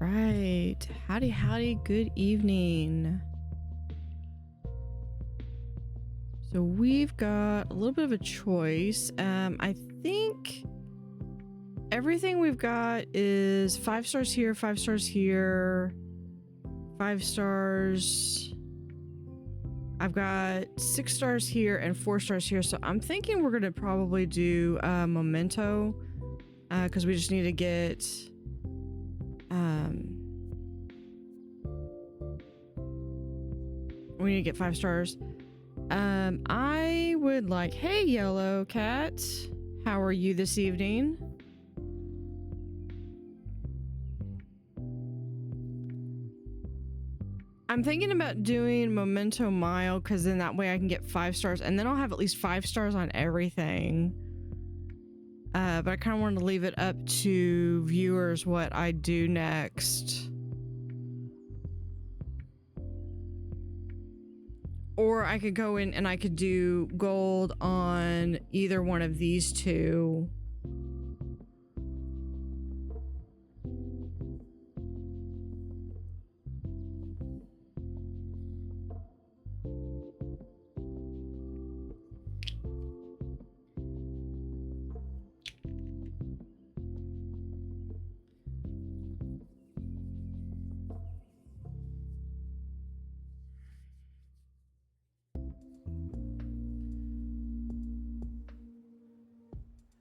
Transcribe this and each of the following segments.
right. Howdy, howdy. Good evening. So we've got a little bit of a choice. I think everything we've got is 5 stars here, 5 stars here, 5 stars. I've got 6 stars here and 4 stars here. So I'm thinking we're going to probably do Momento because we just need to get we need to get 5 stars. I would like, hey, Yellow Cat, how are you this evening? I'm thinking about doing Momento Mile because then that way I can get 5 stars and then I'll have at least 5 stars on everything. But I kind of wanted to leave it up to viewers what I do next. Or I could go in and I could do gold on either one of these two.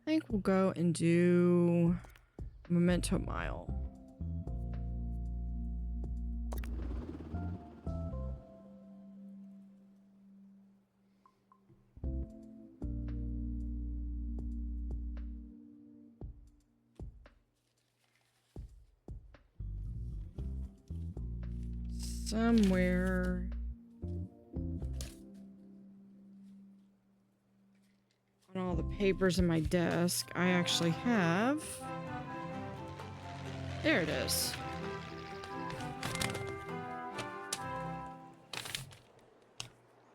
I think we'll go and do Memento Mile. Somewhere on all the papers in my desk, I actually have. There it is.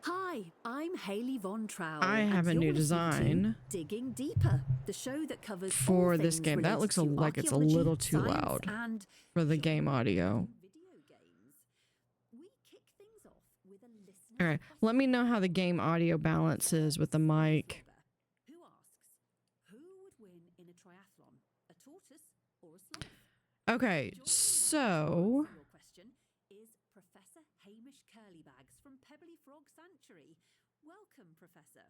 Hi, I'm Hayley Von Trowell. I have a new design Digging Deeper, the show that covers for this game. That looks like it's a little too loud for the game audio. All right, let me know how the game audio balance is with the mic. Who asks, who would win in a triathlon, a tortoise or a sloth? Okay, so Your question is Professor Hamish Curlybags from Pebbly Frog Sanctuary. Welcome, Professor.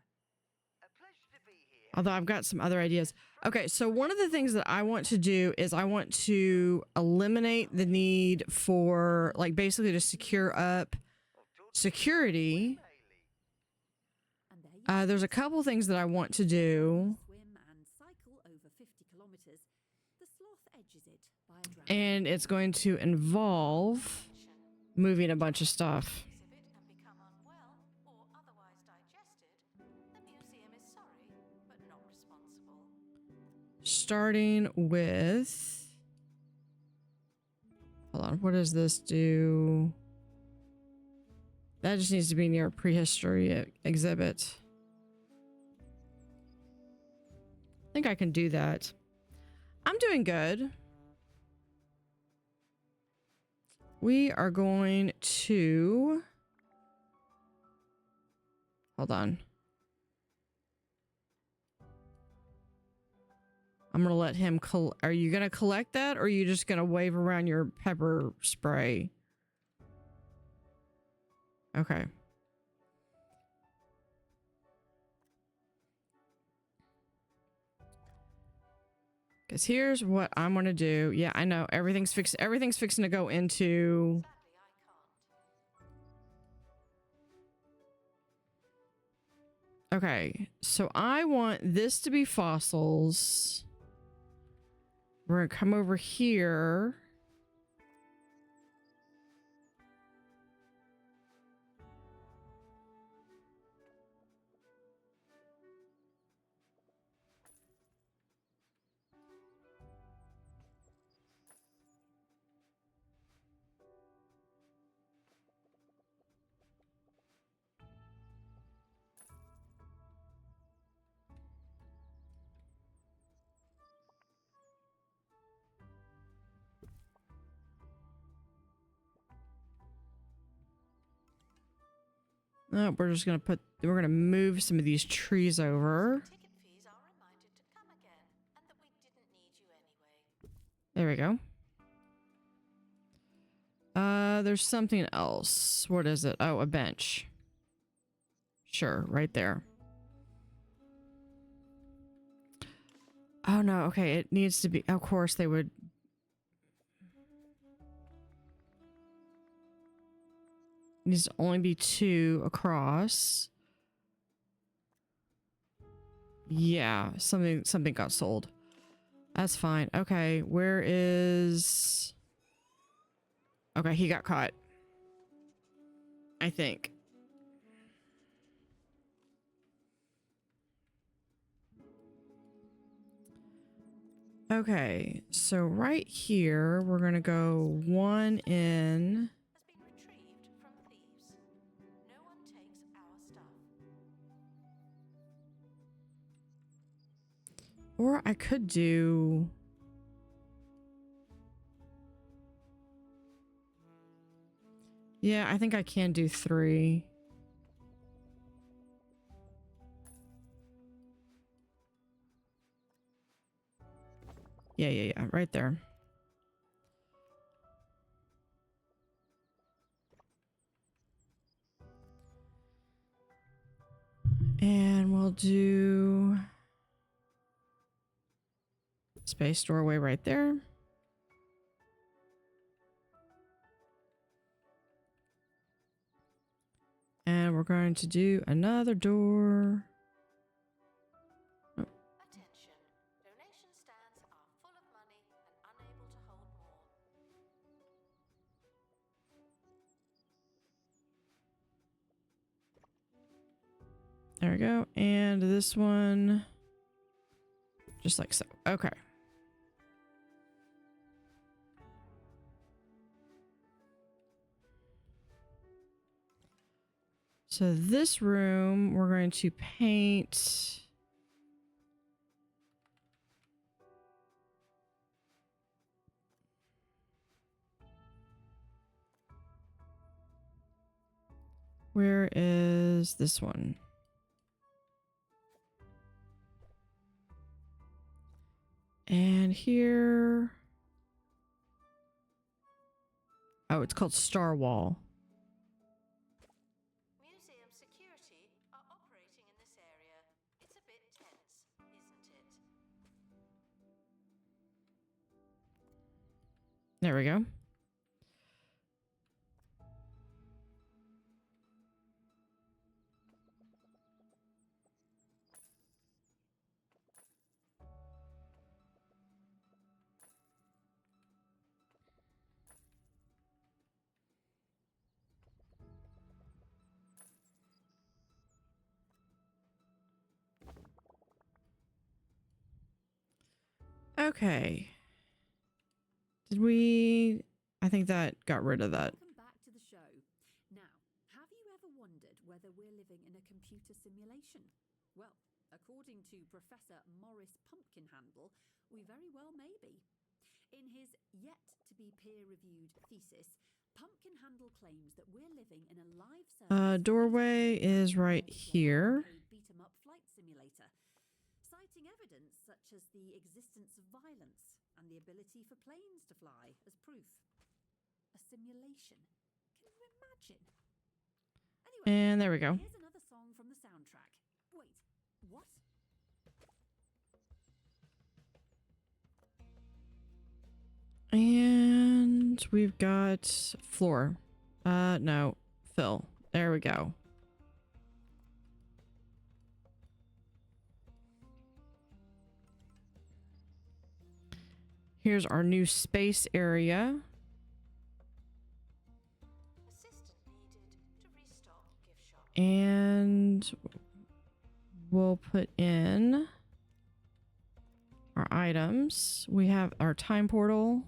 A pleasure to be here. although I've got some other ideas. Okay, so one of the things that I want to do is I want to eliminate the need for, like, basically to secure up security. There's a couple things that I want to do. Swim and cycle over 50 kilometers. The sloth edges it by a drag. And it's going to involve moving a bunch of stuff. And become unwell or otherwise digested, the museum is sorry, but not responsible. Starting with... Hold on, what does this do? That just needs to be near a prehistory exhibit. I think I can do that. I'm doing good. We are going to... Hold on. I'm going to let him... Are you going to collect that, or are you just going to wave around your pepper spray? Okay. Because here's what I'm going to do. Yeah, I know. Everything's fixed. Everything's fixing to go into... Okay. So I want this to be fossils. We're going to come over here. Oh, we're gonna move some of these trees over. Ticket fees are reminded to come again, and that we didn't need you anyway. There we go. There's something else. What is it? Oh, a bench. Sure, right there. Oh no, okay, it needs to be, of course they would. It needs to only be 2 across. Yeah, something got sold. That's fine. Okay, where is... Okay, he got caught. I think. Okay, so right here, we're gonna go 1 in. Has been retrieved from thieves. No one takes our stuff. Or I could do... Yeah, I think I can do 3. Yeah, right there. And we'll do space doorway right there. And we're going to do another door. Oh, Attention. Donation stands are full of money and unable to hold more. there we go. And this one, just like so. Okay. So this room, we're going to paint. Where is this one? And here. Oh, it's called Star Wall. Museum security are operating in this area. It's a bit tense, isn't it? There we go. Okay. Did we... I think that got rid of that. Welcome back to the show. Now, have you ever wondered whether we're living in a computer simulation? Well, according to Professor Morris Pumpkinhandle, we very well may be. In his yet-to-be peer-reviewed thesis, Pumpkinhandle claims that we're living in a live service Doorway is right here. beat-em-up flight simulator, citing evidence such as the existence of violence and the ability for planes to fly as proof. A simulation. Can you imagine? Anyway, And there we go. here's another song from the soundtrack. Wait, what? And we've got floor. No, fill. There we go. Here's our new space area. Assistant needed to restock gift shop. And we'll put in our items. We have our time portal,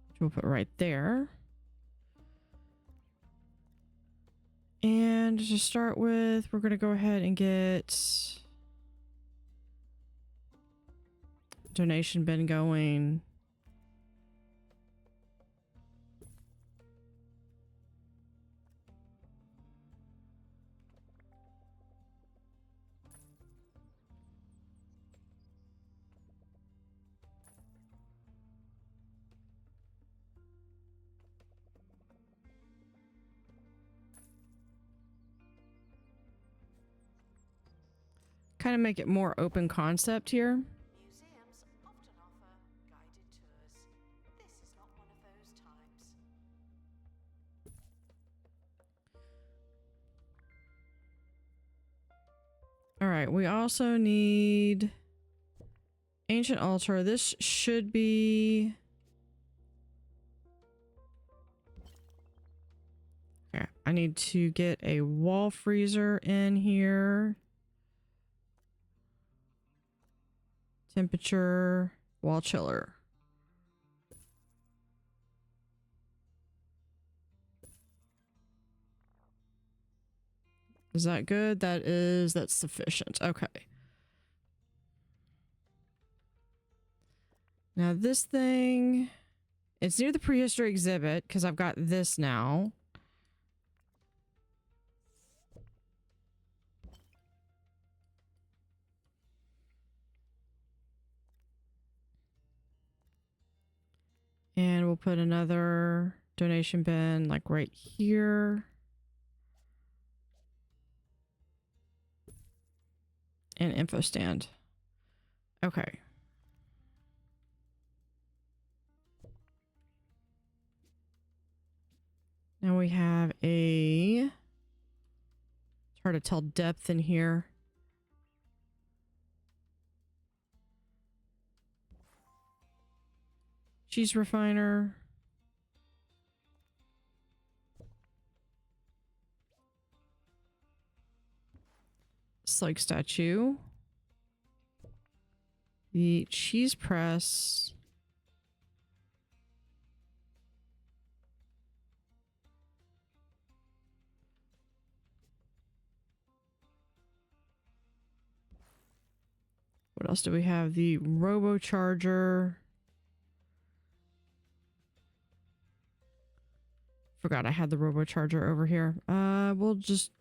which we'll put right there. And to start with, we're going to go ahead and get donation bin going. kind of make it more open concept here. Museums often offer guided tours. This is not one of those times. All right, we also need ancient altar. This should be... Okay, I need to get a wall freezer in here. Temperature, wall chiller. Is that good? That's sufficient. Okay. Now this thing, it's near the prehistory exhibit because I've got this now. And we'll put another donation bin like right here. And info stand. Okay. Now we have a... It's hard to tell depth in here. Cheese refiner. Slug statue. The cheese press. What else do we have? The robo charger. Forgot I had the robo charger over here. We'll just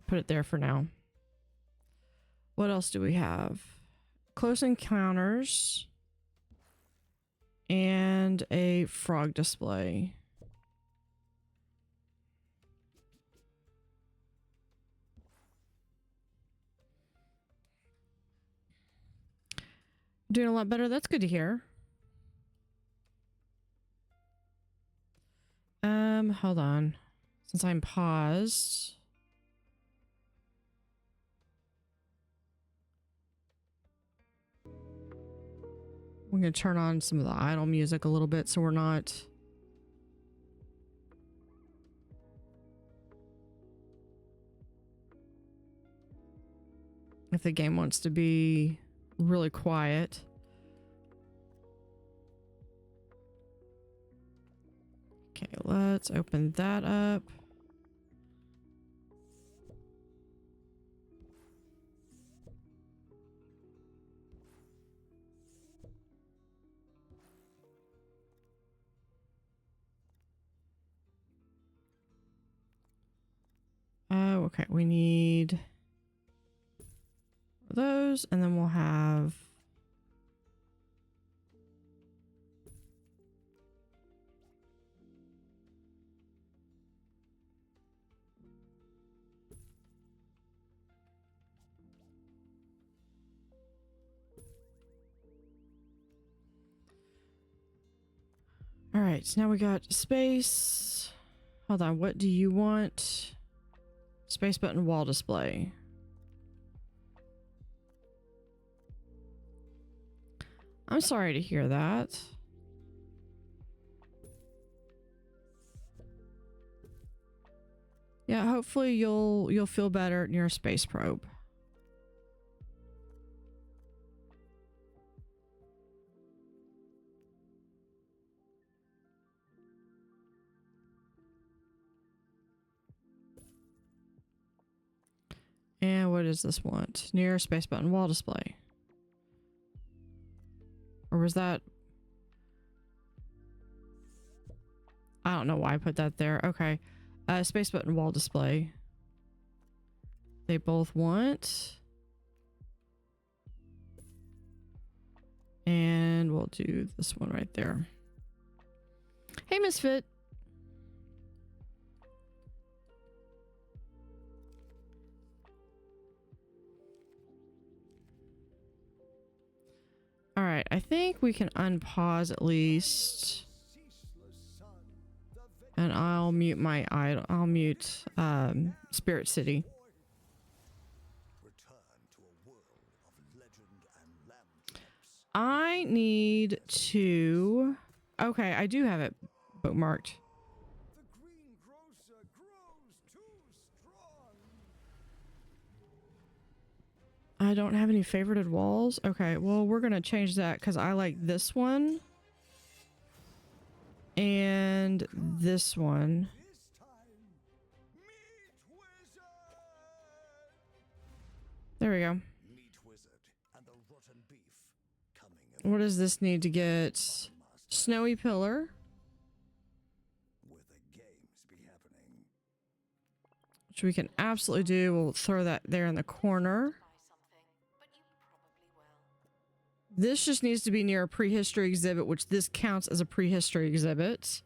put it there for now. What else do we have? Close encounters and a frog display. Doing a lot better. That's good to hear. Hold on. Since I'm paused. We're going to turn on some of the idle music a little bit so we're not... If the game wants to be really quiet. Okay, let's open that up. Oh, okay. We need those, and then we'll have all right, so now we got space. Hold on, what do you want? Space button wall display. I'm sorry to hear that. Yeah, hopefully you'll feel better near a space probe. And what does this want? Near space button wall display. Or was that... I don't know why I put that there. Okay. Space button wall display. They both want. And we'll do this one right there. Hey, Misfit. right, I think we can unpause at least. And I'll mute my idol. I'll mute Spirit City. I need to. Okay, I do have it bookmarked. I don't have any favorited walls. Okay, well, we're gonna change that because I like this one and this one. There we go. What does this need to get? Snowy pillar. Which we can absolutely do. We'll throw that there in the corner. This just needs to be near a prehistory exhibit, which this counts as a prehistory exhibit.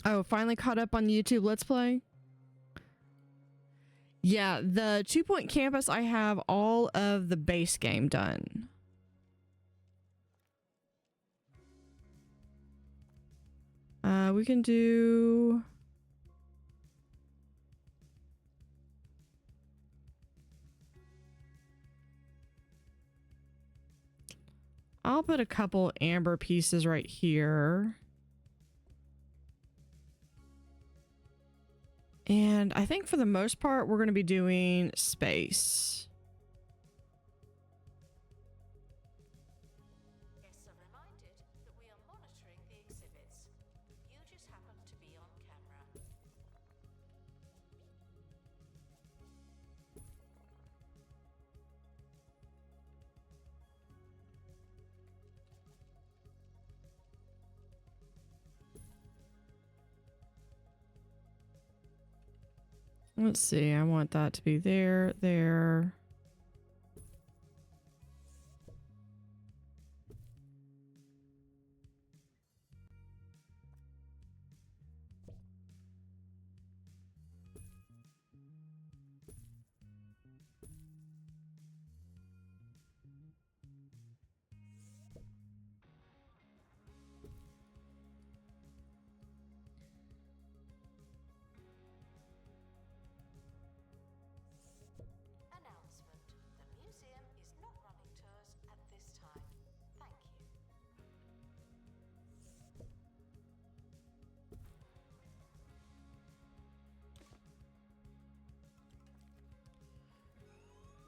Oh, finally caught up on YouTube Let's Play. Yeah, the 2 Point Campus, I have all of the base game done. We can do... I'll put a couple amber pieces right here. And I think for the most part, we're going to be doing space. Guests are reminded that we are monitoring the exhibits. You just happen to be on camera. Let's see, I want that to be there, there.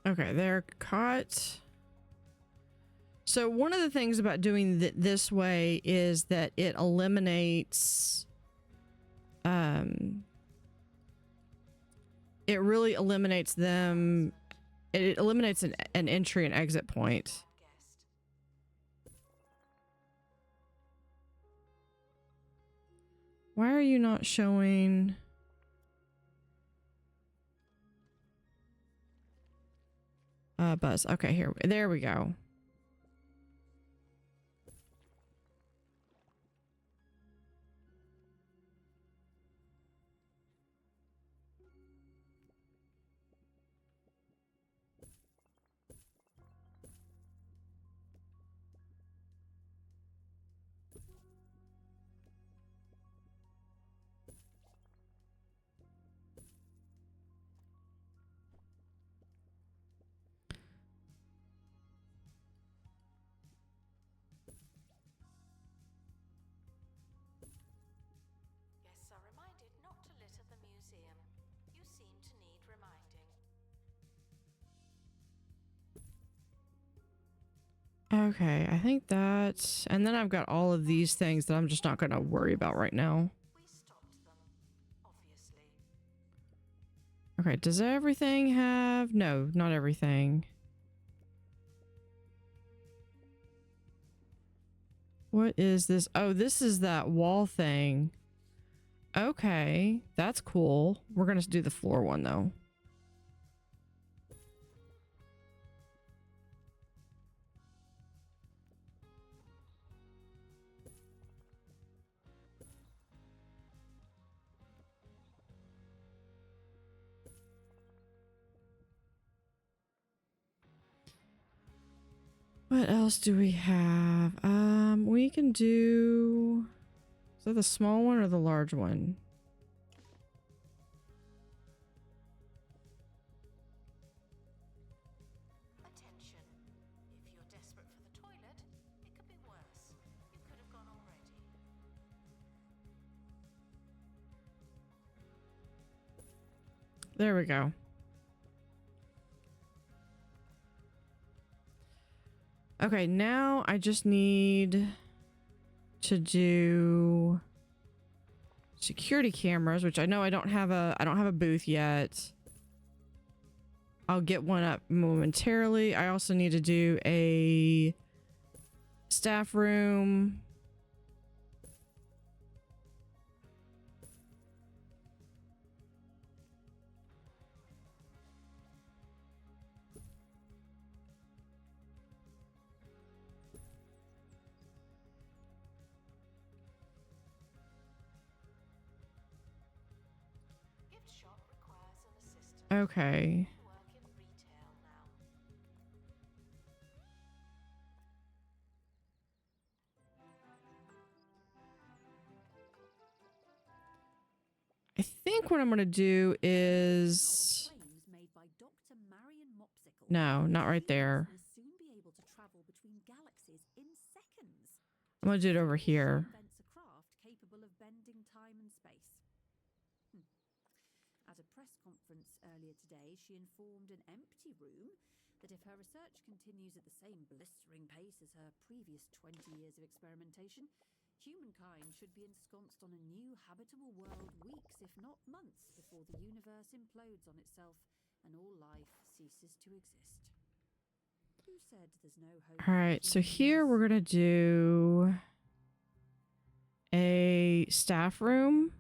Okay, they're caught. So one of the things about doing this way is that it eliminates, it really eliminates them. It eliminates an entry and exit point. Why are you not showing? Buzz. Okay, here. There we go. Okay, I think that, and then I've got all of these things that I'm just not going to worry about right now. Okay, does everything have, no, not everything. What is this? Oh, this is that wall thing. Okay, that's cool. We're going to do the floor one though. What else do we have? We can do... Is that the small one or the large one? Attention. If you're desperate for the toilet, it could be worse. You could have gone already. There we go. Okay, now I just need to do security cameras, which I know I don't have a booth yet. I'll get one up momentarily. I also need to do a staff room. Gift shop requires an assistant. Okay. Work in retail now. I think what I'm going to do is... Claims made by Dr. Marion Mopsicle. No, not right there. Will soon be able to travel between galaxies in seconds. I'm going to do it over here. She invents a craft capable of bending time and space. At a press conference earlier today, she informed an empty room that if her research continues at the same blistering pace as her previous 20 years of experimentation, humankind should be ensconced on a new habitable world weeks, if not months, before the universe implodes on itself and all life ceases to exist. Who said there's no hope? All right, so here we're going to do a staff room,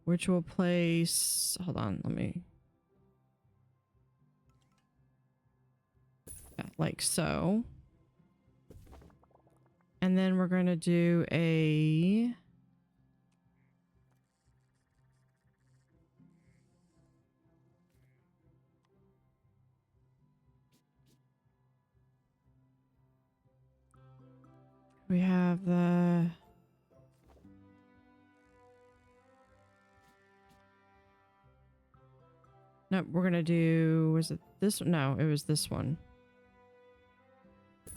which will place... Hold on, let me... Yeah, like so. And then we're going to do a... We have the... No, we're going to do... Was it this one? No, it was this one. The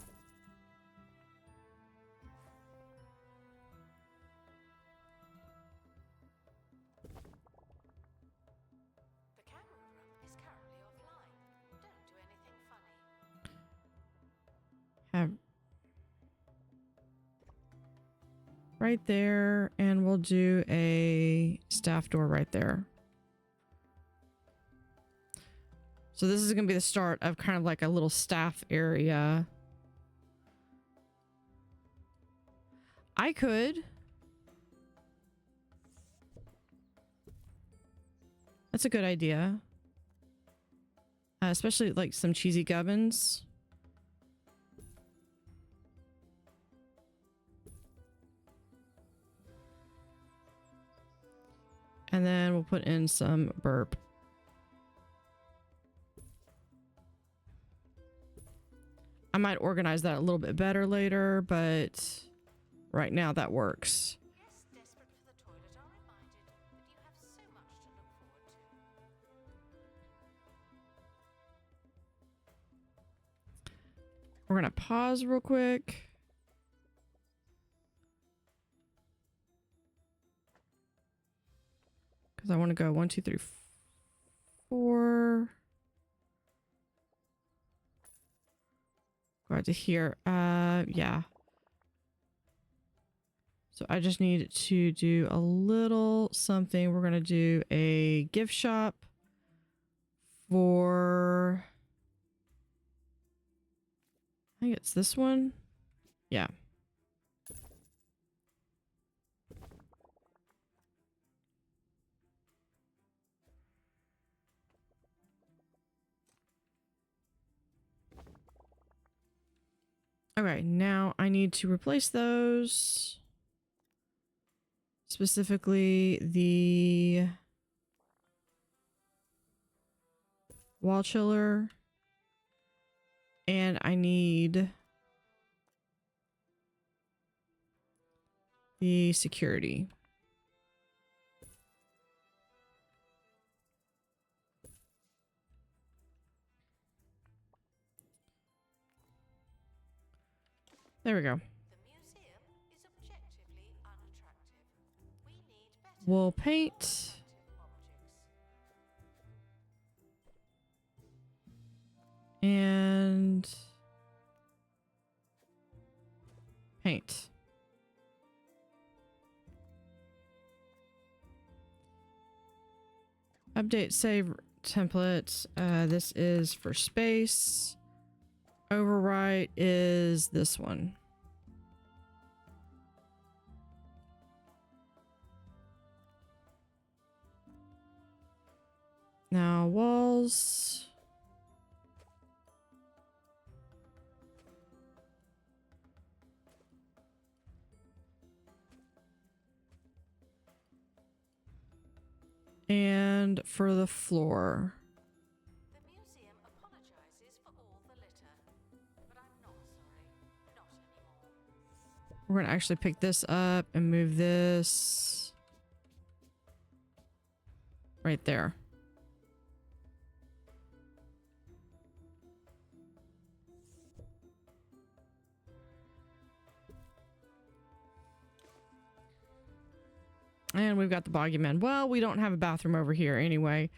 camera room is currently offline. Don't do anything funny. Have... Right there, and we'll do a staff door right there. So this is going to be the start of kind of like a little staff area. I could. That's a good idea. Especially like some cheesy gubbins. And then we'll put in some burp. I might organize that a little bit better later, but right now that works. Yes, desperate for the toilet are reminded that you have so much to look forward to. We're gonna pause real quick. Because I want to go 1, 2, 3, 4. Go out to here. Yeah. So I just need to do a little something. We're gonna do a gift shop for... I think it's this one. Yeah. Okay, now I need to replace those. Specifically the wall chiller. And I need the security. There we go. The museum is objectively unattractive. We need better We'll paint. objective objects. And paint. Update save template. This is for space. Overwrite is this one. Now walls. And for the floor. The museum apologizes for all the litter, but I'm not sorry. Not anymore. We're gonna actually pick this up and move this right there. And we've got the bogeyman. Well, we don't have a bathroom over here anyway.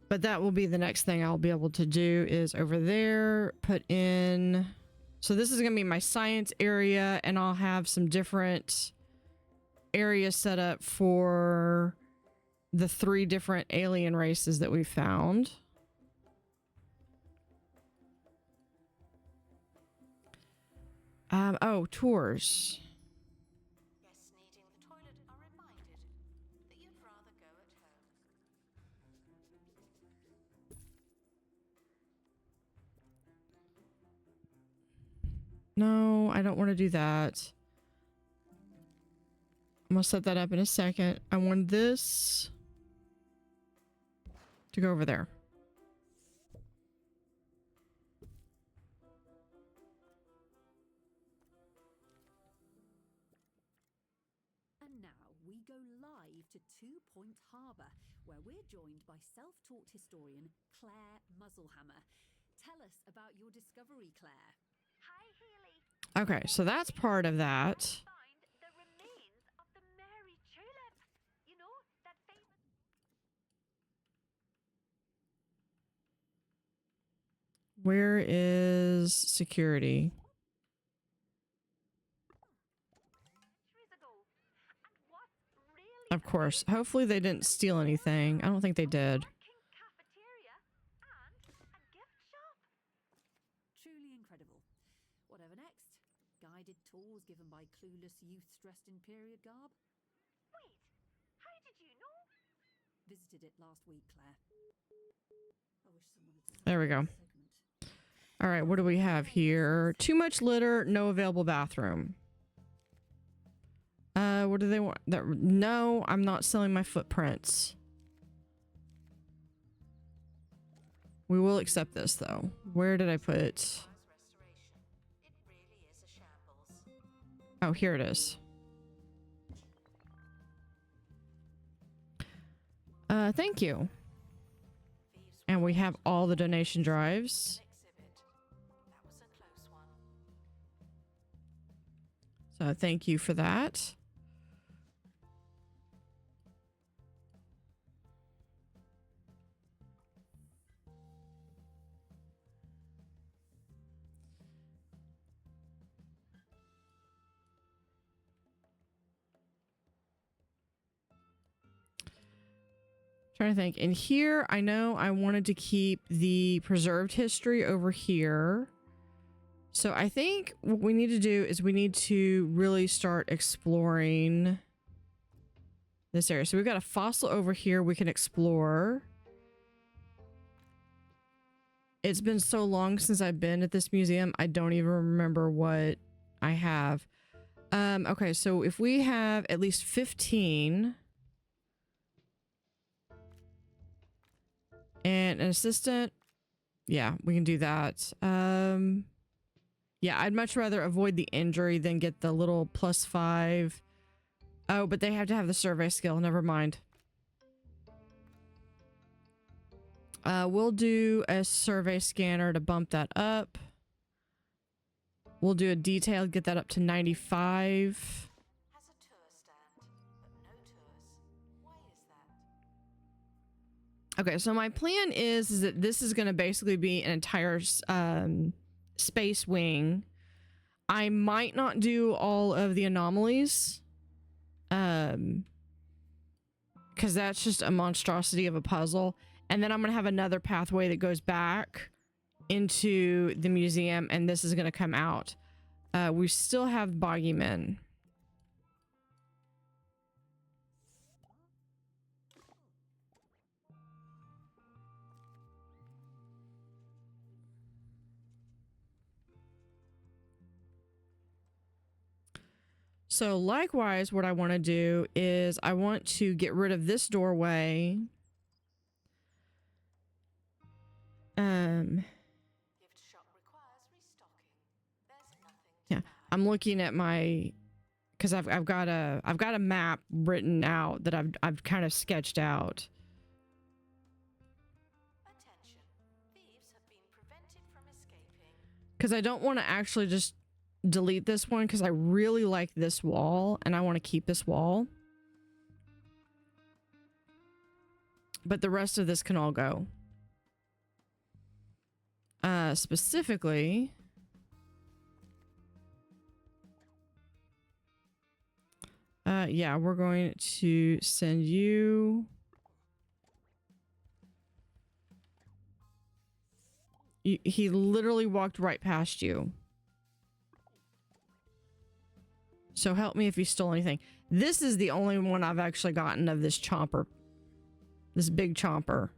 But that will be the next thing I'll be able to do is over there, put in... So this is going to be my science area, and I'll have some different areas set up for the 3 different alien races that we found. Oh, tours. Guests needing the toilet are reminded that you'd rather go at home. No, I don't want to do that. I'm going to set that up in a second. I want this to go over there. And now we go live to 2 Point Harbour, where we're joined by self-taught historian Claire Muzzlehammer. Tell us about your discovery, Claire. Hi, Haley. Okay, so that's part of that. Find the remains of the Mary Tulip. You know, that famous... Where is security? centuries ago. And what really Of course. Hopefully they didn't steal anything. I don't think they did. working cafeteria and a gift shop. Truly incredible. Whatever next? Guided tours given by clueless youths dressed in period garb? Wait, how did you know? Visited it last week, Claire. I wish someone had designed There we go. this segment. All right, what do we have here? Too much litter, no available bathroom. What do they want? No, I'm not selling my footprints. We will accept this though. Where did I put it? Restoration. It really is a shambles. Oh, here it is. Thank you. Thieves' And we World. have all the donation drives. An exhibit. That was a close one. So thank you for that. Trying to think. In here, I know I wanted to keep the preserved history over here. So I think what we need to do is we need to really start exploring this area. So we've got a fossil over here we can explore. It's been so long since I've been at this museum, I don't even remember what I have. Okay, so if we have at least 15... and an assistant Yeah, we can do that. Yeah, I'd much rather avoid the injury than get the little +5. Oh, but they have to have the survey skill. Never mind. We'll do a survey scanner to bump that up. We'll do a detailed, get that up to 95. Has a tour stand, but no tours. Why is that? Okay, so my plan is that this is going to basically be an entire space wing. I might not do all of the anomalies. Because that's just a monstrosity of a puzzle. And then I'm going to have another pathway that goes back into the museum, and this is going to come out. We still have Boggy Men. So likewise, what I want to do is I want to get rid of this doorway. Gift shop requires restocking. There's nothing to Yeah, I'm looking at my, because I've got a map written out that I've kind of sketched out. Attention. Thieves have been prevented from escaping. Because I don't want to actually just delete this one, because I really like this wall and I want to keep this wall. But the rest of this can all go. Specifically, yeah, we're going to send you. He literally walked right past you. So help me if he stole anything. This is the only one I've actually gotten of this chomper. This big chomper.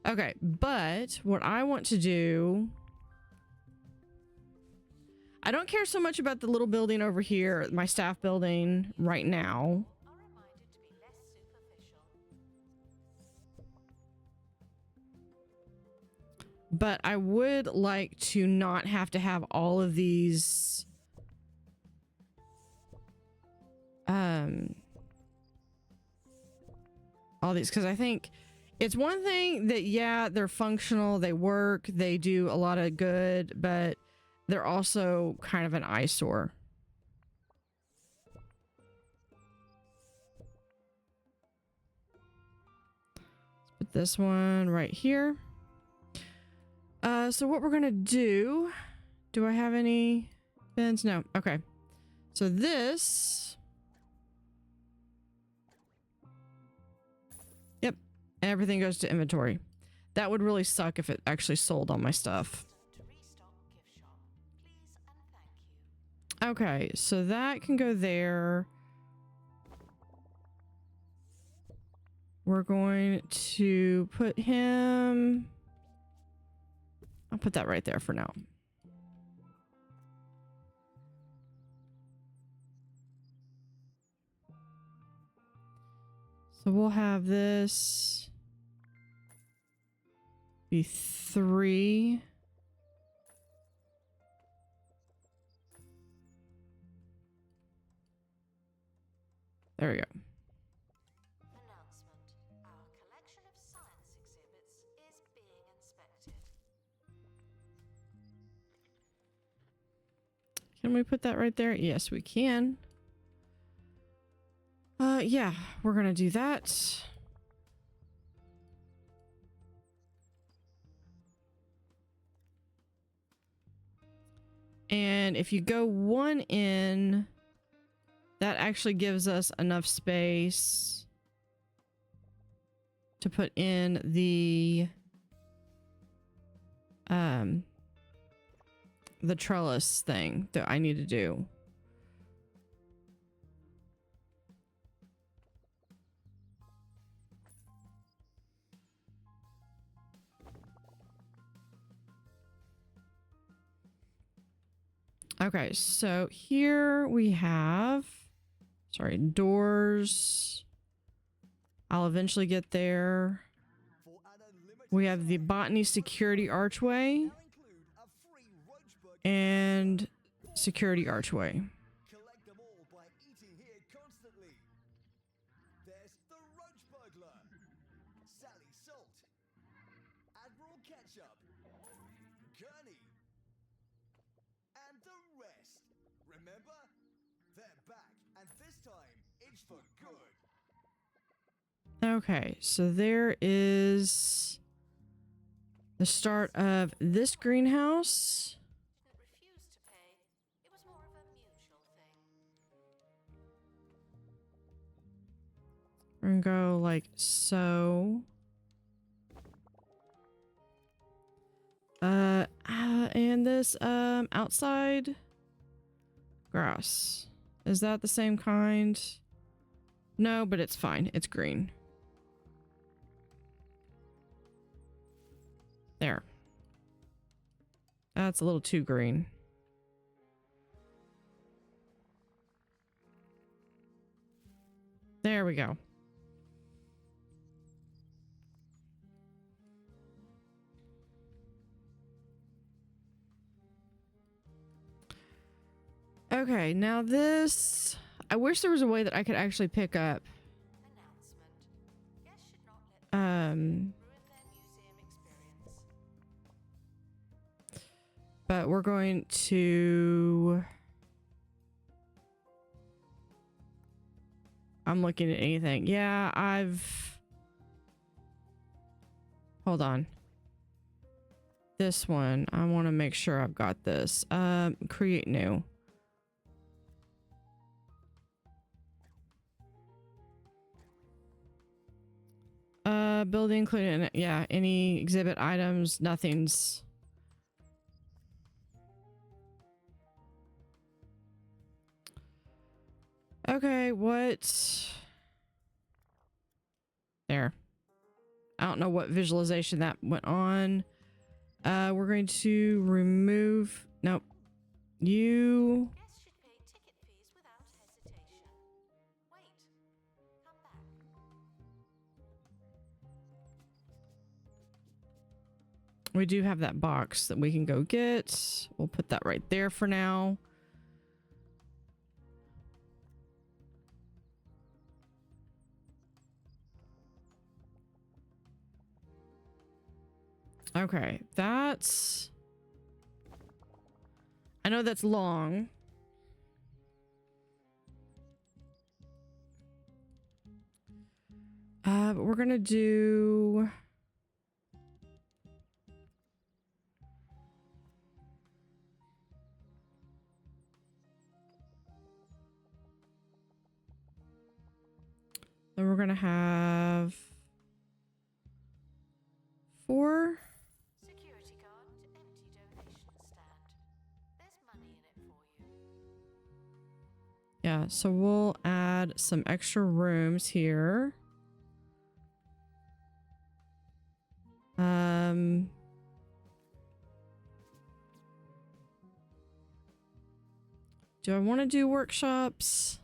Okay, but what I want to do... I don't care so much about the little building over here, my staff building right now. Are reminded to be less superficial. But I would like to not have to have all of these... all these, because I think it's one thing that, yeah, they're functional, they work, they do a lot of good, but they're also kind of an eyesore. Let's put this one right here. So what we're gonna do I have any bins? No. Okay. So this, yep, everything goes to inventory. That would really suck if it actually sold all my stuff. To restock gift shop. Please and thank you. Okay, so that can go there. We're going to put him... I'll put that right there for now. So we'll have this be 3. There we go. Announcement. Our collection of science exhibits is being inspected. Can we put that right there? Yes, we can. Yeah, we're gonna do that. And if you go one in, that actually gives us enough space to put in the trellis thing that I need to do. Okay, so here we have, sorry, doors. I'll eventually get there. We have the Botany security archway and security archway. Collect them all by eating here constantly. There's the roach burglar, Sally Salt, Admiral Ketchup, Gurney, and the rest. Remember? They're back, and this time it's for good. Okay, so there is the start of this greenhouse. Didn't refuse to pay. It was more of a mutual thing. We're gonna go like so. And this outside grass. Is that the same kind? No, but it's fine. It's green. There. That's a little too green. There we go. Okay, now this... I wish there was a way that I could actually pick up. Announcement. Guests should not let ruin their museum experience. But we're going to... I'm looking at anything. Yeah, hold on. This one, I want to make sure I've got this. Create new. Building including, yeah, any exhibit items, nothing's. Okay, what? There. I don't know what visualization that went on. We're going to remove, nope. You. Guests should pay ticket fees without hesitation. Wait. Come back. We do have that box that we can go get. We'll put that right there for now. Okay, that's... I know that's long. But we're gonna do... Then we're gonna have 4. Security guard to empty donation stand. There's money in it for you. Yeah, so we'll add some extra rooms here. Do I want to do workshops?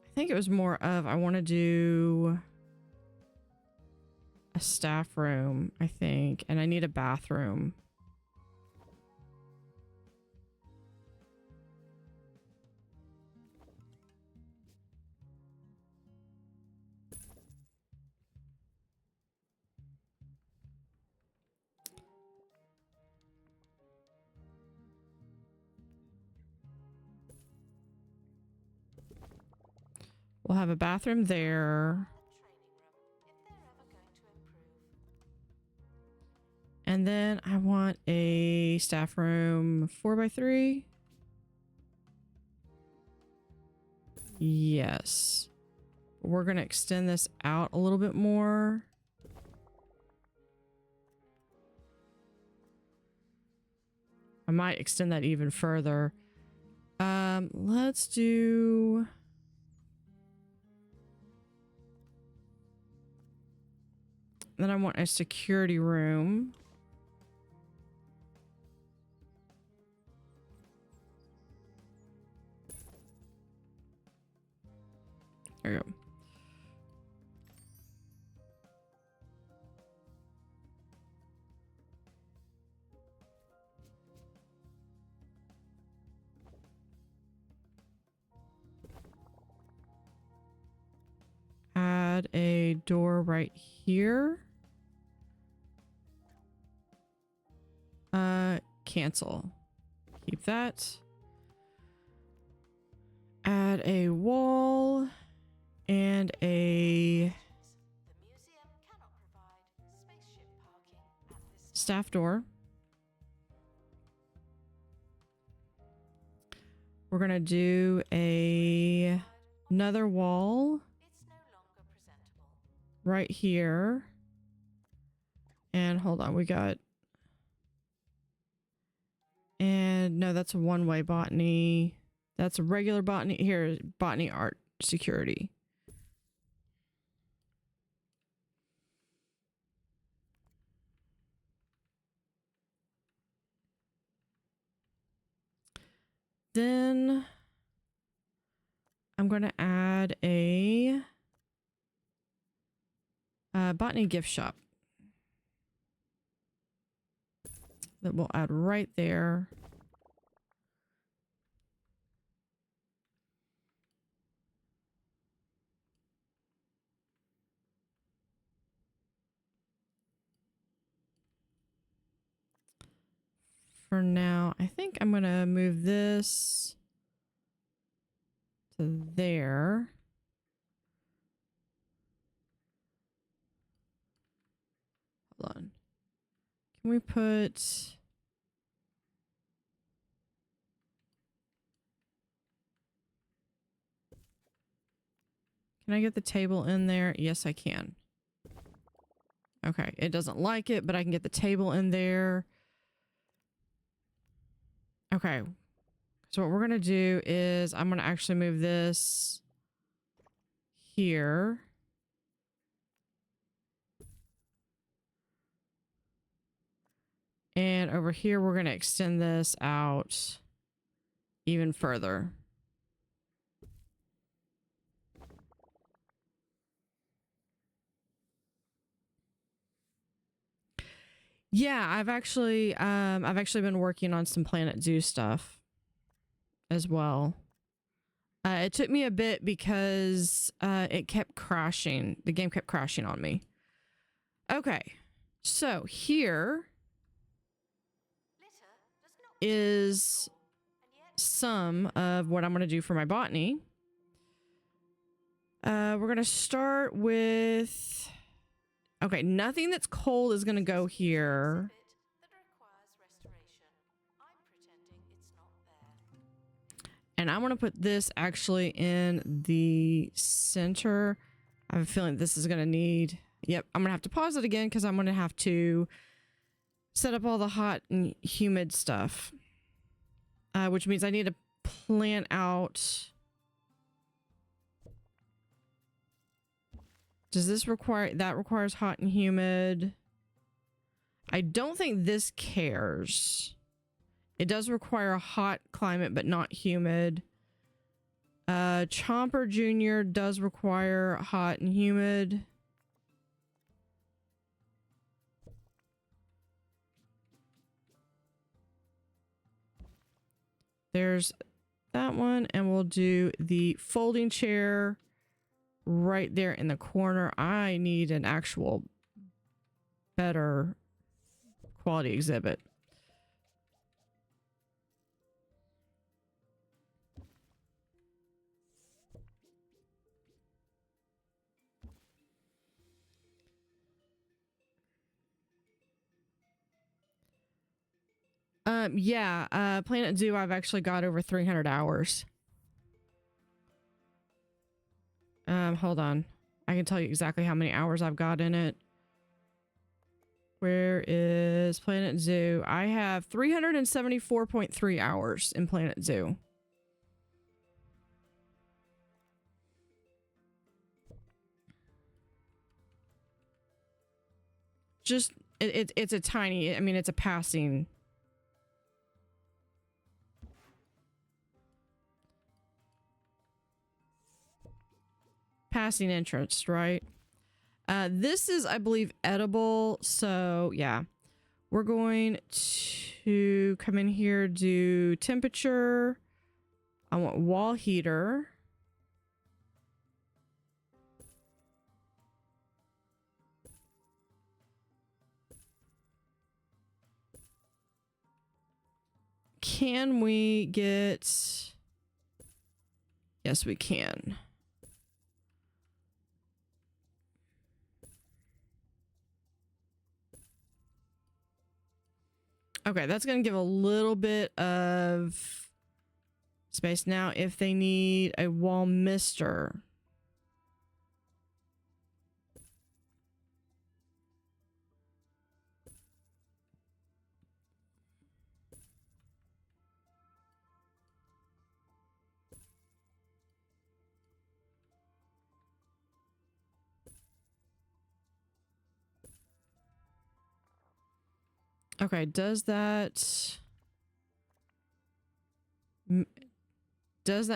I think it was more of I want to do a staff room, I think, and I need a bathroom. We'll have a bathroom there. And then I want a staff room 4x3. Yes. We're going to extend this out a little bit more. I might extend that even further. Let's do... Then I want a security room. There we go. add a door right here. Cancel. Keep that. Add a wall and a The museum cannot provide spaceship parking at this time. staff door. We're gonna do another wall It's no longer presentable. right here. And hold on, we got... And no, that's a one-way botany. That's a regular botany. Here, botany art security. Then I'm going to add a botany gift shop that we'll add right there. For now, I think I'm going to move this to there. Hold on. Can we put... Can I get the table in there? Yes, I can. Okay, it doesn't like it, but I can get the table in there. Okay, so what we're going to do is I'm going to actually move this here. And over here, we're going to extend this out even further. Yeah, I've actually been working on some Planet Zoo stuff as well. It took me a bit because it kept crashing. The game kept crashing on me. Okay, so here is some of what I'm going to do for my botany. We're going to start with... Okay, nothing that's cold is going to go here. And I want to put this actually in the center. I have a feeling this is going to need... Yep, I'm going to have to pause it again because I'm going to have to set up all the hot and humid stuff. Which means I need to plan out... Does this require... That requires hot and humid. I don't think this cares. It does require a hot climate, but not humid. Chomper Jr. does require hot and humid. There's that one, and we'll do the folding chair right there in the corner. I need an actual better quality exhibit. Yeah, Planet Zoo, I've actually got over 300 hours. Hold on. I can tell you exactly how many hours I've got in it. Where is Planet Zoo? I have 374.3 hours in Planet Zoo. Just, it's a tiny, I mean, it's a passing... Passing interest, right? This is, I believe, edible. So, yeah. We're going to come in here, do temperature. I want wall heater. can we get... Yes, we can. Okay, that's going to give a little bit of space. Now, if they need a wall mister... Okay, does that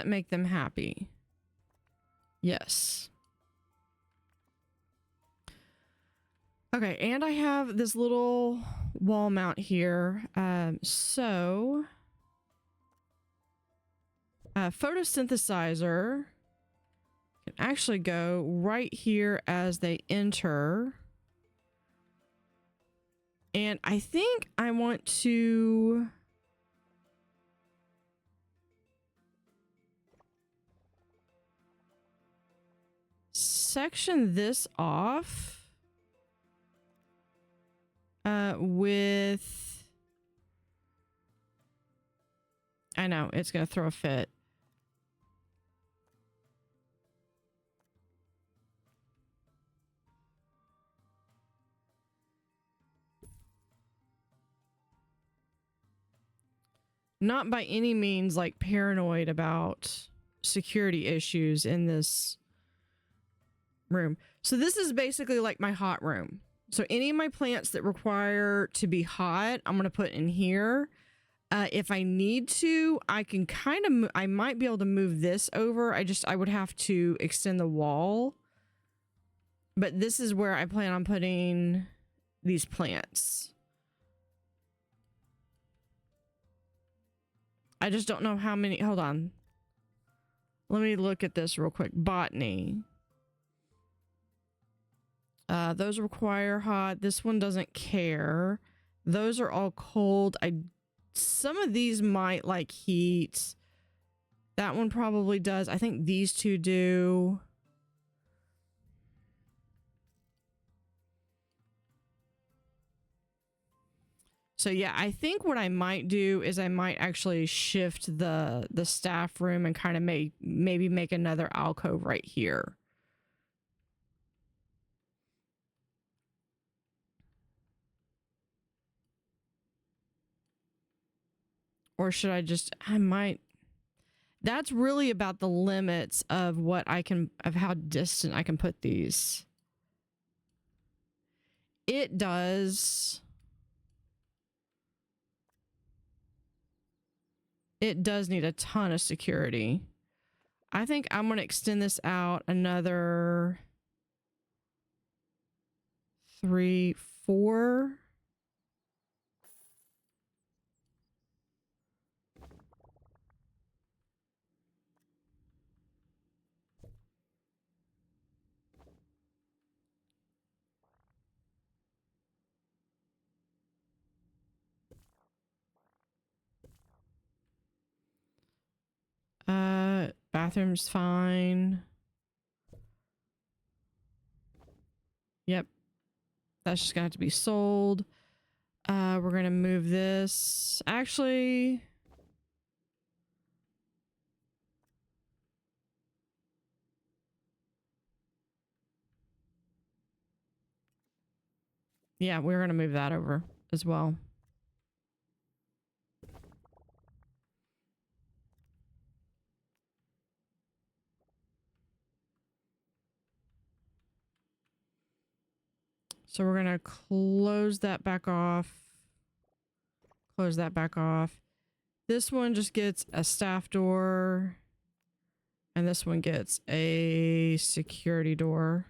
make them happy? Yes. Okay, and I have this little wall mount here. So photosynthesizer can actually go right here as they enter. And I think I want to section this off with... I know, it's going to throw a fit. Not by any means like paranoid about security issues in this room. So this is basically like my hot room. So any of my plants that require to be hot, I'm going to put in here. If I need to, I can kind of, I might be able to move this over. I would have to extend the wall. But this is where I plan on putting these plants. I just don't know how many. Hold on. Let me look at this real quick. Botany. Those require hot. This one doesn't care. Those are all cold. Some of these might like heat. That one probably does. I think these two do. So yeah, I think what I might do is I might actually shift the staff room and kind of maybe make another alcove right here. Or should I just, that's really about the limits of what I can, of how distant I can put these. It does need a ton of security. I think I'm going to extend this out another 3, 4. Bathroom's fine. Yep. That's just gonna have to be sold. We're gonna move this. Actually, yeah, we're gonna move that over as well. So we're gonna close that back off. Close that back off. This one just gets a staff door. And this one gets a security door.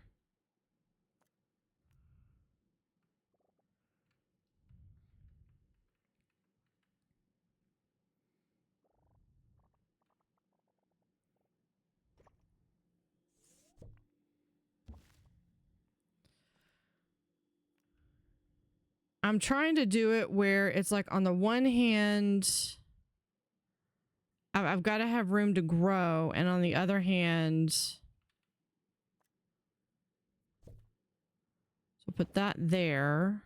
I'm trying to do it where it's like on the one hand, I've got to have room to grow. And on the other hand, so put that there.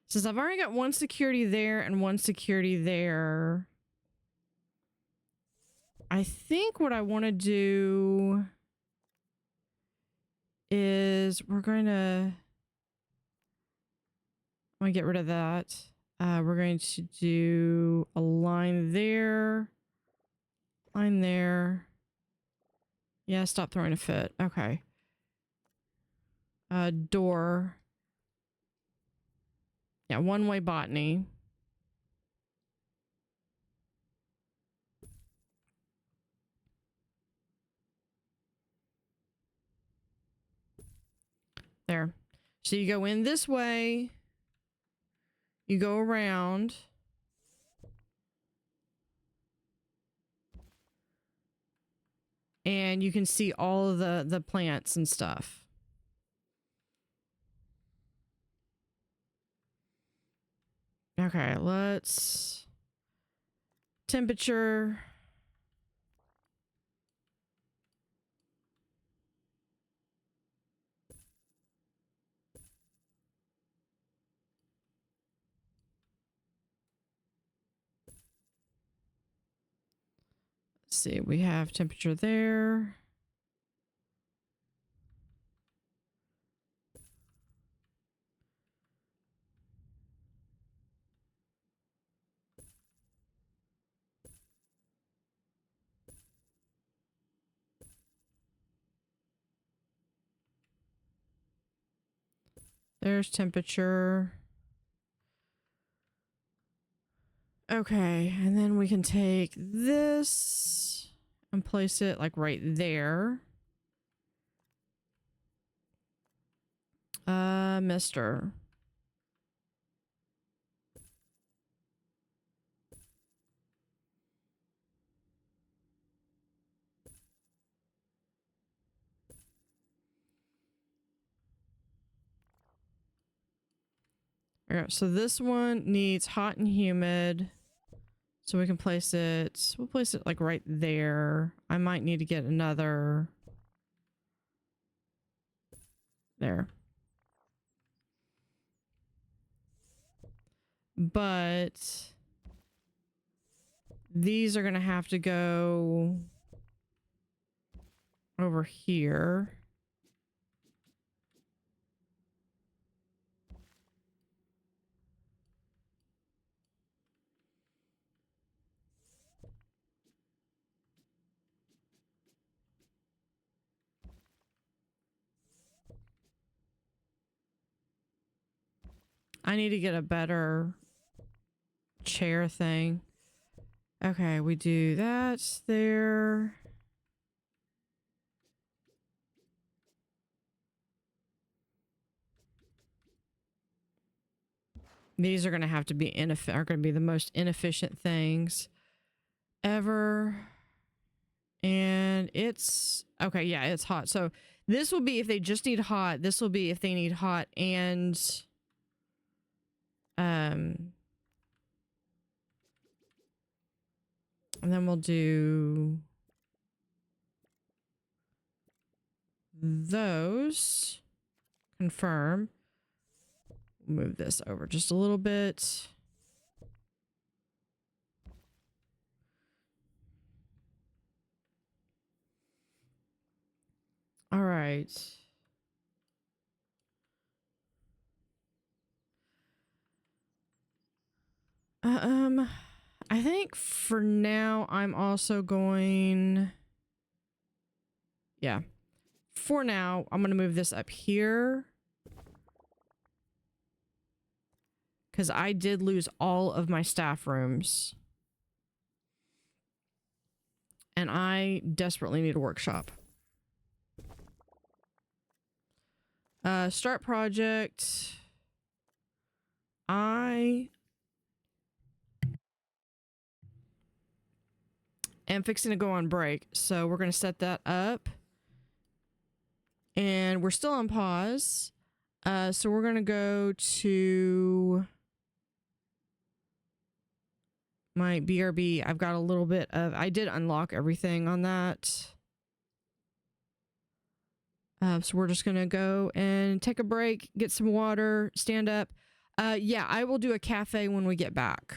Since I've already got one security there and one security there, I think what I want to do is I'm going to get rid of that. We're going to do a line there, line there. Yeah, stop throwing a fit. Okay. Door. Yeah, one-way botany. There. So you go in this way. You go around. And you can see all of the plants and stuff. Okay, let's... Temperature... Let's see, we have temperature there. There's temperature. Okay, and then we can take this and place it like right there. Mister. Okay, so this one needs hot and humid. So we can place it, we'll place it like right there. I might need to get another there. But these are going to have to go over here. I need to get a better chair thing. Okay, we do that there. These are going to have to be are going to be the most inefficient things ever. And it's okay. Yeah, it's hot. So this will be if they just need hot. This will be if they need hot and then we'll do those. Confirm. Move this over just a little bit. All right. I think for now I'm also going... Yeah. For now, I'm going to move this up here. Because I did lose all of my staff rooms. And I desperately need a workshop. Start project. I am fixing to go on break. So we're going to set that up. And we're still on pause. So we're gonna go to my BRB. I've got a little bit of, I did unlock everything on that. So we're just gonna go and take a break, get some water, stand up. Yeah, I will do a cafe when we get back.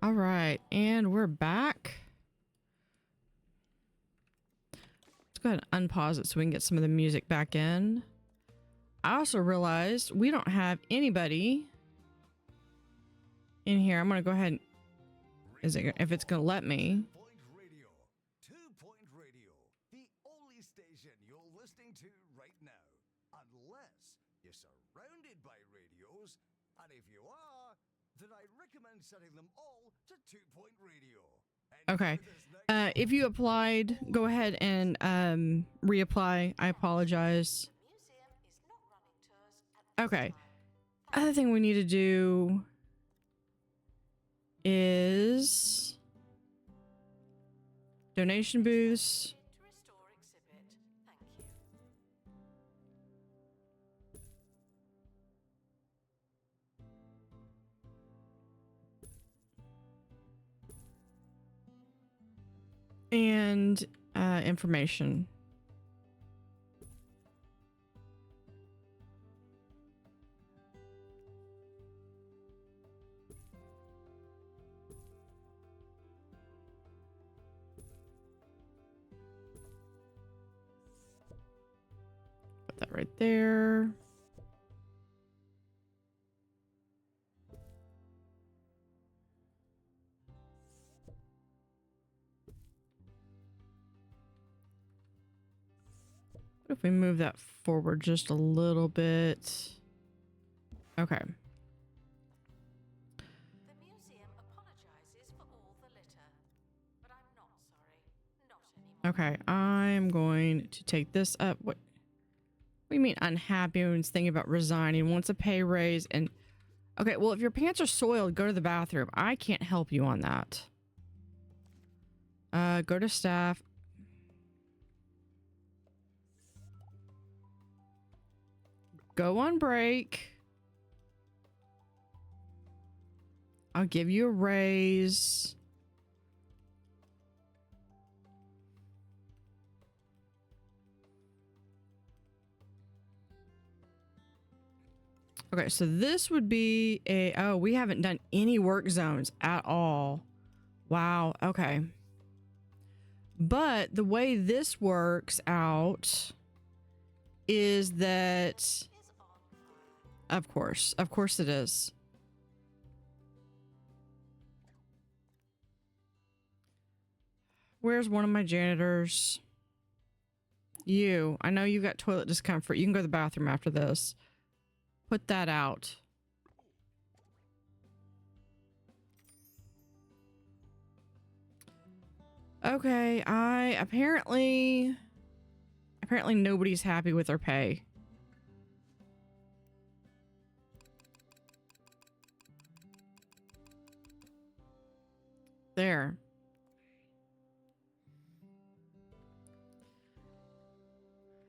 All right, and we're back. Let's go ahead and unpause it so we can get some of the music back in. I also realized we don't have anybody in here. I'm gonna go ahead and, if it's gonna let me. Point Radio, 2-point radio, the only station you're listening to right now. Unless you're surrounded by radios, and if you are, then I recommend setting them all to 2-point radio. Okay. If you applied, go ahead and reapply. I apologize. Okay. Other thing we need to do is donation booths. and information. Put that right there. What if we move that forward just a little bit? Okay. The museum apologizes for all the litter, but I'm not sorry. Not anymore. Okay, I'm going to take this up. What do you mean unhappy and thinking about resigning? Wants a pay raise and... Okay, well, if your pants are soiled, go to the bathroom. I can't help you on that. Go to staff. Go on break. I'll give you a raise. Okay, so this would be a... Oh, we haven't done any work zones at all. Wow, okay. But the way this works out is that... Of course it is. Where's one of my janitors? You. I know you've got toilet discomfort. You can go to the bathroom after this. Put that out. Okay, apparently nobody's happy with their pay. There.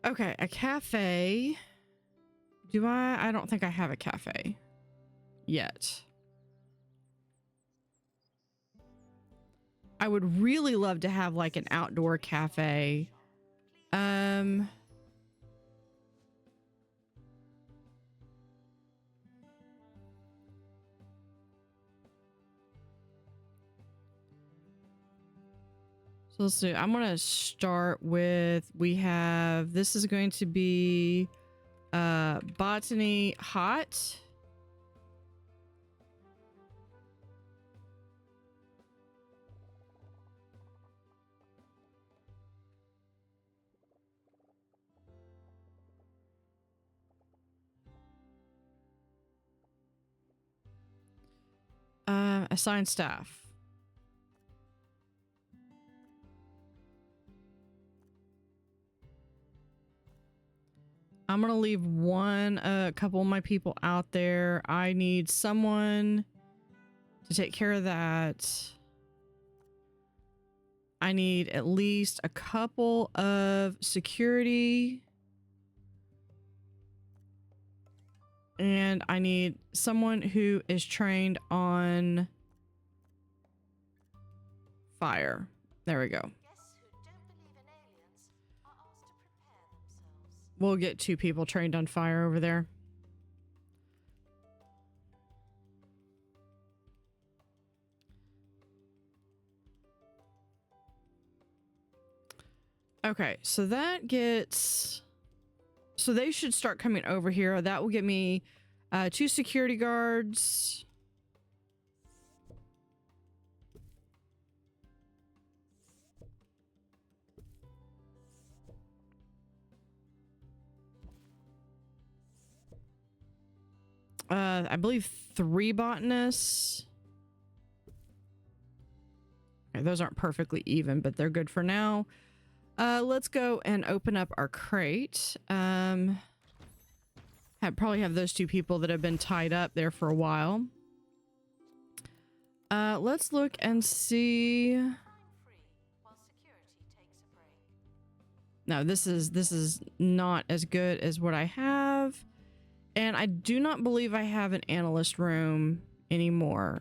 Okay, a cafe. Do I don't think I have a cafe yet. I would really love to have like an outdoor cafe. So let's see. I'm going to start with, we have, this is going to be Botany hot. Assign staff. I'm gonna leave a couple of my people out there. I need someone to take care of that. I need at least a couple of security. And I need someone who is trained on fire. There we go. Guests who don't believe in aliens are asked to prepare themselves. We'll get 2 people trained on fire over there. Okay, so that gets... So they should start coming over here. That will get me 2 security guards. I believe 3 botanists. Okay, those aren't perfectly even, but they're good for now. Let's go and open up our crate. I probably have those 2 people that have been tied up there for a while. Let's look and see. No, this is not as good as what I have. And I do not believe I have an analyst room anymore.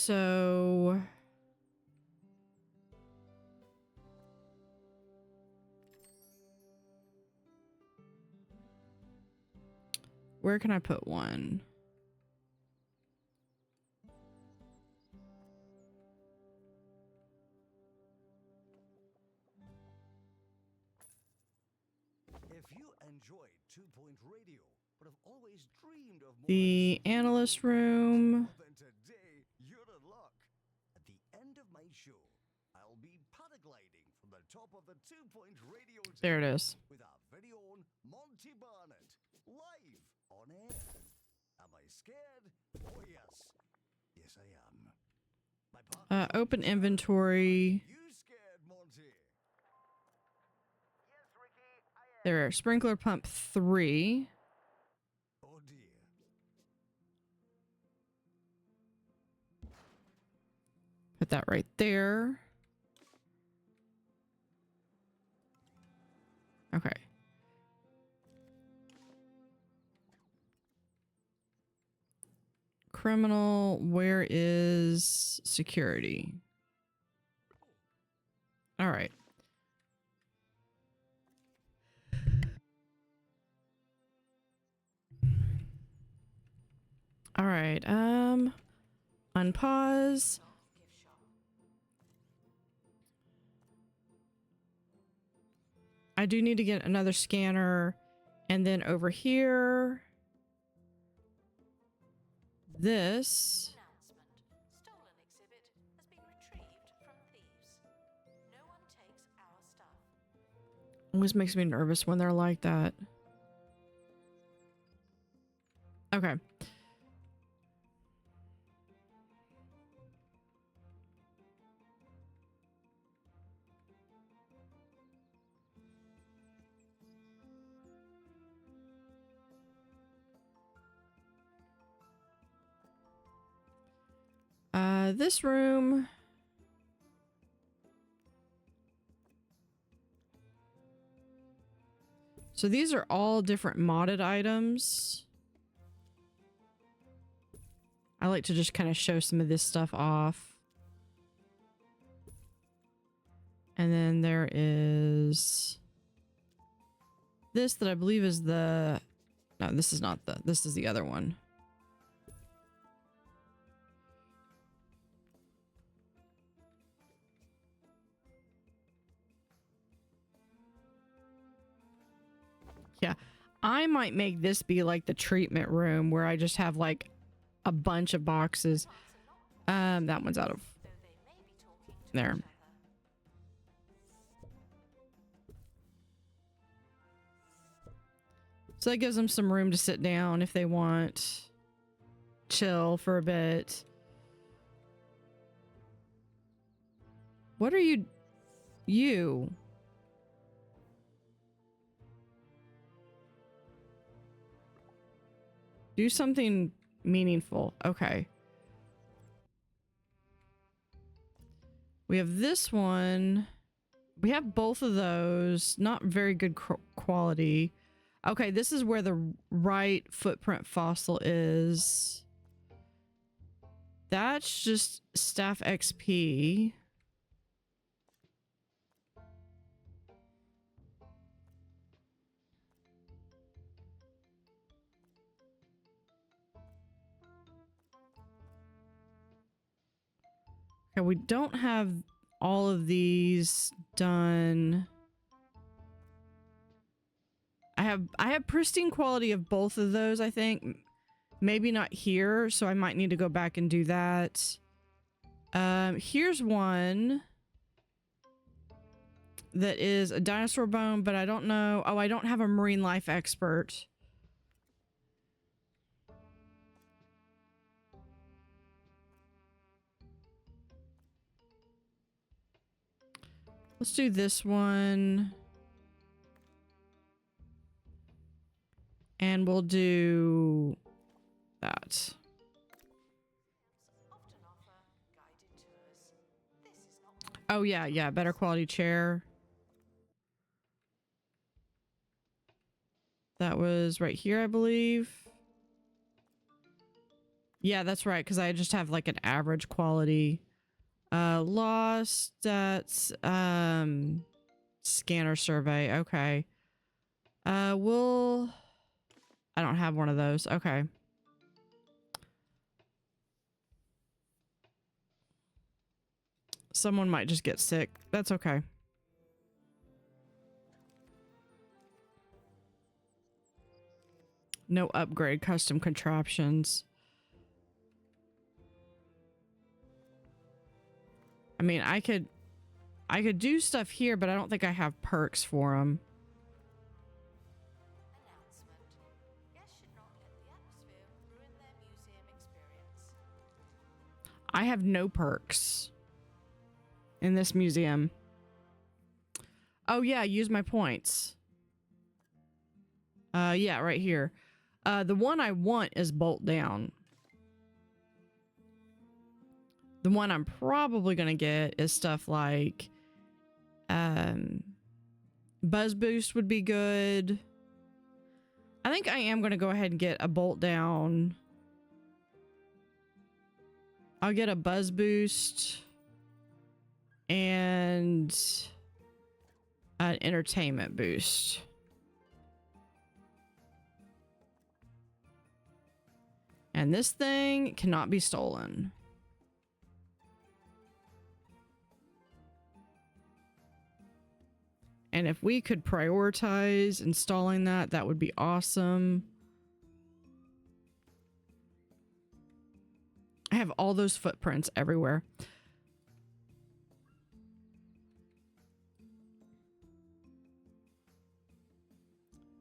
so where can I put one? If you enjoyed 2-Point Radio, but have always dreamed of more The analyst room. well, then today you're in luck. At the end of my show, I'll be paragliding from the top of the 2-Point Radio There it tower is. with our very own Monty Barnett live on air. Am I scared? Oh yes, yes I am. My partner Open inventory. you scared, Monty? Yes, Ricky, I am. There, sprinkler pump 3. Oh dear. Put that right there. Okay. Criminal, where is security? All right. All right. Unpause. I do need to get another scanner, and then over here, this. Announcement. Stolen exhibit has been retrieved from thieves. No one takes our stuff. Always makes me nervous when they're like that. Okay. This room. So these are all different modded items. I like to just kind of show some of this stuff off. And then there is this that I believe is the... No, this is not the... This is the other one. Yeah, I might make this be like the treatment room where I just have like a bunch of boxes. That one's out of there. So that gives them some room to sit down if they want. Chill for a bit. What are you? You. Do something meaningful. Okay. We have this one. We have both of those. Not very good quality. Okay, this is where the right footprint fossil is. That's just staff XP. Okay, we don't have all of these done. I have pristine quality of both of those, I think. Maybe not here, so I might need to go back and do that. Here's one that is a dinosaur bone, but I don't know. Oh, I don't have a marine life expert. Let's do this one. And we'll do that. Oh, yeah, yeah. Better quality chair. That was right here, I believe. Yeah, that's right, because I just have like an average quality. Lost stats, scanner survey. Okay. I don't have one of those. Okay. Someone might just get sick. That's okay. No upgrade custom contraptions. I mean, I could do stuff here, but I don't think I have perks for them. Announcement. Guests should not let the atmosphere ruin their museum experience. I have no perks in this museum. Oh yeah, use my points. Yeah, right here. The one I want is bolt down. The one I'm probably gonna get is stuff like buzz boost would be good. I think I am gonna go ahead and get a bolt down. I'll get a buzz boost and an entertainment boost. And this thing cannot be stolen. And if we could prioritize installing that, that would be awesome. I have all those footprints everywhere.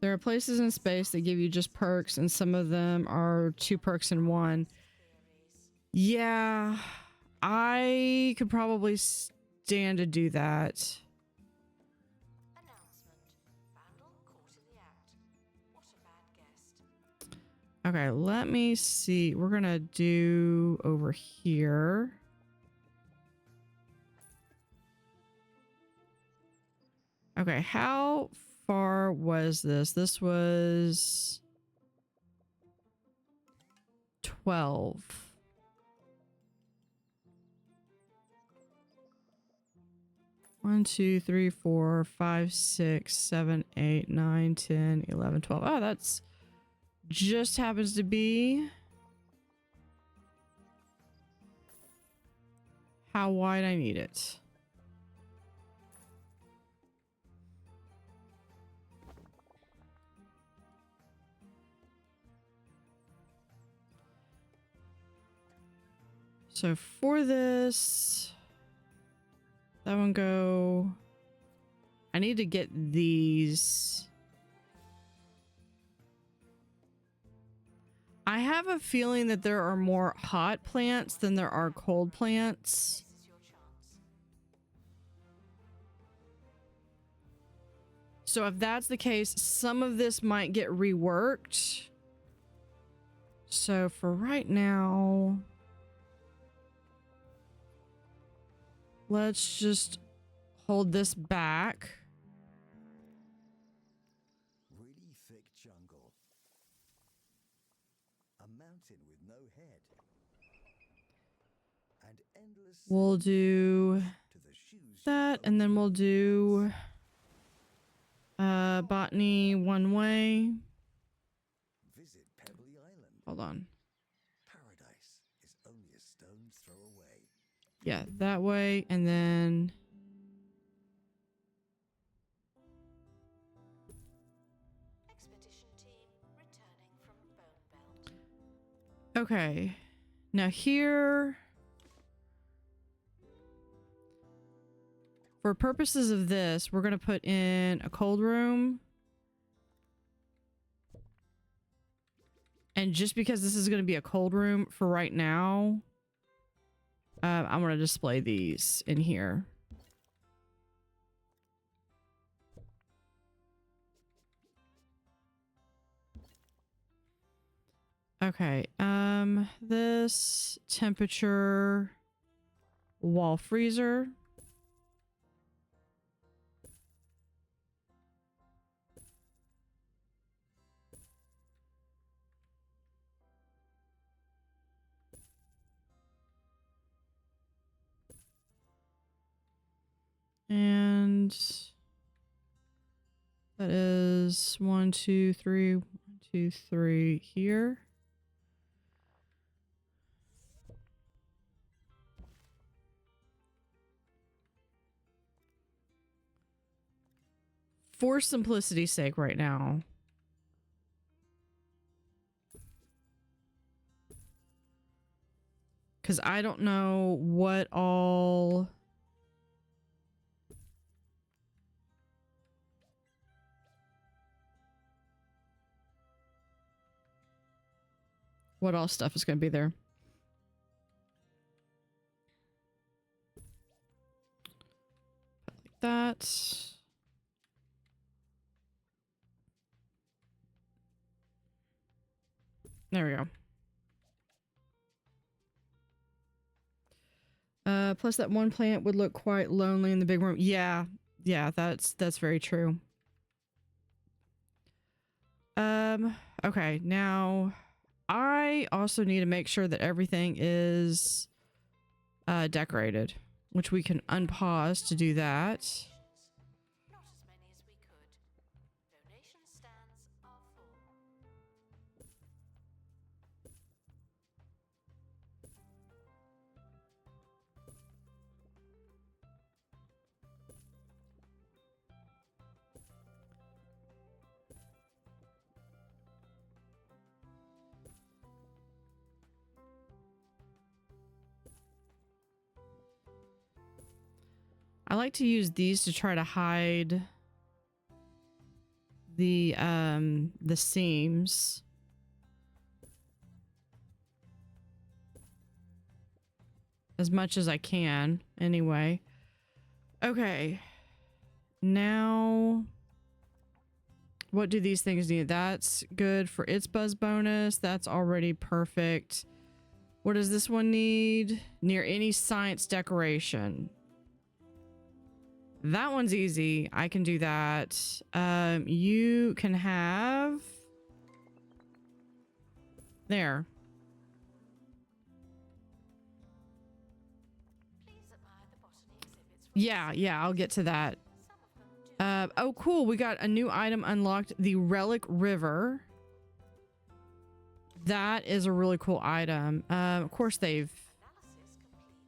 There are places in space that give you just perks, and some of them are 2 perks in 1. Yeah, I could probably stand to do that. Announcement. Vandal caught in the act. What a bad guest. Okay, let me see. We're gonna do over here. Okay, how far was this? This was 12. One, 2, 3, 4, 5, 6, 7, 8, 9, 10, 11, 12. Oh, that's just happens to be how wide I need it. So for this, that one go. I need to get these. I have a feeling that there are more hot plants than there are cold plants. This is your chance. So if that's the case, some of this might get reworked. So for right now, let's just hold this back. Really thick jungle. A mountain with no head. And endless We'll do to the shoes. that, and then we'll do botany one way. Visit Pebbly Island. Hold on. Paradise is only a stone's throw away. Yeah, that way, and then Expedition team returning from Bone Belt. okay. Now here, for purposes of this, we're gonna put in a cold room. And just because this is gonna be a cold room for right now, I'm gonna display these in here. Okay, this temperature wall freezer. And that is 1, 2, 3, 1, 2, 3 here. For simplicity's sake right now. Because I don't know what all... what all stuff is going to be there. Like that. There we go. Plus that one plant would look quite lonely in the big room. Yeah, that's very true. Okay, now I also need to make sure that everything is decorated, which we can unpause to do that. Not as many as we could. Donation stands are full. I like to use these to try to hide the seams. As much as I can, anyway. Okay. Now, what do these things need? That's good for its buzz bonus. That's already perfect. What does this one need? Near any science decoration. That one's easy. I can do that. You can have... there. Please admire the botany exhibits. Yeah, I'll get to that. Some of them do. Oh, cool. We got a new item unlocked. The Relic River. That is a really cool item. Of course, they've... Analysis complete.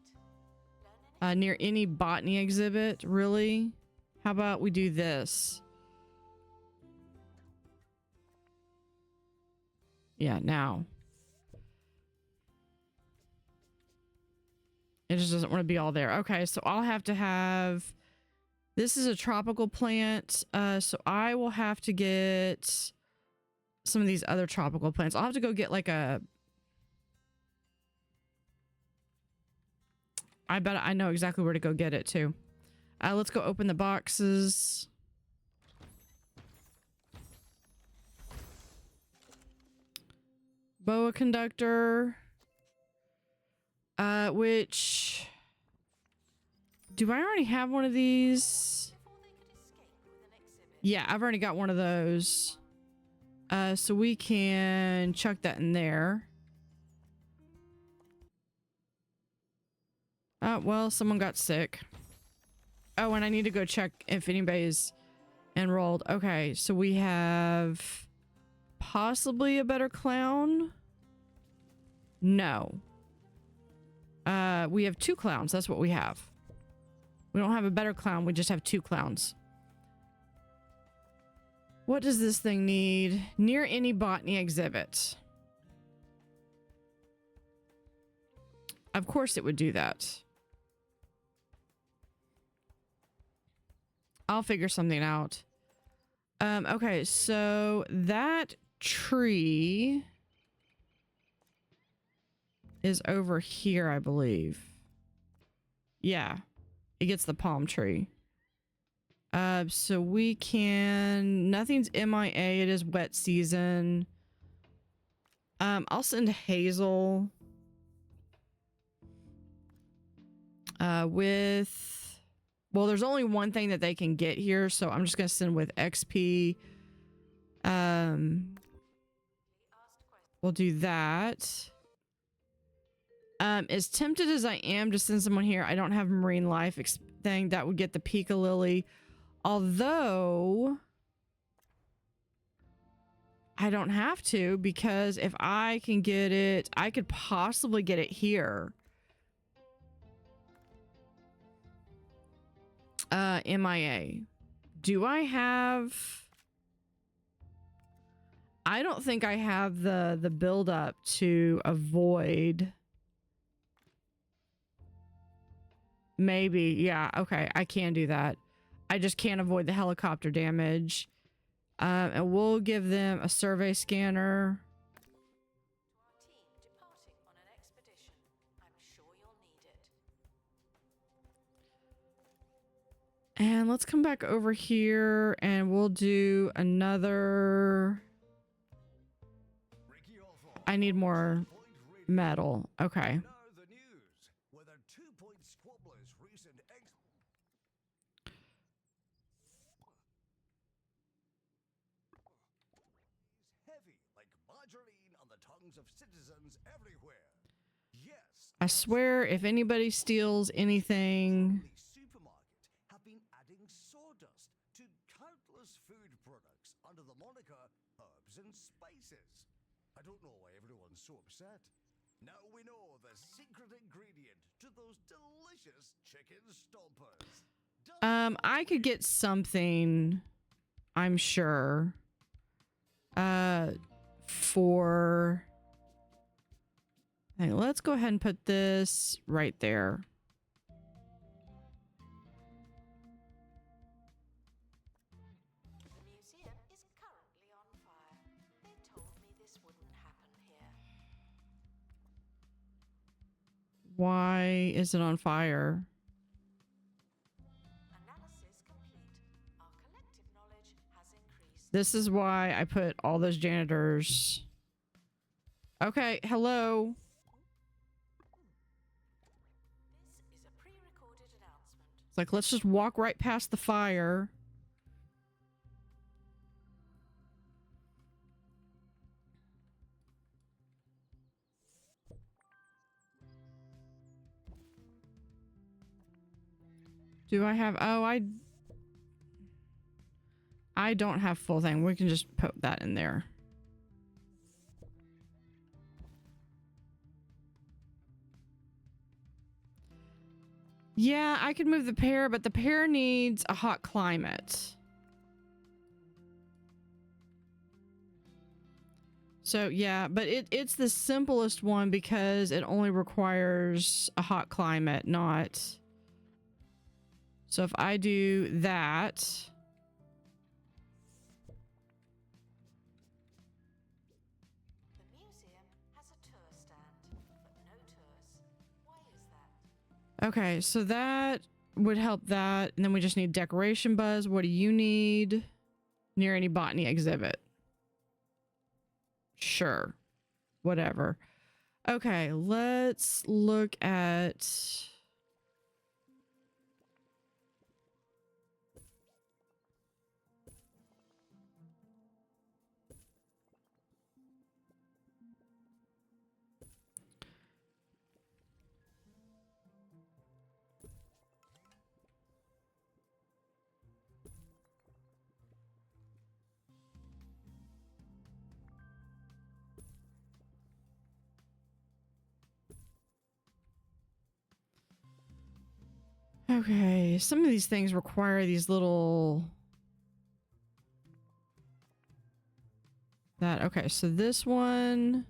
Learn any near any botany exhibit, really? How about we do this? Yeah, now. It just doesn't want to be all there. Okay, so I'll have to have... this is a tropical plant, so I will have to get some of these other tropical plants. I'll have to go get like a... I bet I know exactly where to go get it too. Let's go open the boxes. Boa conductor. Which... do I already have one of these? before they could escape with an exhibit. Yeah, I've already got one of those. So we can chuck that in there. Well, someone got sick. Oh, and I need to go check if anybody's enrolled. Okay, so we have possibly a better clown. No. We have 2 clowns. That's what we have. We don't have a better clown. We just have 2 clowns. What does this thing need? Near any botany exhibit. Of course it would do that. I'll figure something out. Okay, so that tree is over here, I believe. Yeah, it gets the palm tree. So we can... nothing's MIA. It is wet season. I'll send Hazel with... well, there's only one thing that they can get here, so I'm just gonna send with XP. We'll do that. As tempted as I am to send someone here, I don't have marine life thing that would get the Pika Lily. Although I don't have to, because if I can get it, I could possibly get it here. MIA. Do I have... I don't think I have the build up to avoid. Maybe. Yeah. Okay. I can do that. I just can't avoid the helicopter damage. And we'll give them a survey scanner. To our team departing on an expedition. I'm sure you'll need it. And let's come back over here and we'll do another... I need more metal. Okay. Now the news. Whether 2 Point Squabbler's recent heavy like margarine on the tongues of citizens everywhere. Yes. I swear if anybody steals anything... The supermarket have been adding sawdust to countless food products under the moniker herbs and spices. I don't know why everyone's so upset. Now we know the secret ingredient to those delicious chicken stompers. I could get something, I'm sure. For... Hey, let's go ahead and put this right there. The museum is currently on fire. They told me this wouldn't happen here. Why is it on fire? Analysis complete. Our collective knowledge has increased. This is why I put all those janitors. Okay, hello. This is a pre-recorded announcement. It's like, let's just walk right past the fire. Do I have... Oh, I don't have full thing. We can just put that in there. Yeah, I could move the pear, but the pear needs a hot climate. So yeah, but it's the simplest one because it only requires a hot climate, not... So if I do that... The museum has a tour stand, but no tours. Why is that? Okay, so that would help that. And then we just need decoration buzz. What do you need? Near any botany exhibit. Sure. Whatever. Okay, let's look at... Okay, some of these things require these little... Okay, so this one...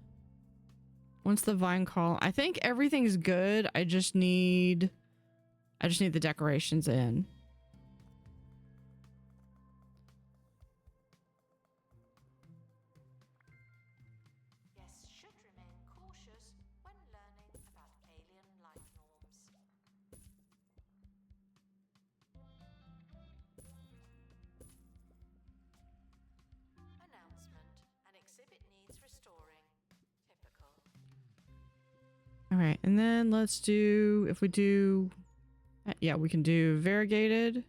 Once the vine column... I think everything's good. I just need the decorations in. Guests should remain cautious when learning about alien life norms. Announcement. An exhibit needs restoring. Typical. Okay, and then let's do... If we do... Yeah, we can do variegated.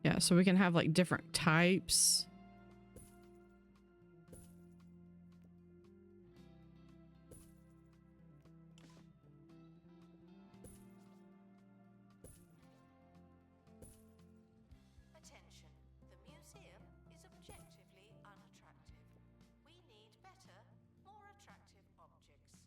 Yeah, so we can have like different types. Attention, the museum is objectively unattractive. We need better, more attractive objects.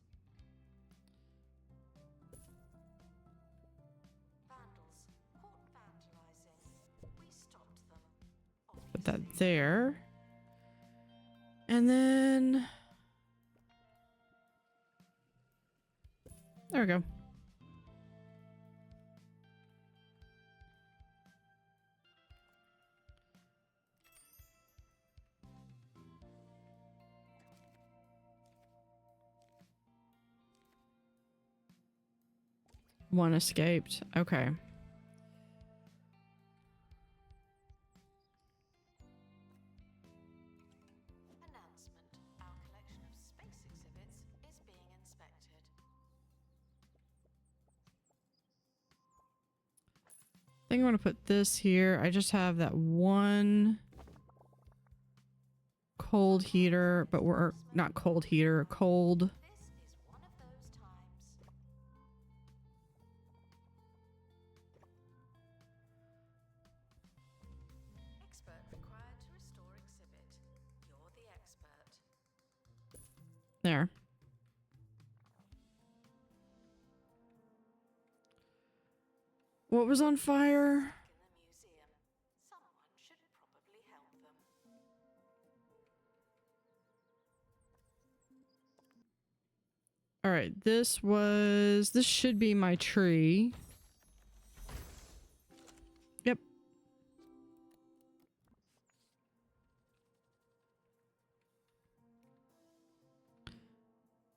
Vandals caught vandalizing. We stopped them. Put that Obviously. there. And then there we go. One escaped. Okay. Announcement. Our collection of space exhibits is being inspected. I think I'm going to put this here. I just have that one cold heater, but we're not cold heater, cold. This is one of those times. Expert required to restore exhibit. You're the expert. There. What was on fire? In the museum, someone should probably help them. All right, this should be my tree. Yep.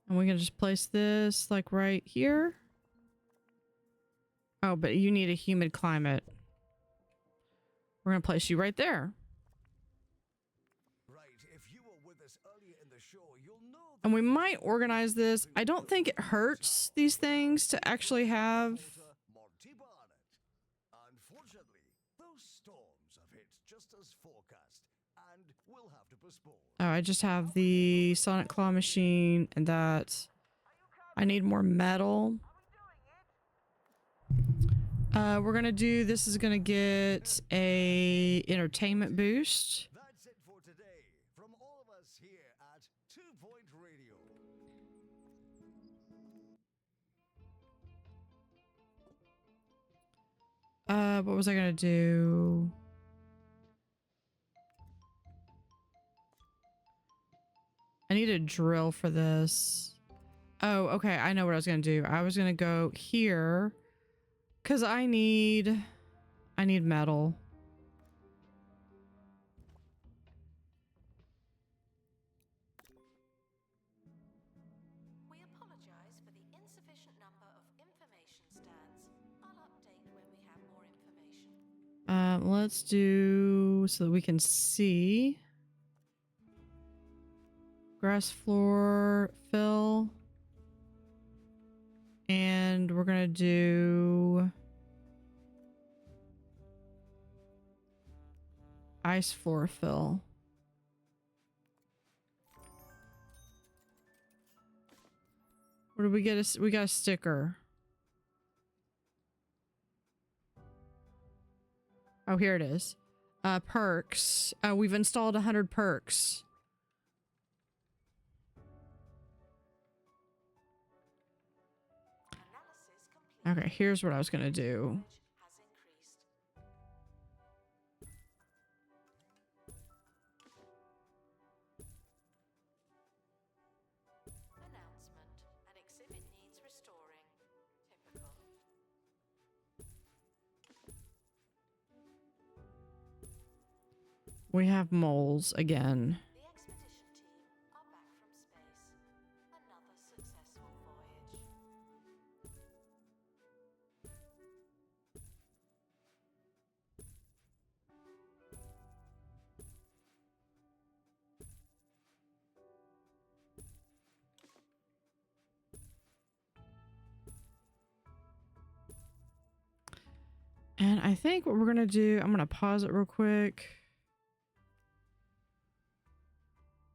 And we can just place this like right here. Oh, but you need a humid climate. We're gonna place you right there. Right, if you were with us earlier in the show, you'll know that And we might organize this. I don't think it hurts these things to actually have. Unfortunately, those storms have hit just as forecast, and we'll have to postpone. Oh, I just have the sonic claw machine and that. I need more metal. We're gonna do, this is gonna get a entertainment boost. That's it for today from all of us here at 2 Point Radio. What was I gonna do? I need a drill for this. Oh, okay, I know what I was gonna do. I was gonna go here because I need metal. We apologize for the insufficient number of information stands. I'll update when we have more information. Let's do so that we can see. Grass floor fill. And we're gonna do ice floor fill. What did we get? We got a sticker. Oh, here it is. Perks. We've installed 100 perks. Analysis complete. Okay, here's what I was gonna do. Has increased. Announcement. An exhibit needs restoring. Typical. We have moles again. The expedition team are back from space. Another successful voyage. And I think what we're gonna do, I'm gonna pause it real quick.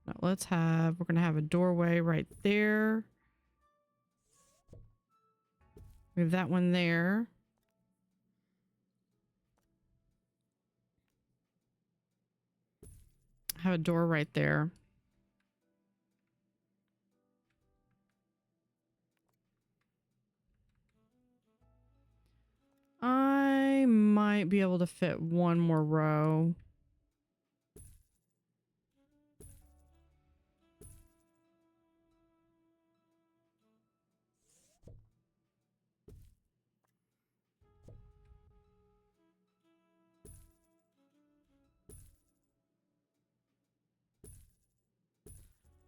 Now we're gonna have a doorway right there. Move that one there. Have a door right there. I might be able to fit one more row.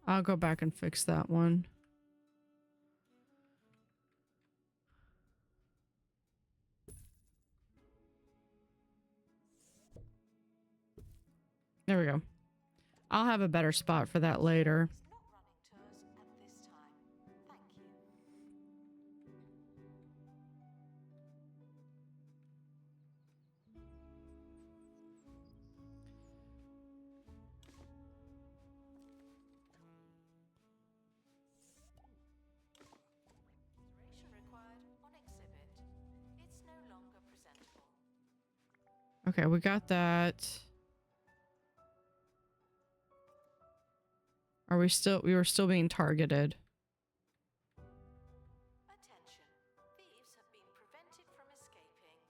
I'll go back and fix that one. There we go. I'll have a better spot for that later. Not running tours at this time. Thank you. Restoration required on exhibit. It's no longer presentable. Okay, we got that. We were still being targeted. Attention. Thieves have been prevented from escaping.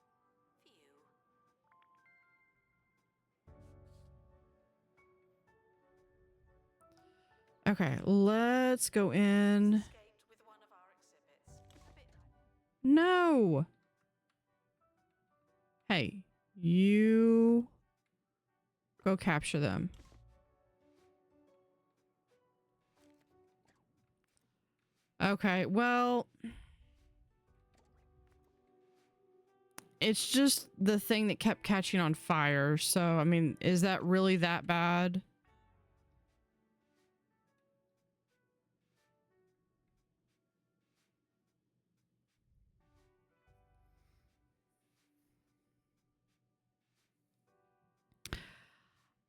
Phew. Okay, let's go in. Escaped with one of our exhibits. A bit No! Hey, you go capture them. Okay, well, it's just the thing that kept catching on fire. So, I mean, is that really that bad?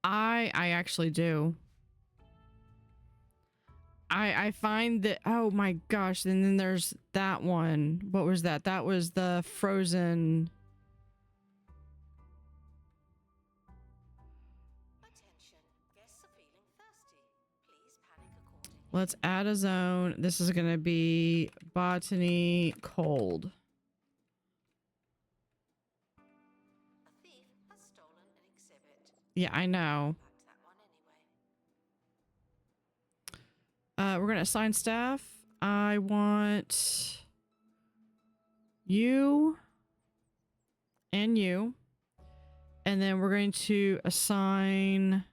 I actually do. I find that, oh my gosh, and then there's that one. What was that? That was the frozen. attention. Guests are feeling thirsty. Please panic accordingly. Let's add a zone. This is going to be Botany cold. A thief has stolen an exhibit. Yeah, I know. Packed that one anyway. We're going to assign staff. I want you and you. And then we're going to assign...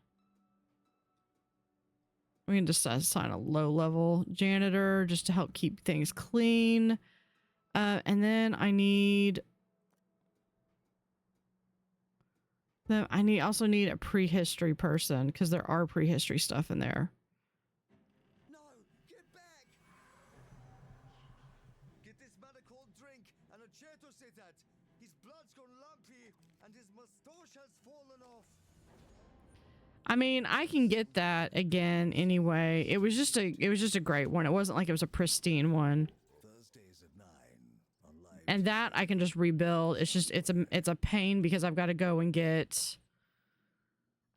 We can just assign a low-level janitor just to help keep things clean. And then I need... also need a prehistory person because there are prehistory stuff in there. No, get back! Get this man a cold drink and a chair to sit at. His blood's gone lumpy and his moustache has fallen off. I mean, I can get that again anyway. It was just a great one. It wasn't like it was a pristine one. Thursdays at 9 on live. And that I can just rebuild. It's just it's a pain because I've got to go and get...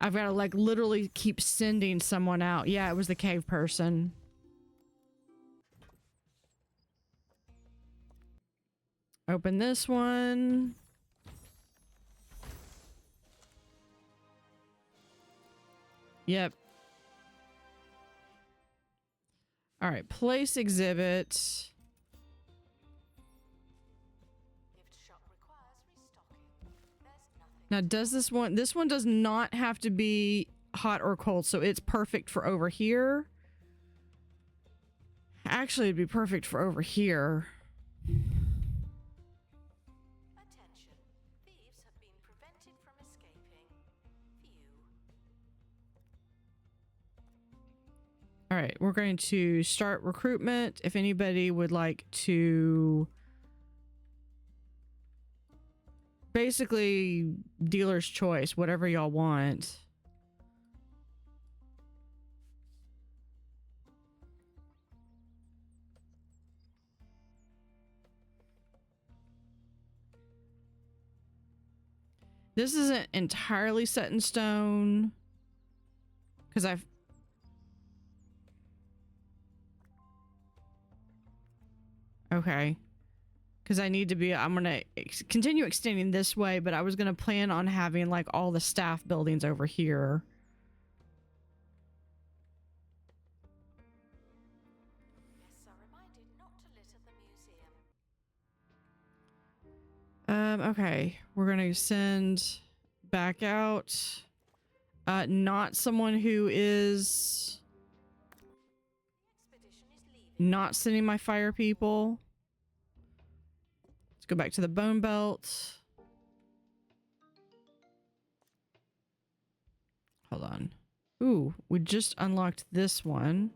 I've got to like literally keep sending someone out. Yeah, it was the cave person. Open this one. Yep. All right, place exhibit. Gift shop requires restocking. There's nothing. Now, does this one does not have to be hot or cold, so it's perfect for over here. Actually, it'd be perfect for over here. Attention. Thieves have been prevented from escaping. Phew. All right, we're going to start recruitment. If anybody would like to basically dealer's choice, whatever y'all want. This isn't entirely set in stone because I've okay. Because I need to be, I'm going to continue extending this way, but I was going to plan on having like all the staff buildings over here. Guests are reminded not to litter the museum. Okay. We're going to send back out. Not someone who is Expedition is leaving. not sending my fire people. Let's go back to the bone belt. Hold on. Ooh, we just unlocked this one.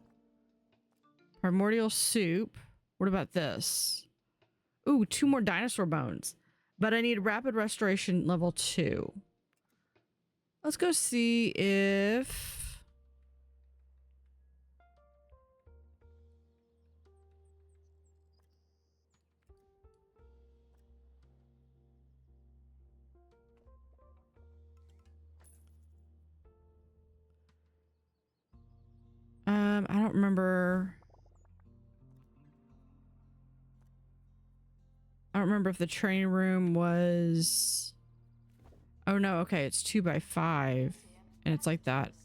Primordial soup. What about this? Ooh, 2 more dinosaur bones. But I need rapid restoration level 2. Let's go see if... I don't remember. I don't remember if the training room was... Oh no, okay, it's 2 by 5 and it's like that. Stand,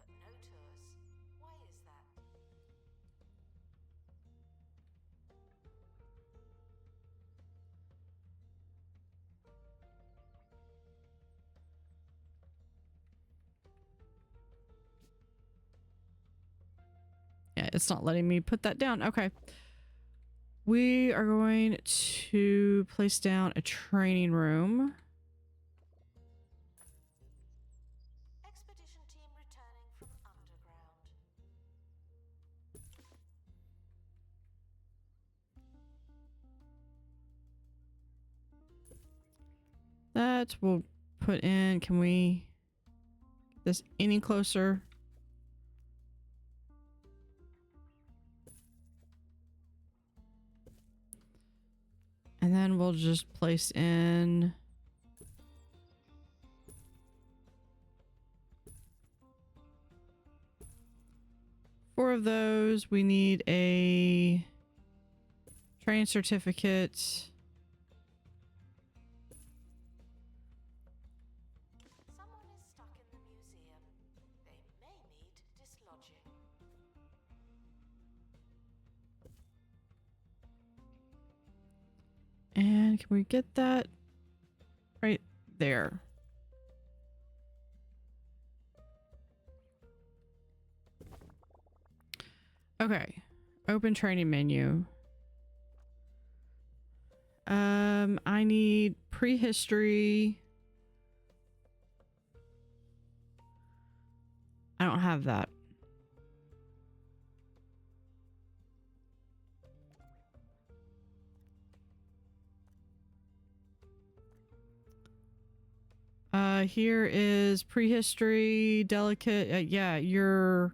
but no tours. Why is that? Yeah, it's not letting me put that down. Okay. We are going to place down a training room. Expedition team returning from underground. That we'll put in. Can we get this any closer? And then we'll just place in four of those. We need a training certificate. Someone is stuck in the museum. They may need dislodging. And can we get that right there? Okay. Open training menu. I need prehistory. I don't have that. Here is prehistory, delicate. Yeah, your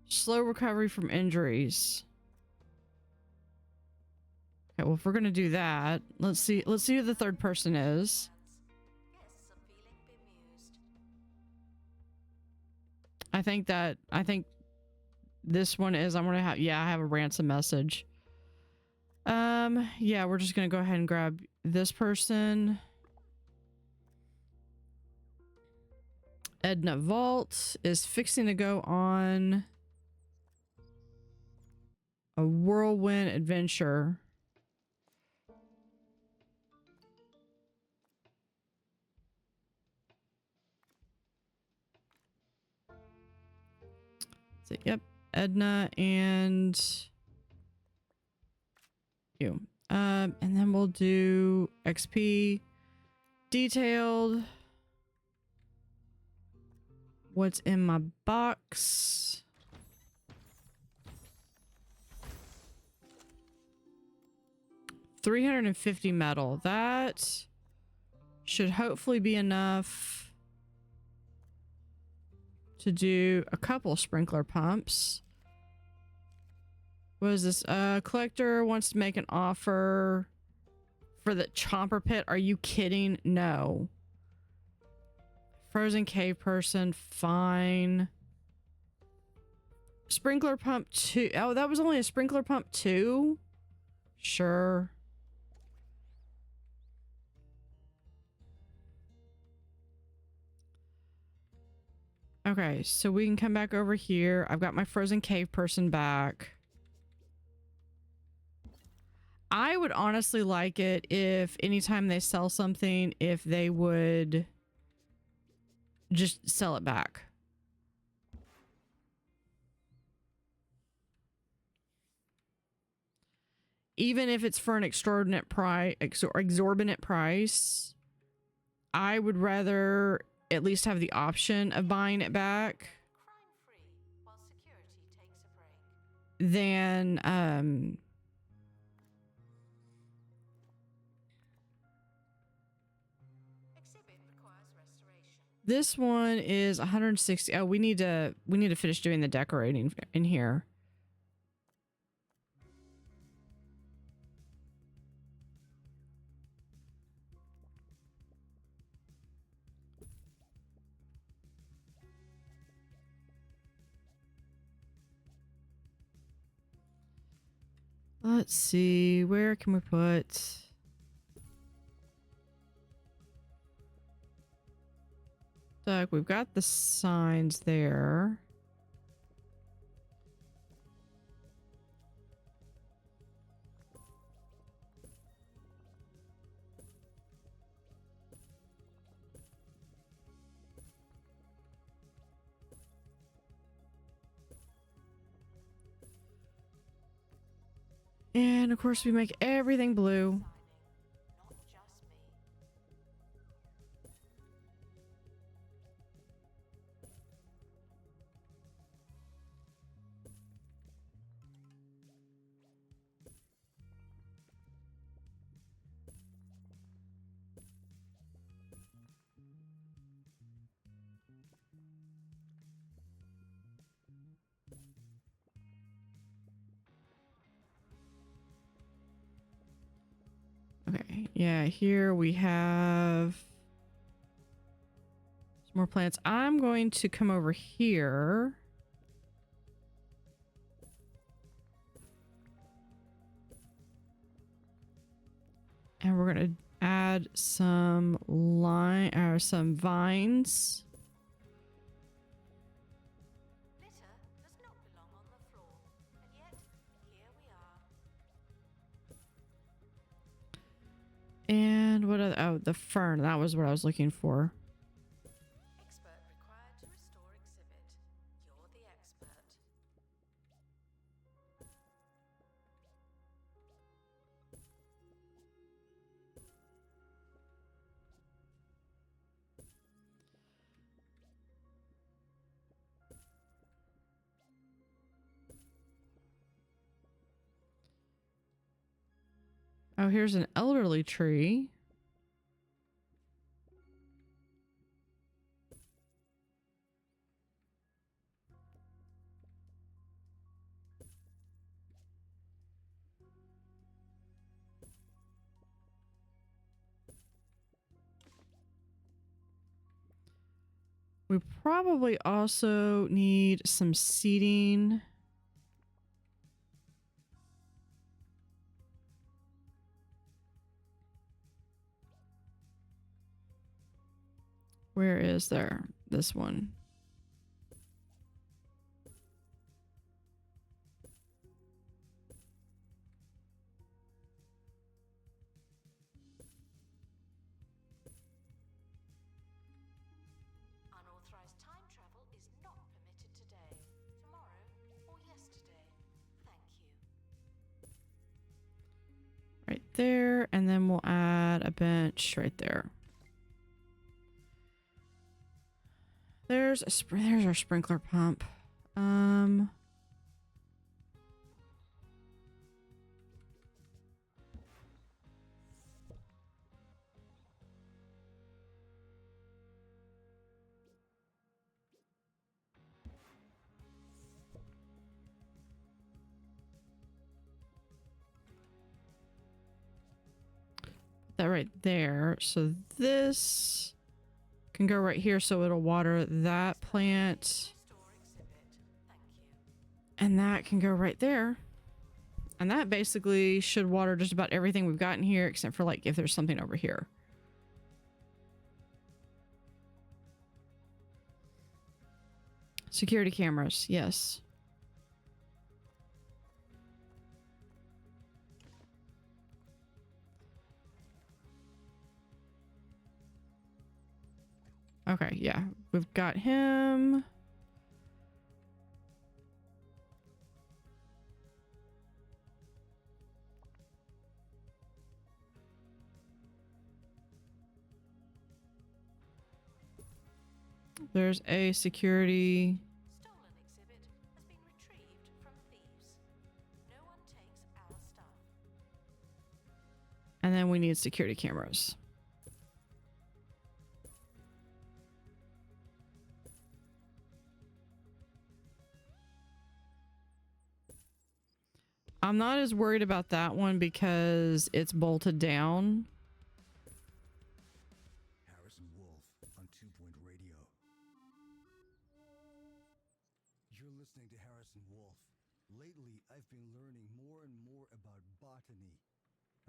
slow recovery from injuries. Okay, well, if we're gonna do that, let's see who the third person is. Guests are feeling bemused. I think this one is. I'm gonna have. Yeah, I have a ransom message. Yeah, we're just gonna go ahead and grab this person. Edna Vault is fixing to go on a whirlwind adventure. So, yep, Edna and you. And then we'll do XP detailed. What's in my box? $350 metal. That should hopefully be enough to do a couple sprinkler pumps. What is this? Collector wants to make an offer for the chomper pit. Are you kidding? No. Frozen cave person, fine. Sprinkler pump 2. Oh, that was only a sprinkler pump 2? Sure. Okay, so we can come back over here. I've got my frozen cave person back. I would honestly like it if anytime they sell something, if they would just sell it back. Even if it's for an exorbitant price, I would rather at least have the option of buying it back than this one is 160. Oh, we need to finish doing the decorating in here. Let's see, where can we put... Look, we've got the signs there. And of course we make everything blue. Okay, yeah, here we have some more plants. I'm going to come over here. And we're going to add some some vines. Litter does not belong on the floor, and yet here we are. And what other, oh, the fern. That was what I was looking for. Expert required to restore exhibit. You're the expert. Oh, here's an elderly tree. We probably also need some seating. Where is there? This one. Unauthorized time travel is not permitted today, tomorrow, or yesterday. Thank you. Right there, and then we'll add a bench right there. There's our sprinkler pump. that right there. So this can go right here, so it'll water that plant. Store exhibit. Thank you. And that can go right there. And that basically should water just about everything we've got in here, except for like if there's something over here. Security cameras, yes. Okay, yeah, we've got him. There's a security. Stolen exhibit has been retrieved from thieves. No one takes our stuff. And then we need security cameras. I'm not as worried about that one because it's bolted down. Harrison Wolf on 2-point radio. You're listening to Harrison Wolf. Lately, I've been learning more and more about botany.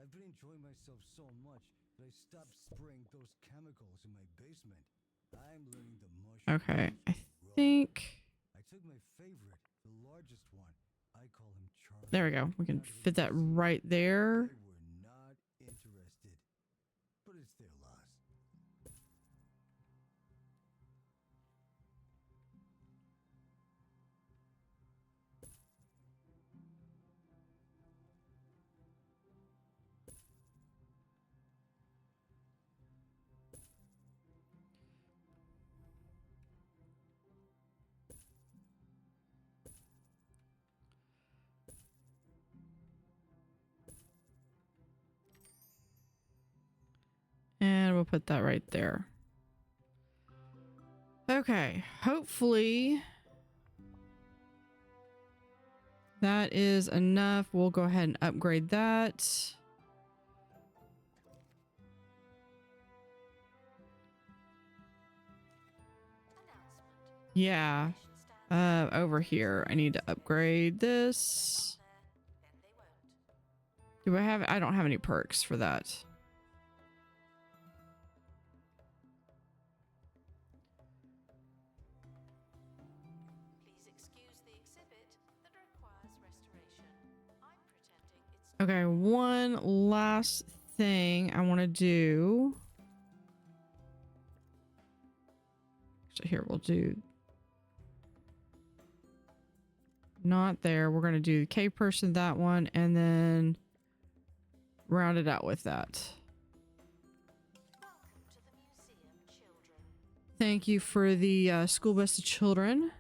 I've been enjoying myself so much that I stopped spraying those chemicals in my basement. I'm learning the mushrooms. Okay, I grow. think I took my favorite, the largest one. I call him Charlie. there we go. We can fit that right there. They were not interested, but it's their loss. And we'll put that right there. Okay, hopefully that is enough. We'll go ahead and upgrade that. Announcement. Yeah. Information stands Over here, I need to upgrade this. then they won't. Do I have? I don't have any perks for that. Please excuse the exhibit that requires restoration. I'm pretending it's Okay, one last thing I want to do. So here we'll do. Not there. We're going to do K person, that one, and then round it out with that. welcome to the museum, children. Thank you for the school bus of children.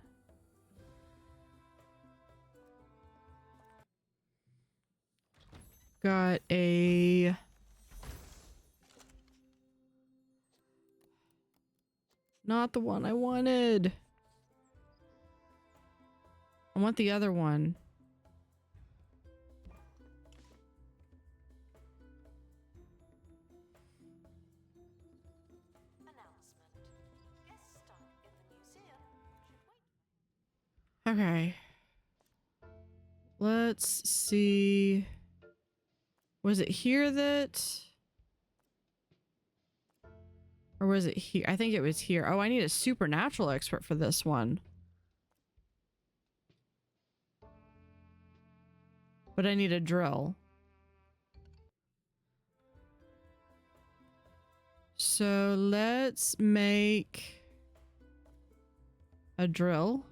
Got a not the one I wanted. I want the other one. Announcement. Guests stuck in the museum should wait. Okay. Let's see. Was it here that... Or was it here? I think it was here. Oh, I need a supernatural expert for this one. But I need a drill. So let's make a drill.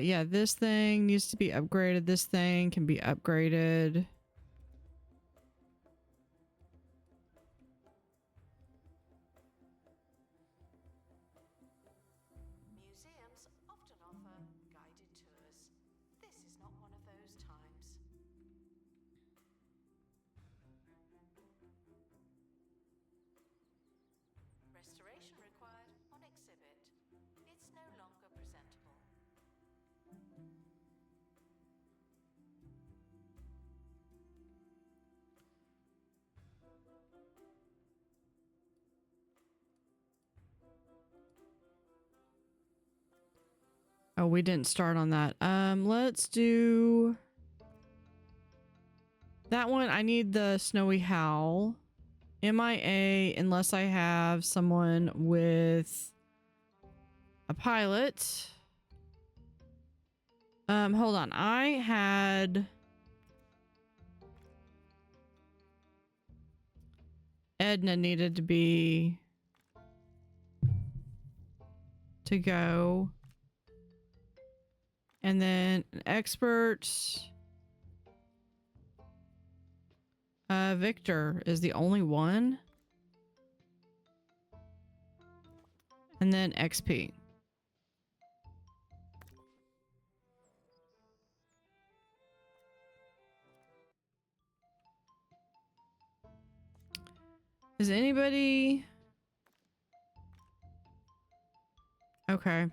Yeah, this thing needs to be upgraded. This thing can be upgraded. Museums often offer guided tours. This is not one of those times. Restoration required on exhibit. It's no longer presentable. we didn't start on that. Let's do that one. I need the Snowy Howl. MIA unless I have someone with a pilot. Hold on. I had Edna needed to go. And then an expert. Victor is the only one. And then XP. Is anybody... Okay.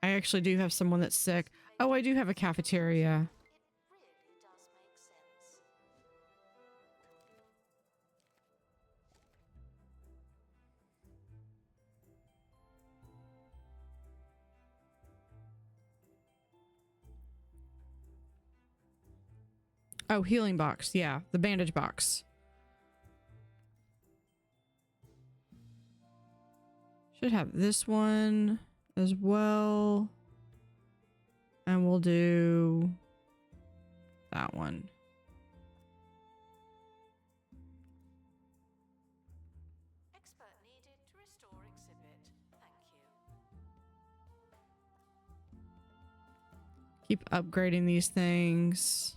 I actually do have someone that's sick. Oh, I do have a cafeteria. It really does make sense. Oh, healing box. Yeah, the bandage box. Should have this one as well. And we'll do that one. Expert needed to restore exhibit. Thank you. Keep upgrading these things.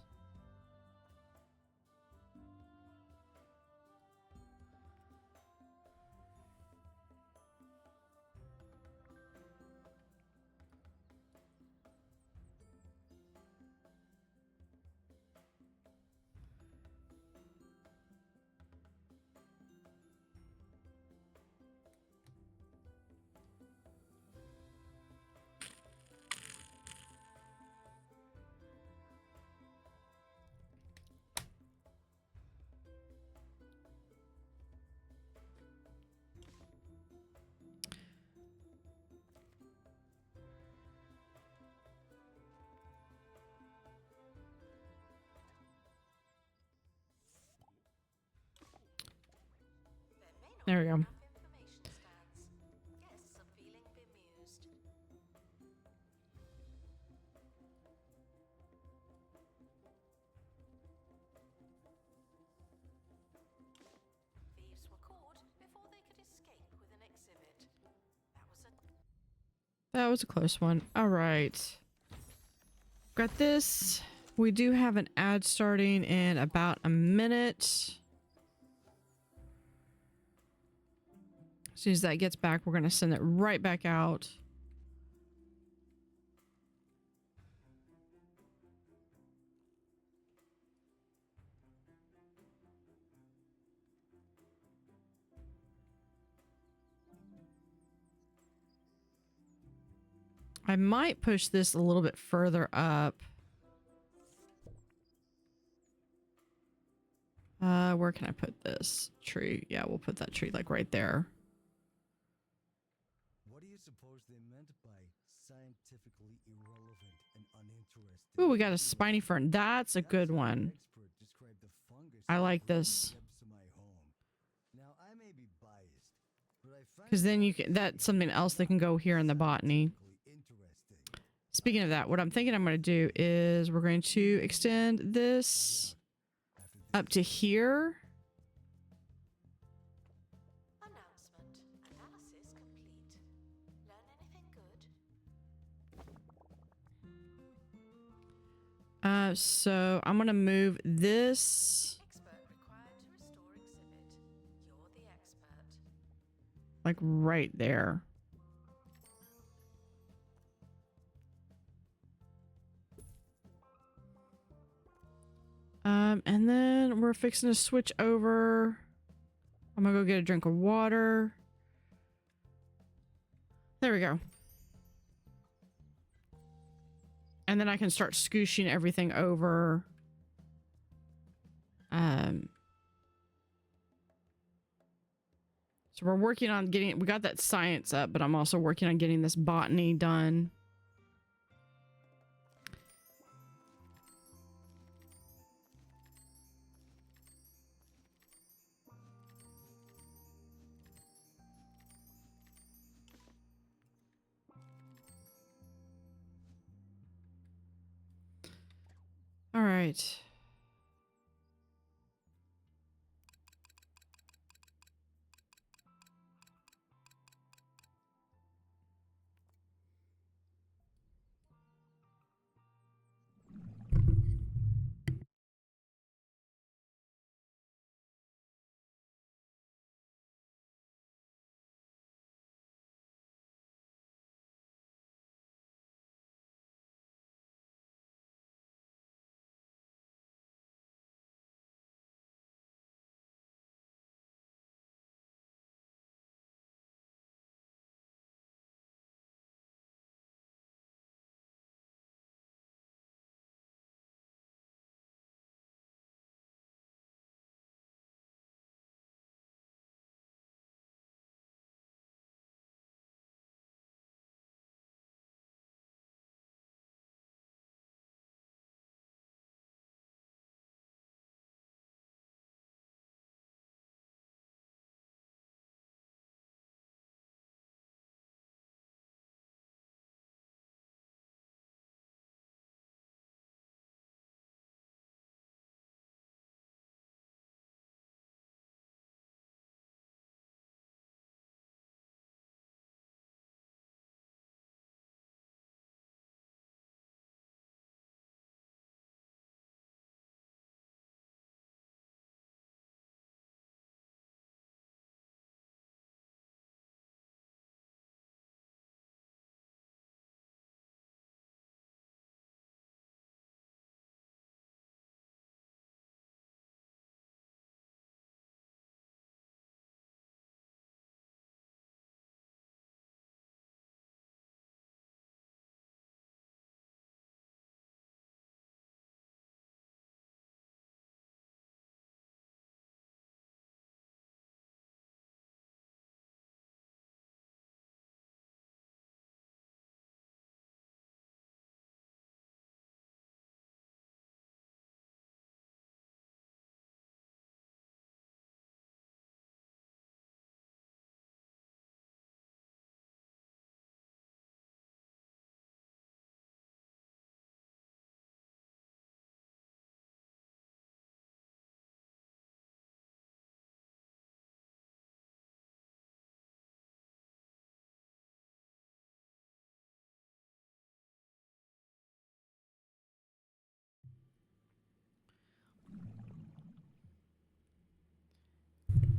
There we go. Information stands. Guests are feeling bemused. Thieves were caught before they could escape with an exhibit. That was a close one. All right. Got this. We do have an ad starting in about a minute. As soon as that gets back, we're going to send it right back out. I might push this a little bit further up. Where can I put this tree? Yeah, we'll put that tree like right there. What do you suppose they meant by scientifically irrelevant and uninteresting? Ooh, we got a spiny fern. That's a good one. I like this. Because then you can, that's something else that can go here in the botany. Speaking of that, what I'm thinking I'm going to do is we're going to extend this up to here. Announcement. Analysis complete. Learn anything good? So I'm going to move this Expert required to restore exhibit. You're the expert. like right there. And then we're fixing to switch over. I'm gonna go get a drink of water. There we go. And then I can start scooshing everything over. So So we're working on getting, we got that science up, but I'm also working on getting this botany done. All right.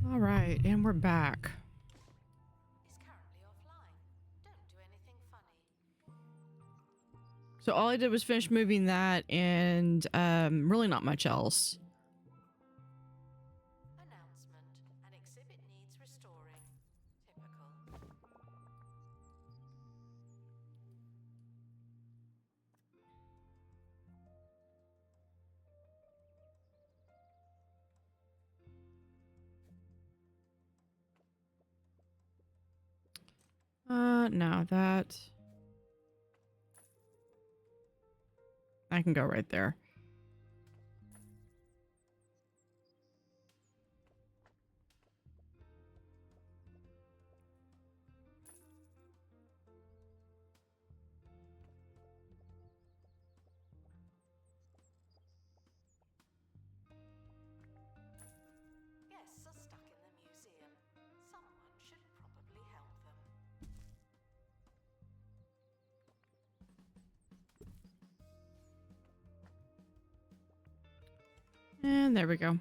All right, and we're back. Is currently offline. Don't do anything funny. So all I did was finish moving that and really not much else. Announcement. An exhibit needs restoring. Typical. No, that I can go right there. Guests are stuck in the museum. Someone should probably help them. And there we go.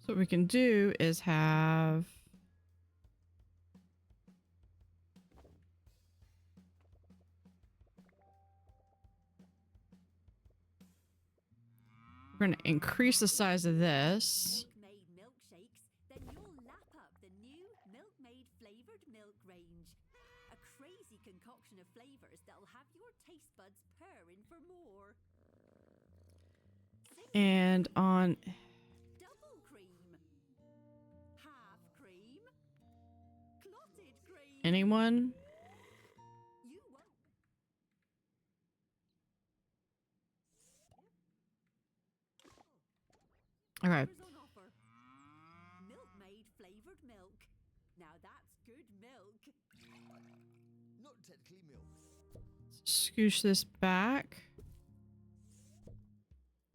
So what we can do is have we're going to increase the size of this. Milk-made milkshakes, then you'll lap up the new milk-made flavoured milk range. A crazy concoction of flavors that'll have your taste buds purring for more. And on Double cream, half cream, clotted cream. anyone? You won't. Okay. Offers on offer. Milkmaid flavored milk. Now that's good milk. Not technically milk. Scoosh this back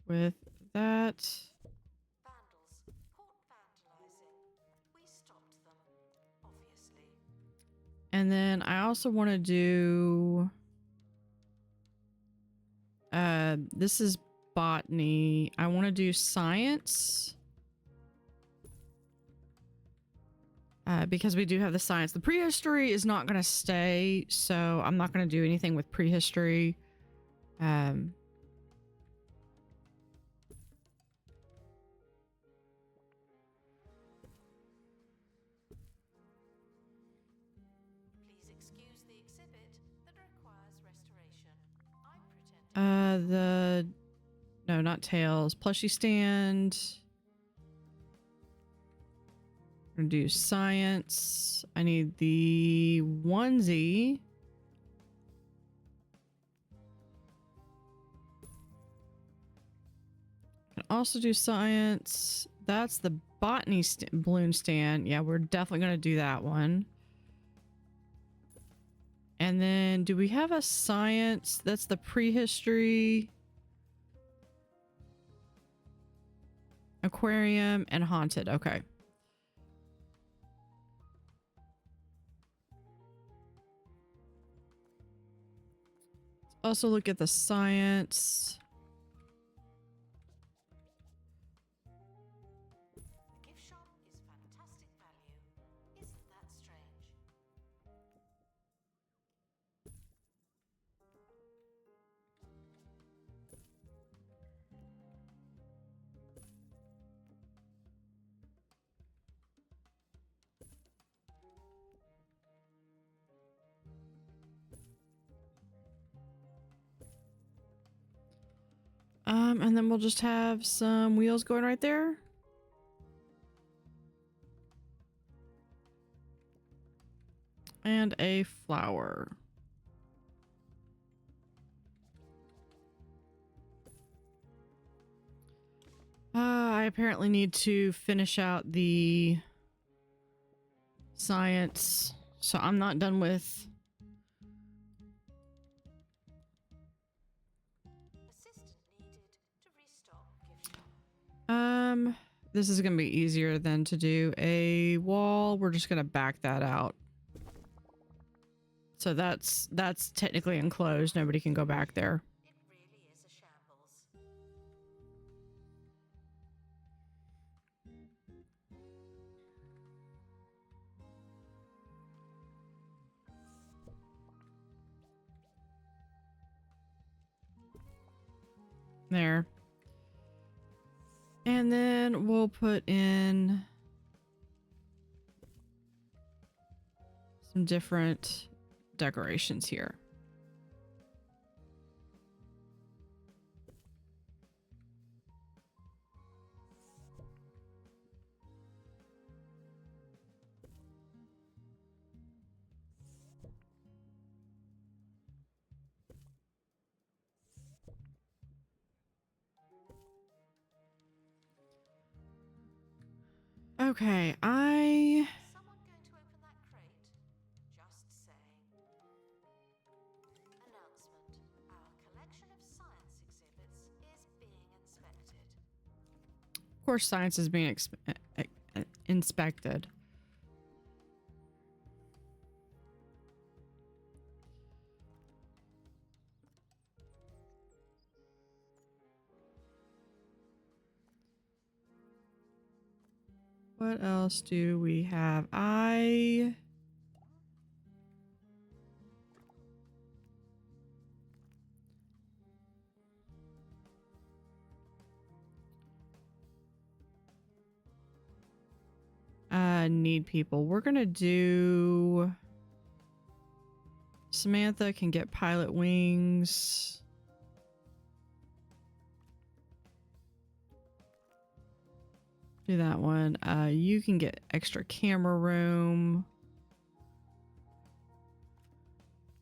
with that. Vandals. Port vandalizing. We stopped them, obviously. And then I also want to do this is botany. I want to do science. Because we do have the science. The prehistory is not going to stay, so I'm not going to do anything with prehistory. Please excuse the exhibit that requires restoration. I'm pretending. No, not tails. Plushie stand. I'm gonna do science. I need the onesie. Can also do science. That's the botany balloon stand. Yeah, we're definitely gonna do that one. And then do we have a science? That's the prehistory, aquarium, and haunted. Okay. Let's also look at the science. The gift shop is fantastic value. Isn't that strange? And then we'll just have some wheels going right there. And a flower. I apparently need to finish out the science, so I'm not done with. Assistant needed to restock gift shop. This is gonna be easier than to do a wall. We're just gonna back that out. So that's technically enclosed. Nobody can go back there. It really is a shambles. There. And then we'll put in some different decorations here. Okay, Someone going to open that crate? Just saying. Announcement. Our collection of science exhibits is being inspected. of course, science is being inspected. What else do we have? I need people. We're gonna do Samantha can get pilot wings. Do that one. You can get extra camera room.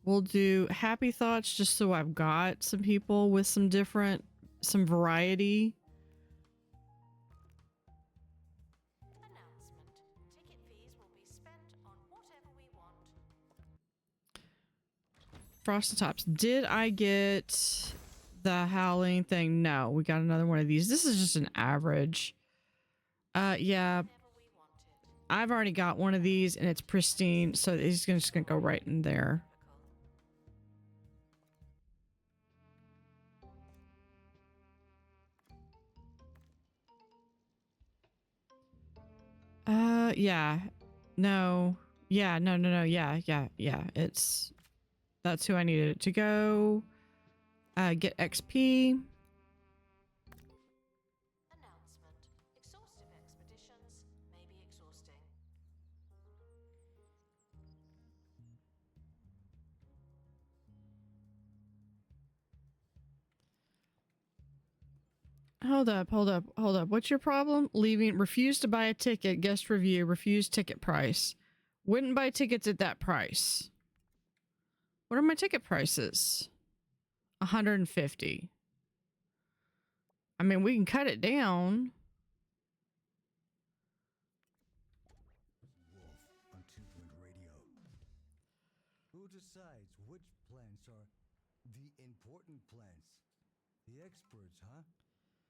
We'll do happy thoughts just so I've got some people with some variety. Announcement. Ticket fees will be spent on whatever we want. Frosted Tops. Did I get the howling thing? No, we got another one of these. This is just an average. Yeah. I've already got one of these and it's pristine, so it's just gonna go right in there. Yeah. No. Yeah, no. Yeah. That's who I needed it to go. Get XP. Announcement. Exhaustive expeditions may be exhausting. Hold up. What's your problem? Leaving. Refuse to buy a ticket. Guest review. Refuse ticket price. Wouldn't buy tickets at that price. What are my ticket prices? 150. I mean, we can cut it down. Wolf on 2-point radio. Who decides which plants are the important plants? The experts, huh?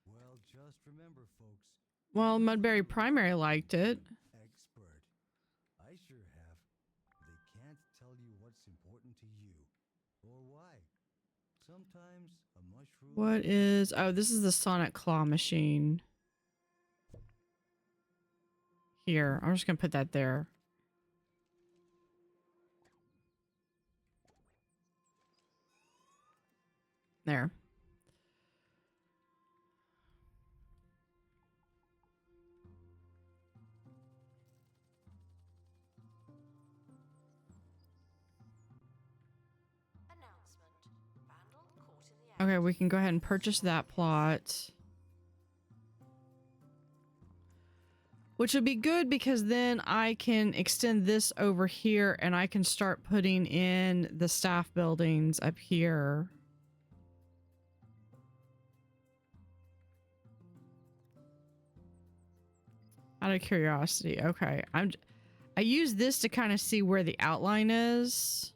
Well, just remember, folks. Well, Mudberry Primary liked it. Expert. I sure have. They can't tell you what's important to you or why. Sometimes a mushroom. What is... Oh, this is the Sonic Claw machine. Here, I'm just gonna put that there. There. Okay, we can go ahead and purchase that plot. Which would be good because then I can extend this over here and I can start putting in the staff buildings up here. Out of curiosity. Okay. I use this to kind of see where the outline is.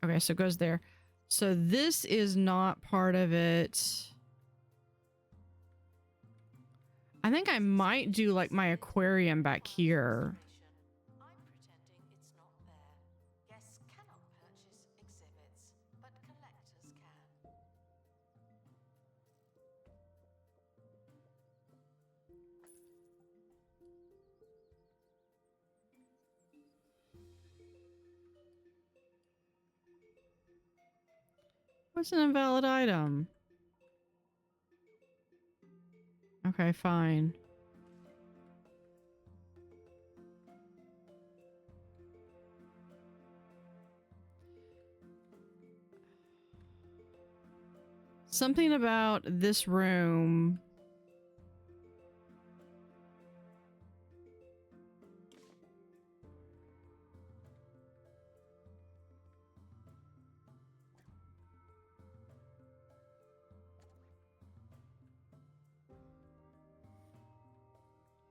Okay, so it goes there. So this is not part of it. I think I might do like my aquarium back here. I'm pretending it's not there. Guests cannot purchase exhibits, but collectors can. What's an invalid item? Okay, fine. Something about this room.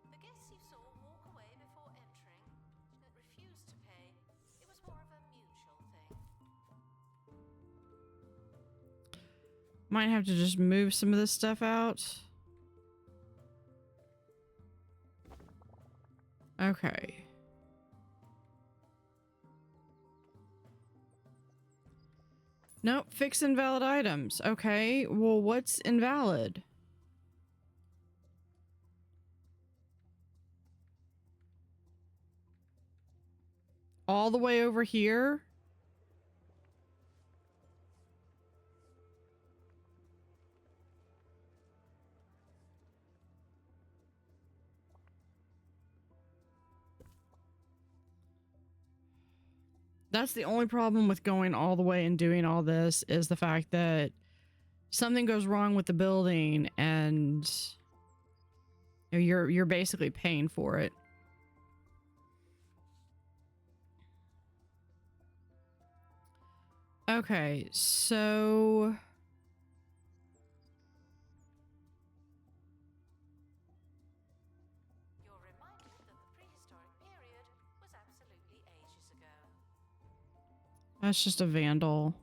The guests you saw walk away before entering refused to pay. It was more of a mutual thing. Might have to just move some of this stuff out. Okay. Nope, fix invalid items. Okay, well, what's invalid? All the way over here? That's the only problem with going all the way and doing all this, is the fact that something goes wrong with the building and you're basically paying for it. Okay, so You're reminded that the prehistoric period was absolutely ages ago. that's just a vandal.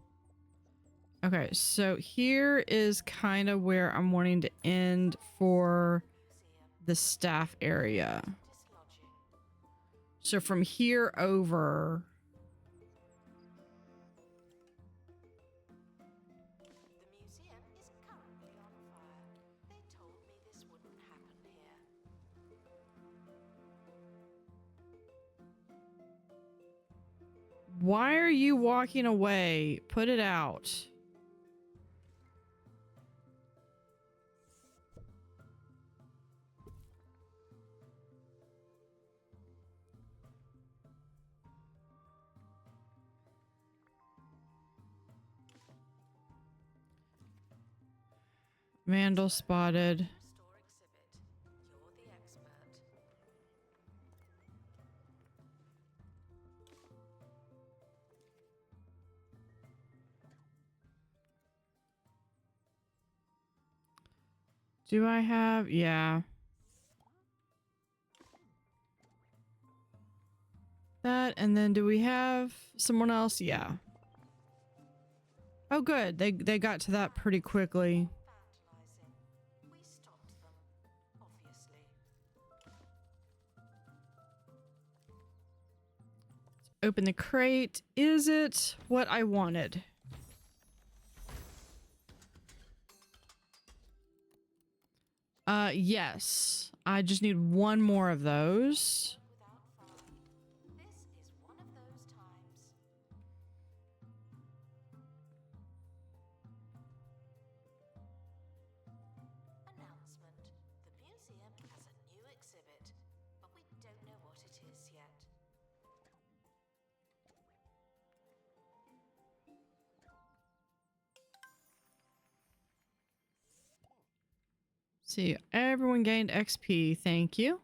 Okay, so here is kind of where I'm wanting to end for the staff area. Dislodging. So from here over, The museum is currently on fire. They told me this wouldn't happen here. why are you walking away? Put it out. Vandal spotted. Restore exhibit. You're the expert. Do I have? Yeah. That, and then do we have someone else? Yeah. Oh, good. They got to that pretty quickly. Vandalizing. We stopped them, obviously. Open the crate. Is it what I wanted? Yes. I just need one more of those. Without fire. This is one of those times. Announcement. The museum has a new exhibit, but we don't know what it is yet. See, everyone gained XP. Thank you.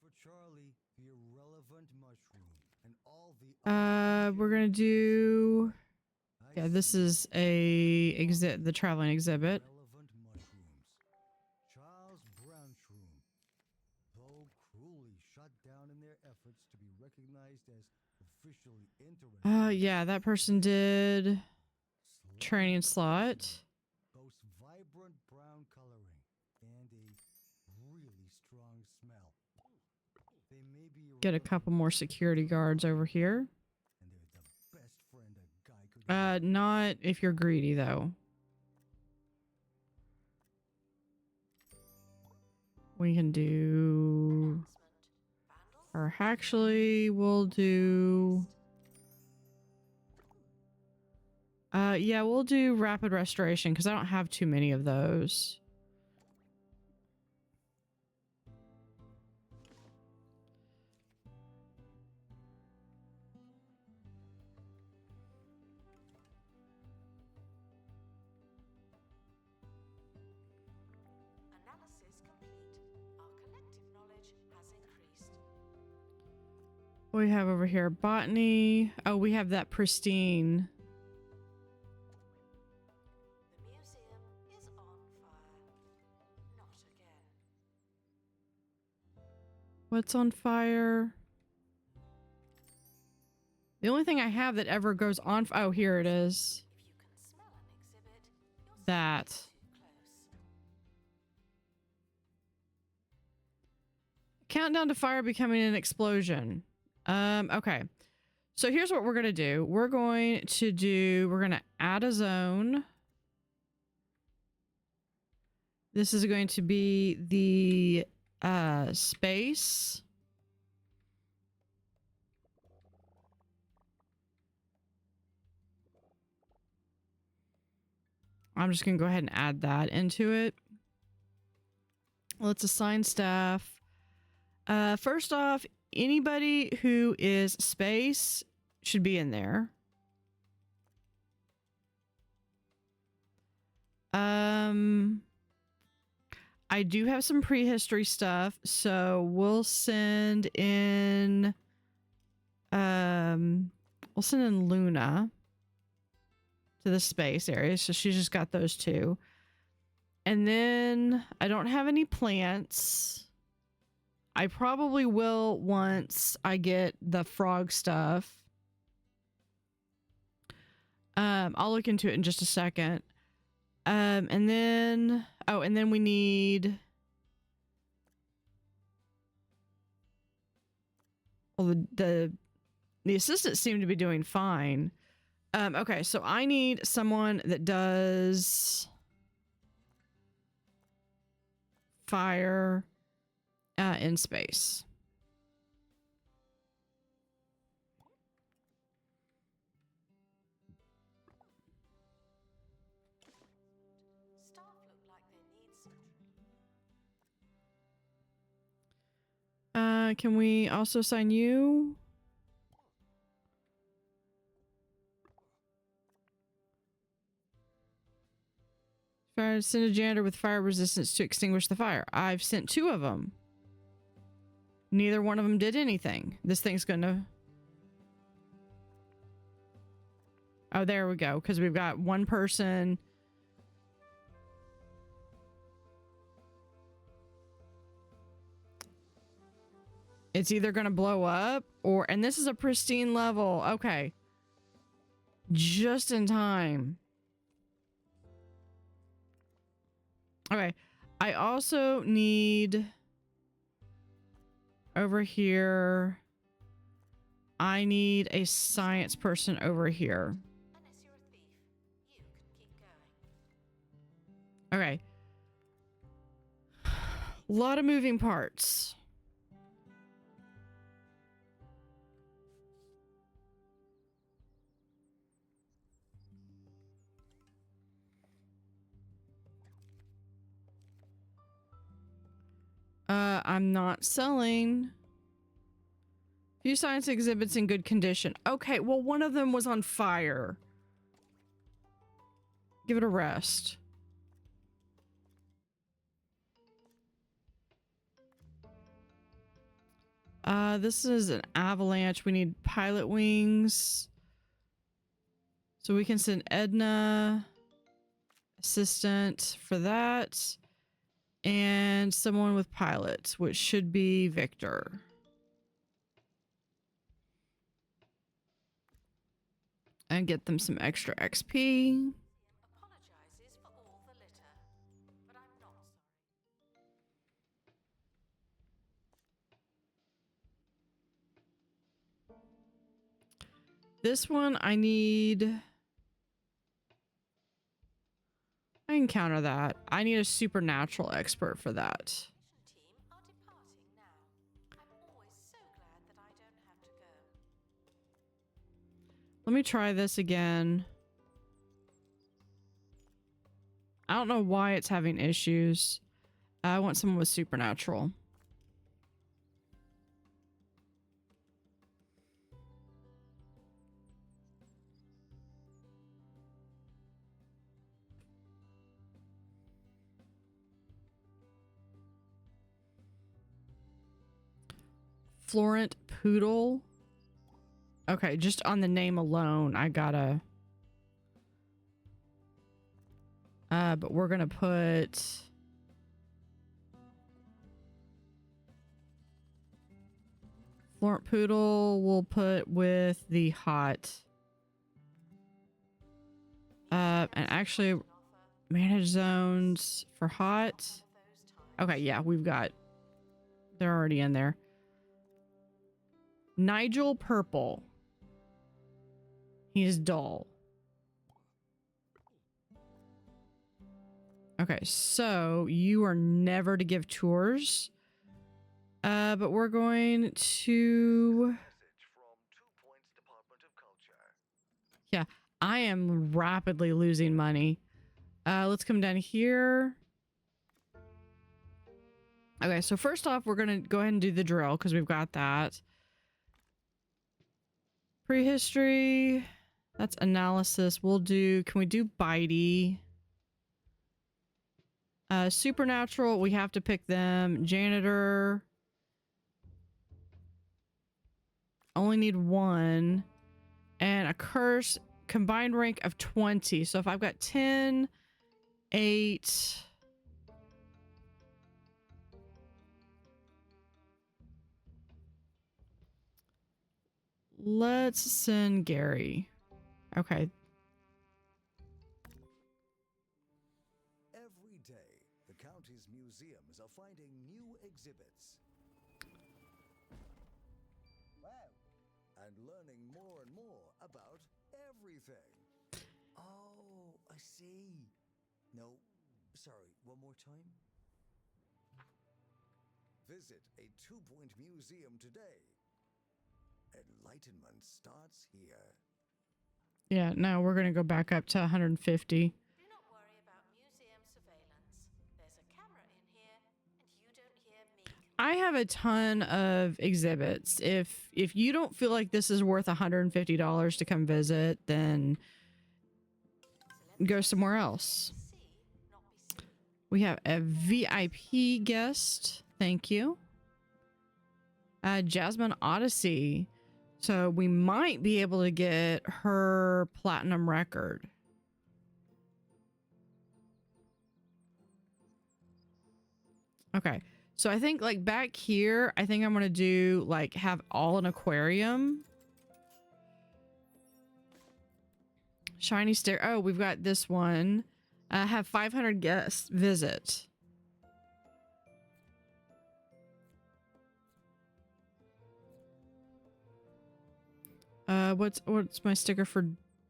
For Charlie, the irrelevant mushroom, and all the We're gonna do. Yeah, this is the traveling exhibit. relevant mushrooms. Charles Brownshroom, though cruelly shut down in their efforts to be recognized as officially interested. Yeah, that person did training slot. Boasts vibrant brown coloring and a really strong smell. They may be Get a couple more security guards over here. and they're the best friend a guy could have. Not if you're greedy though. We can do, Announcement. Vandals. or actually we'll do, yeah, we'll do rapid restoration because I don't have too many of those. Analysis complete. Our collective knowledge has increased. What do we have over here? Botany. Oh, we have that pristine. The museum is on fire. Not again. What's on fire? The only thing I have that ever goes on. Oh, here it is. If you can smell an exhibit, you're That. too close. Countdown to fire becoming an explosion. Okay. So here's what we're going to do. We're going to add a zone. This is going to be the space. I'm just going to go ahead and add that into it. Let's assign staff. First off, anybody who is space should be in there. I do have some prehistory stuff, so we'll send in Luna to the space area, so she's just got those two. And then I don't have any plants. I probably will once I get the frog stuff. I'll look into it in just a second. And then we need, well, the assistants seem to be doing fine. Okay, so I need someone that does fire in space. Staff look like they need some. Can we also assign you? Send a janitor with fire resistance to extinguish the fire. I've sent 2 of them. Neither one of them did anything. This thing's gonna... Oh, there we go. Because we've got one person... It's either gonna blow up or... And this is a pristine level. Okay. Just in time. Okay, I also need over here, I need a science person over here. Unless you're a thief, you can keep going. Okay. A lot of moving parts. I'm not selling. Few science exhibits in good condition. Okay, well, one of them was on fire. Give it a rest. This is an avalanche. We need pilot wings. So we can send Edna, assistant for that. And someone with pilots, which should be Victor. And get them some extra XP. Apologizes for all the litter, but I'm not sorry. This one I need... I can counter that. I need a supernatural expert for that. Team are departing now. I'm always so glad that I don't have to go. Let me try this again. I don't know why it's having issues. I want someone with supernatural. Florent Poodle. Okay, just on the name alone, I gotta... but we're gonna put... Florent Poodle we'll put with the hot. And actually, manage zones for hot. Okay, yeah, we've got... They're already in there. Nigel Purple. He's dull. Okay, so you are never to give tours. But we're going to... Yeah, I am rapidly losing money. Let's come down here. Okay, so first off, we're going to go ahead and do the drill because we've got that. Prehistory. That's analysis. We'll do, can we do Bitey? Supernatural, we have to pick them. Janitor. Only need one. And a curse, combined rank of 20. So if I've got 10, 8. Let's send Gary. Okay. Every day, the county's museums are finding new exhibits. Wow. And learning more and more about everything. Oh, I see. No, sorry, one more time. Visit a 2-point museum today. Enlightenment starts here. Yeah, no, we're going to go back up to 150. Do not worry about museum surveillance. There's a camera in here, and you don't hear me. I have a ton of exhibits. If you don't feel like this is worth $150 to come visit, then go somewhere else. See, not be seen. We have a VIP guest. Thank you. Jasmine Odyssey. So we might be able to get her platinum record. Okay. So I think like back here, I think I'm going to do like have all an aquarium. Shiny stair. Oh, we've got this one. Have 500 guests visit. What's my sticker for?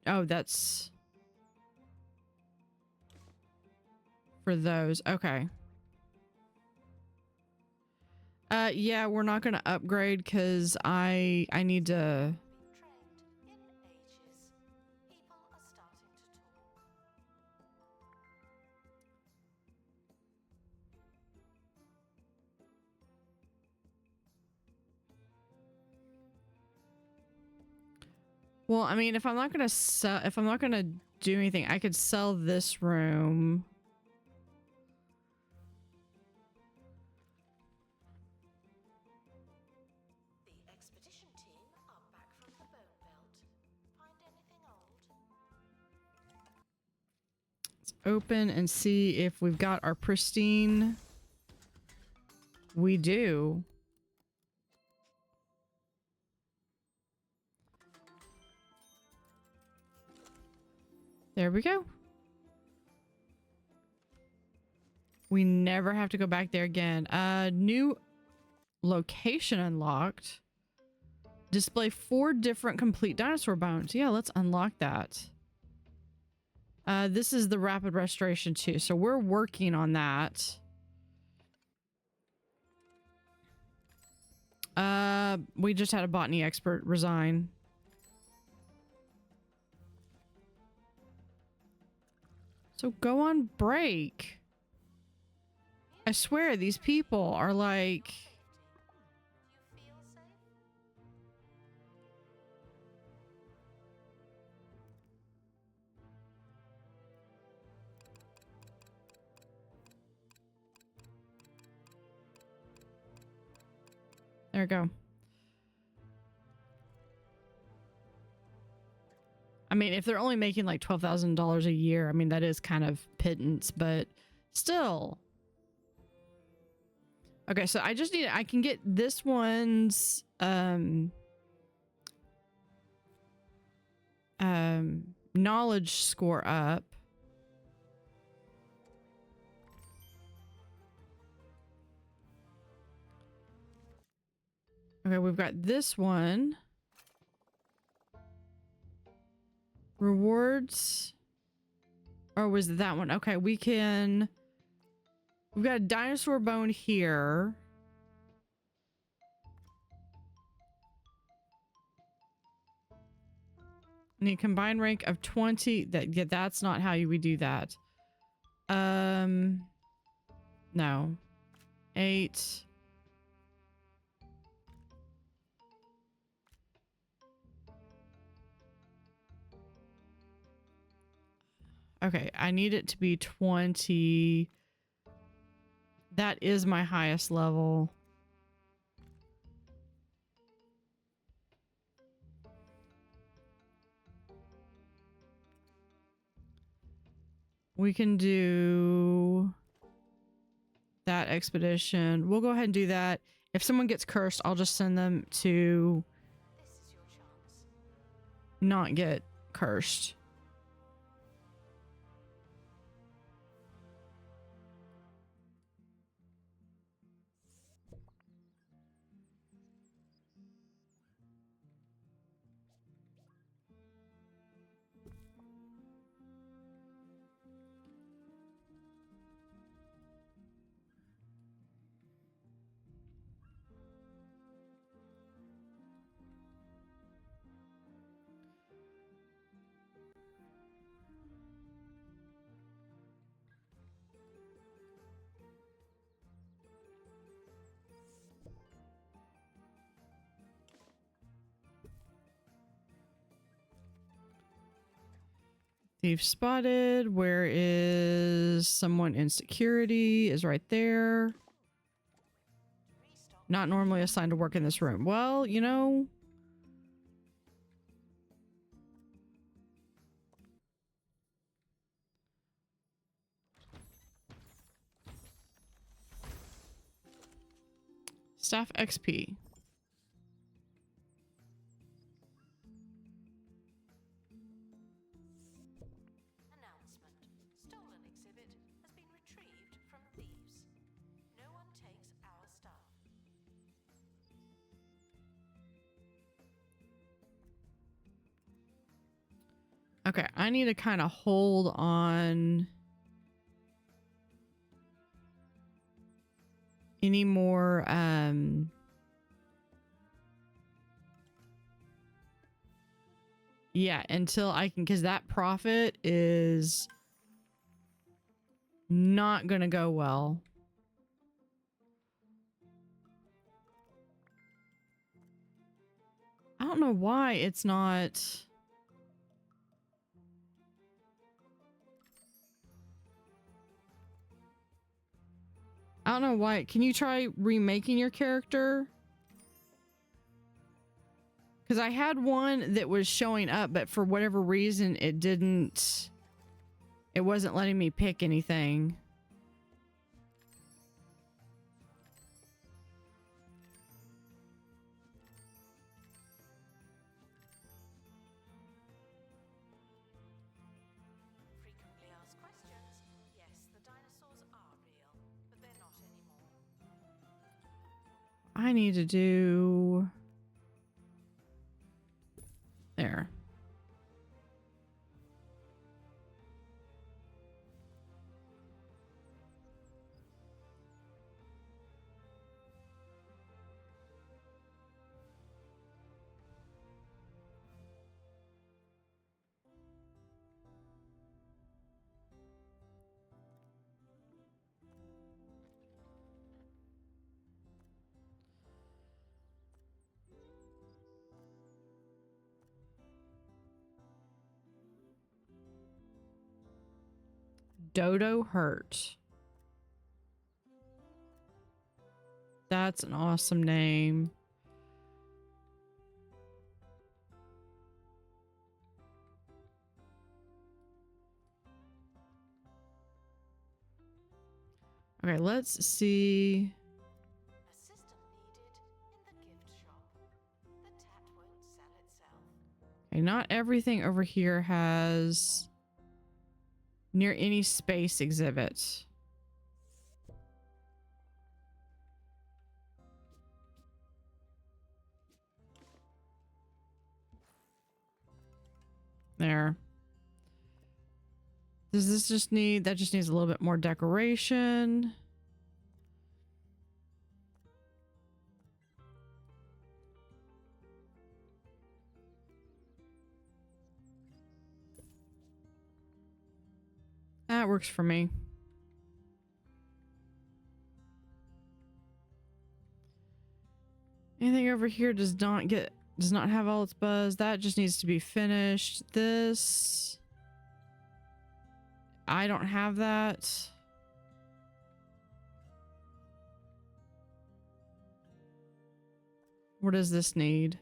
Oh, that's for those. Okay. Yeah, we're not gonna upgrade because I need to. Been trained in ages. People are starting to talk. Well, I mean, if I'm not gonna do anything, I could sell this room. The expedition team are back from the bone belt. Find anything old? Let's open and see if we've got our pristine. We do. There we go. We never have to go back there again. New location unlocked. Display 4 different complete dinosaur bones. Yeah, let's unlock that. This is the rapid restoration too, so we're working on that. We just had a botany expert resign. So go on break. I swear these people are like... Do you feel safe? There we go. I mean, if they're only making like $12,000 a year, I mean, that is kind of pittance, but still. Okay, so I just need, I can get this one's, knowledge score up. Okay, we've got this one. Rewards. Or was it that one? Okay, we can... We've got a dinosaur bone here. Need combined rank of 20. Yeah, that's not how we do that. No. 8. Okay, I need it to be 20. That is my highest level. We can do that expedition. We'll go ahead and do that. If someone gets cursed, I'll just send them to This is your chance. not get cursed. Thief spotted. Where is someone in security? Is right there. Restock. Not normally assigned to work in this room. Well, you know. Staff XP. Announcement. Stolen exhibit has been retrieved from thieves. No one takes our stuff. Okay, I need to kind of hold on any more yeah, until I can, because that profit is not gonna go well. I don't know why it's not. I don't know why. Can you try remaking your character? Because I had one that was showing up, but for whatever reason, it didn't. It wasn't letting me pick anything. Frequently asked questions. Yes, the dinosaurs are real, but they're not anymore. I need to do. There. Dodo Hurt. That's an awesome name. Okay, let's see. Assistant needed in the gift shop. The tat won't sell itself. Okay, not everything over here has near any space exhibit. There. Does this just need, that just needs a little bit more decoration. That works for me. Anything over here does not have all its buzz. That just needs to be finished. This. I don't have that. What does this need?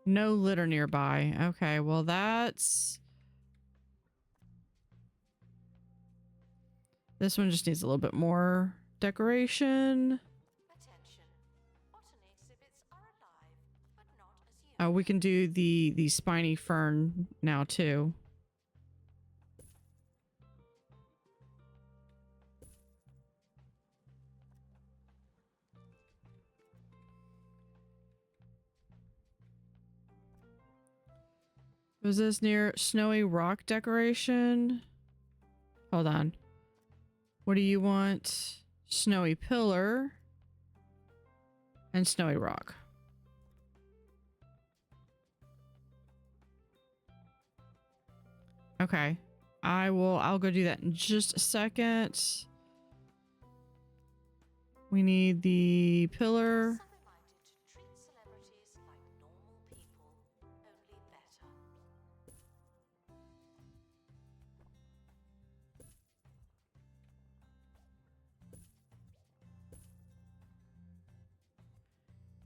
No litter nearby. Okay, well that's... This one just needs a little bit more decoration. Attention. Botany exhibits are alive, but not as Oh, we can do the spiny fern now too. Was this near snowy rock decoration? Hold on. What do you want? Snowy pillar and snowy rock. Okay. I'll go do that in just a second. We need the pillar. some reminded to treat celebrities like normal people, only better.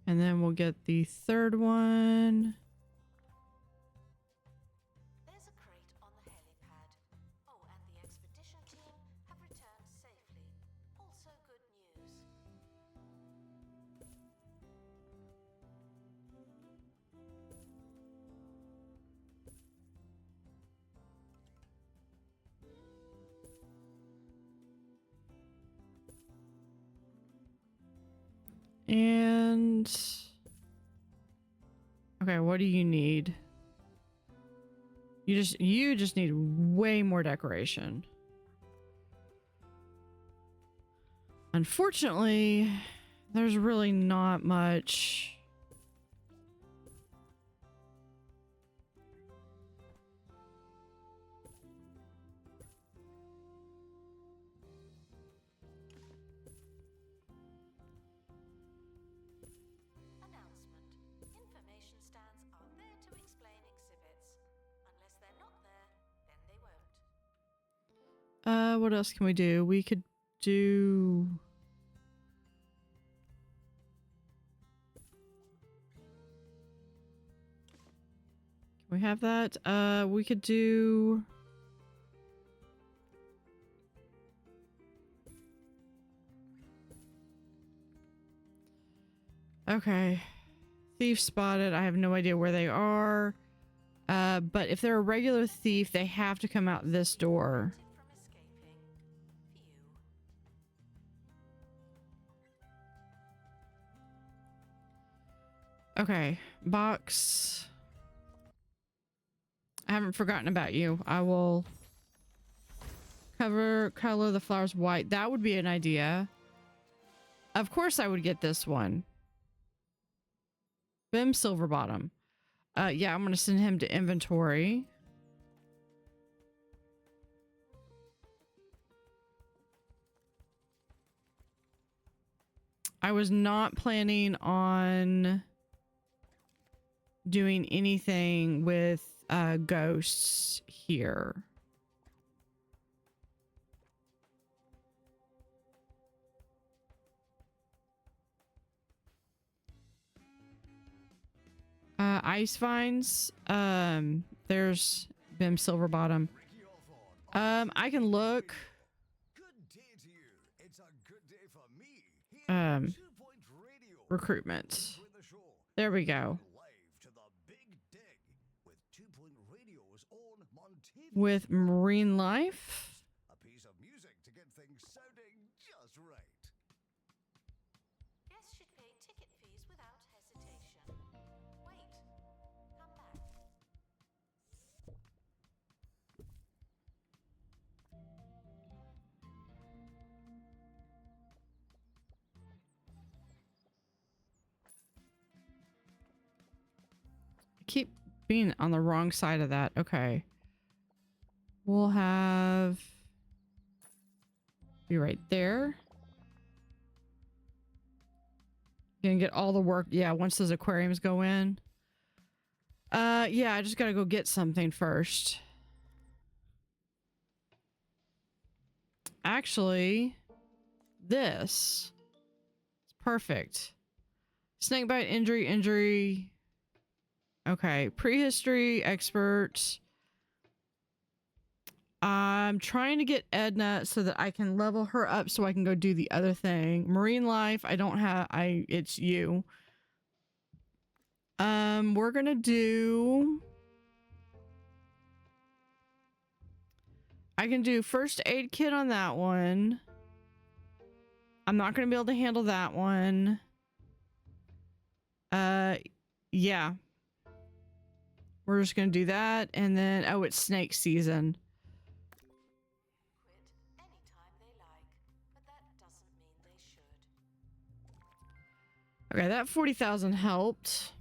And then we'll get the third one. There's a crate on the helipad. Oh, and the expedition team have returned safely. Also good news. And okay, what do you need? You just need way more decoration. Unfortunately, there's really not much. Announcement. Information stands are there to explain exhibits. Unless they're not there, then they won't. What else can we do? We could do... Can we have that? We could do... Okay. Thief spotted. I have no idea where they are. But if they're a regular thief, they have to come out this door. From escaping. Phew. Okay. Box. I haven't forgotten about you. I will color the flowers white. That would be an idea. Of course I would get this one. Bim silver bottom. Yeah, I'm gonna send him to inventory. I was not planning on doing anything with ghosts here. Ice vines. There's Bim silver bottom. I can look. Good day to you. It's a good day for me. Here, 2-point radio. Recruitment. With the show. There we go. Live to the big dig with 2-point radios on Montana. With marine life. A piece of music to get things sounding just right. Guests should pay ticket fees without hesitation. Wait. Come back. I keep being on the wrong side of that. Okay. We'll have... Be right there. Gonna get all the work. Yeah, once those aquariums go in. Yeah, I just gotta go get something first. Actually, this is perfect. Snakebite injury. Okay, prehistory expert. I'm trying to get Edna so that I can level her up so I can go do the other thing. Marine life, I don't have, it's you. We're gonna do, I can do first aid kit on that one. I'm not gonna be able to handle that one. Yeah. We're just gonna do that, and then, oh, it's snake season. Quit anytime they like, but that doesn't mean they should. Okay, that 40,000 helped.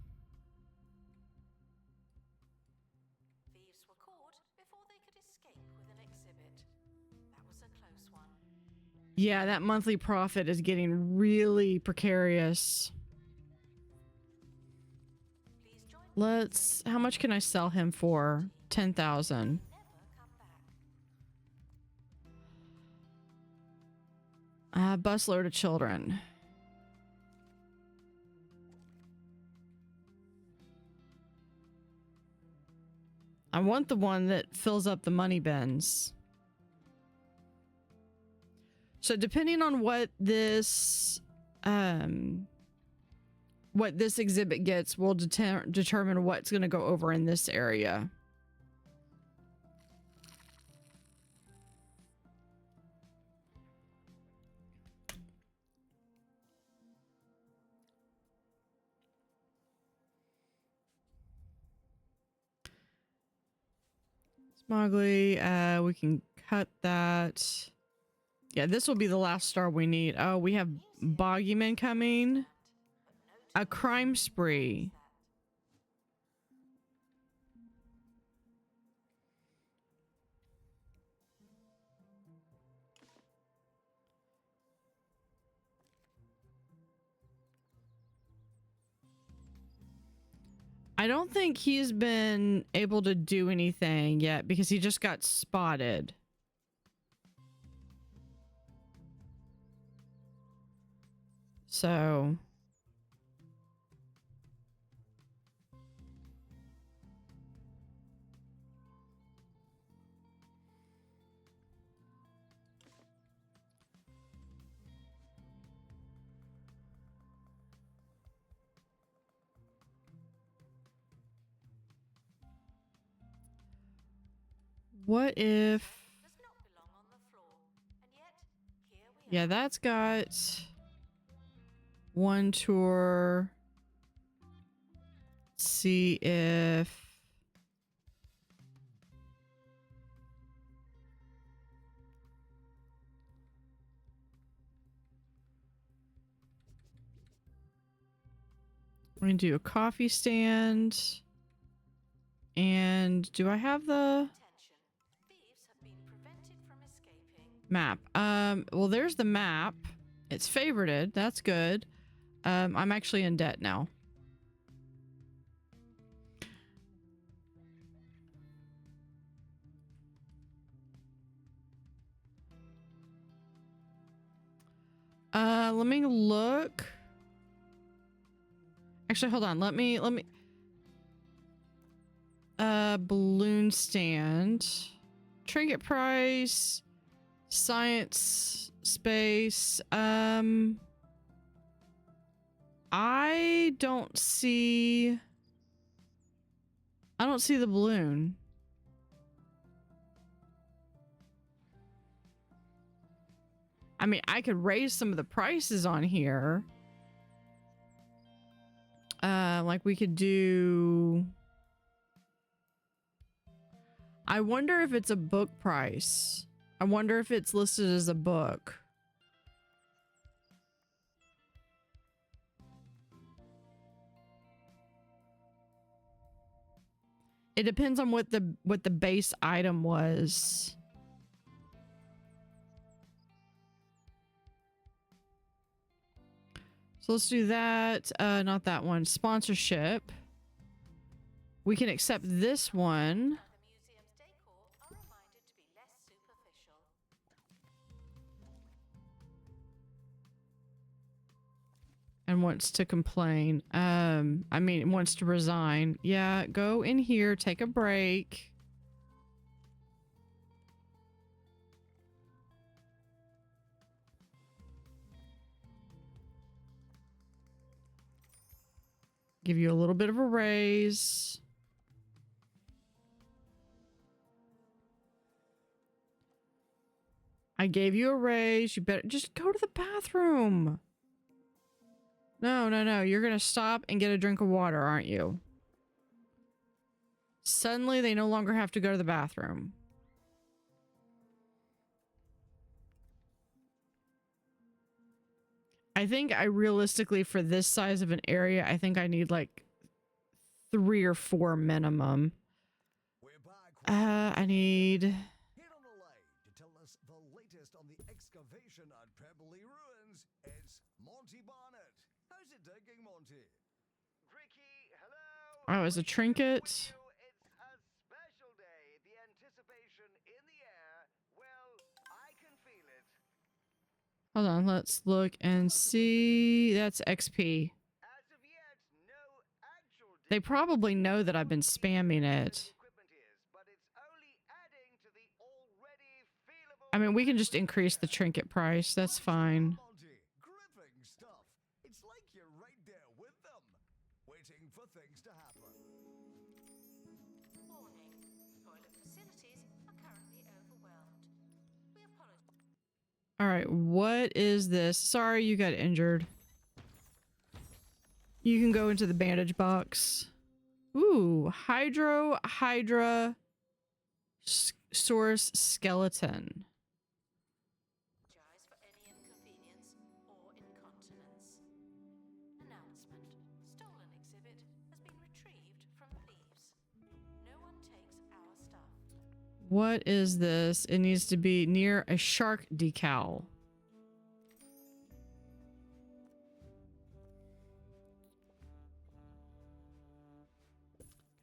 Thieves were caught before they could escape with an exhibit. That was a close one. Yeah, that monthly profit is getting really precarious. Please join me. Let's, how much can I sell him for? 10,000. Never come back. Busload of children. I want the one that fills up the money bins. So depending on what this exhibit gets will determine what's going to go over in this area. Smoggly, we can cut that. Yeah, this will be the last star we need. Oh, we have Boggyman coming. A crime spree. I don't think he's been able to do anything yet because he just got spotted. So what if, Does not belong on the floor. And yet, here we yeah, are. that's got one tour. Let's see if we're gonna do a coffee stand. And do I have the Attention. Thieves have been prevented from escaping. map? Well, there's the map. It's favorited. That's good. I'm actually in debt now. Let me look. Actually, hold on. Let me balloon stand. Trinket price. Science space. I don't see the balloon. I mean, I could raise some of the prices on here. Like we could do, I wonder if it's a book price. I wonder if it's listed as a book. It depends on what the base item was. So let's do that. Not that one. Sponsorship. We can accept this one. The museum's decor are reminded to be less superficial. and wants to complain. I mean, wants to resign. Yeah, go in here, take a break. Give you a little bit of a raise. I gave you a raise. You better just go to the bathroom. No, no, no. You're going to stop and get a drink of water, aren't you? Suddenly, they no longer have to go to the bathroom. I think I realistically, for this size of an area, I think I need like 3 or 4 minimum. I need... Here on the line to tell us the latest on the excavation at Pebbly Ruins, it's Monty Barnett. How's it digging, Monty? Ricky, hello. Oh, as a Ricky trinket. with you. It's a special day. The anticipation in the air. Well, I can feel it. Hold on, let's look and see. That's XP. As of yet, no actual They probably know that I've been spamming it. equipment is, but it's only adding to the already feelable. I mean, we can just increase the trinket price. That's fine. Monty, gripping stuff. It's like you're right there with them, waiting for things to happen. Warning. Toilet facilities are currently overwhelmed. We apologize. All right, what is this? Sorry you got injured. You can go into the bandage box. Ooh, Hydra Source Skeleton. Apologize for any inconvenience or incontinence. Announcement. Stolen exhibit has been retrieved from thieves. No one takes our stuff. What is this? It needs to be near a shark decal.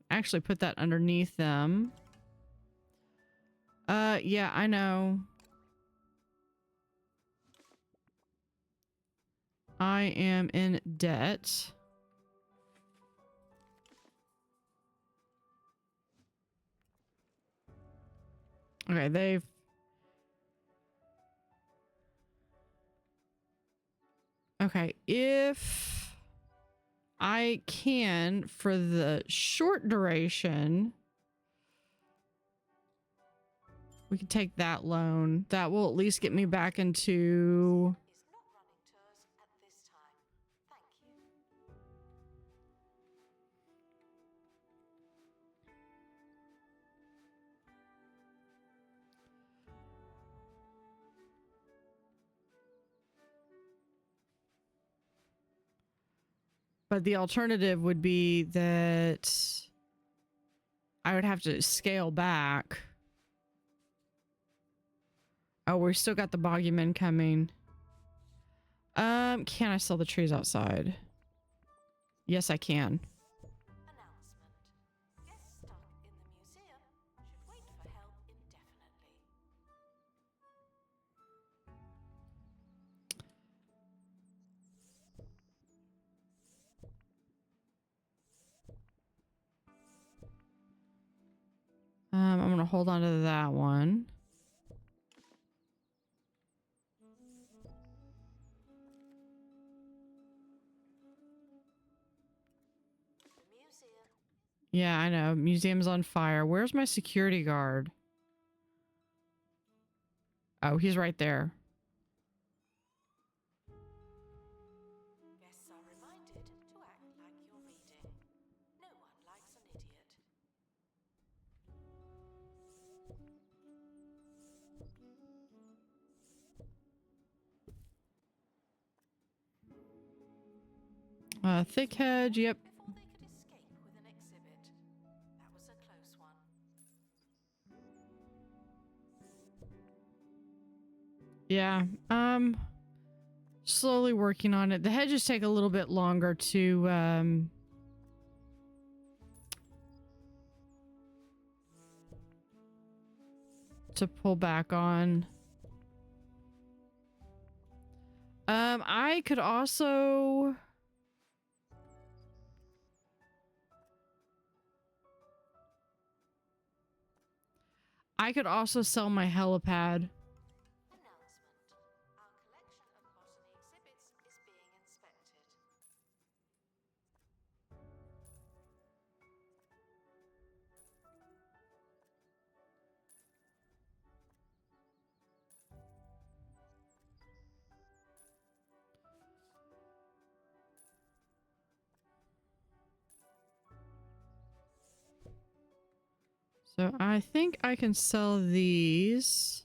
Actually put that underneath them. Yeah, I know. I am in debt. Okay, they've... Okay, if I can, for the short duration, we can take that loan. That will at least get me back into... Is not running tours at this time. Thank you. But the alternative would be that I would have to scale back. Oh, we still got the bogeyman coming. Can I sell the trees outside? Yes, I can. Announcement. Guests stuck in the museum should wait for help indefinitely. I'm gonna hold on to that one. The museum. Yeah, I know. Museum's on fire. Where's my security guard? Oh, he's right there. Guests are reminded to act like you're reading. No one likes an idiot. Thick hedge, yep. Before they could escape with an exhibit. That was a close one. Yeah, slowly working on it. The hedges take a little bit longer to pull back on. I could also I could also sell my helipad. Announcement. Our collection of botany exhibits is being inspected. So I think I can sell these.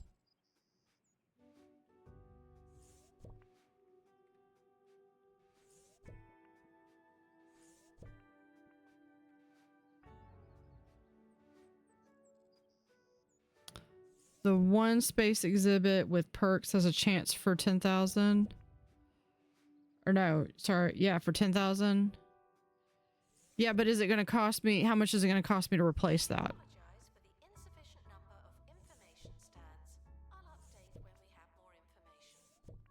The one space exhibit with perks has a chance for 10,000. Or no, sorry. Yeah, for 10,000. Yeah, but is it going to cost me? How much is it going to cost me to replace that? Apologize for the insufficient number of information stands. I'll update when we have more information.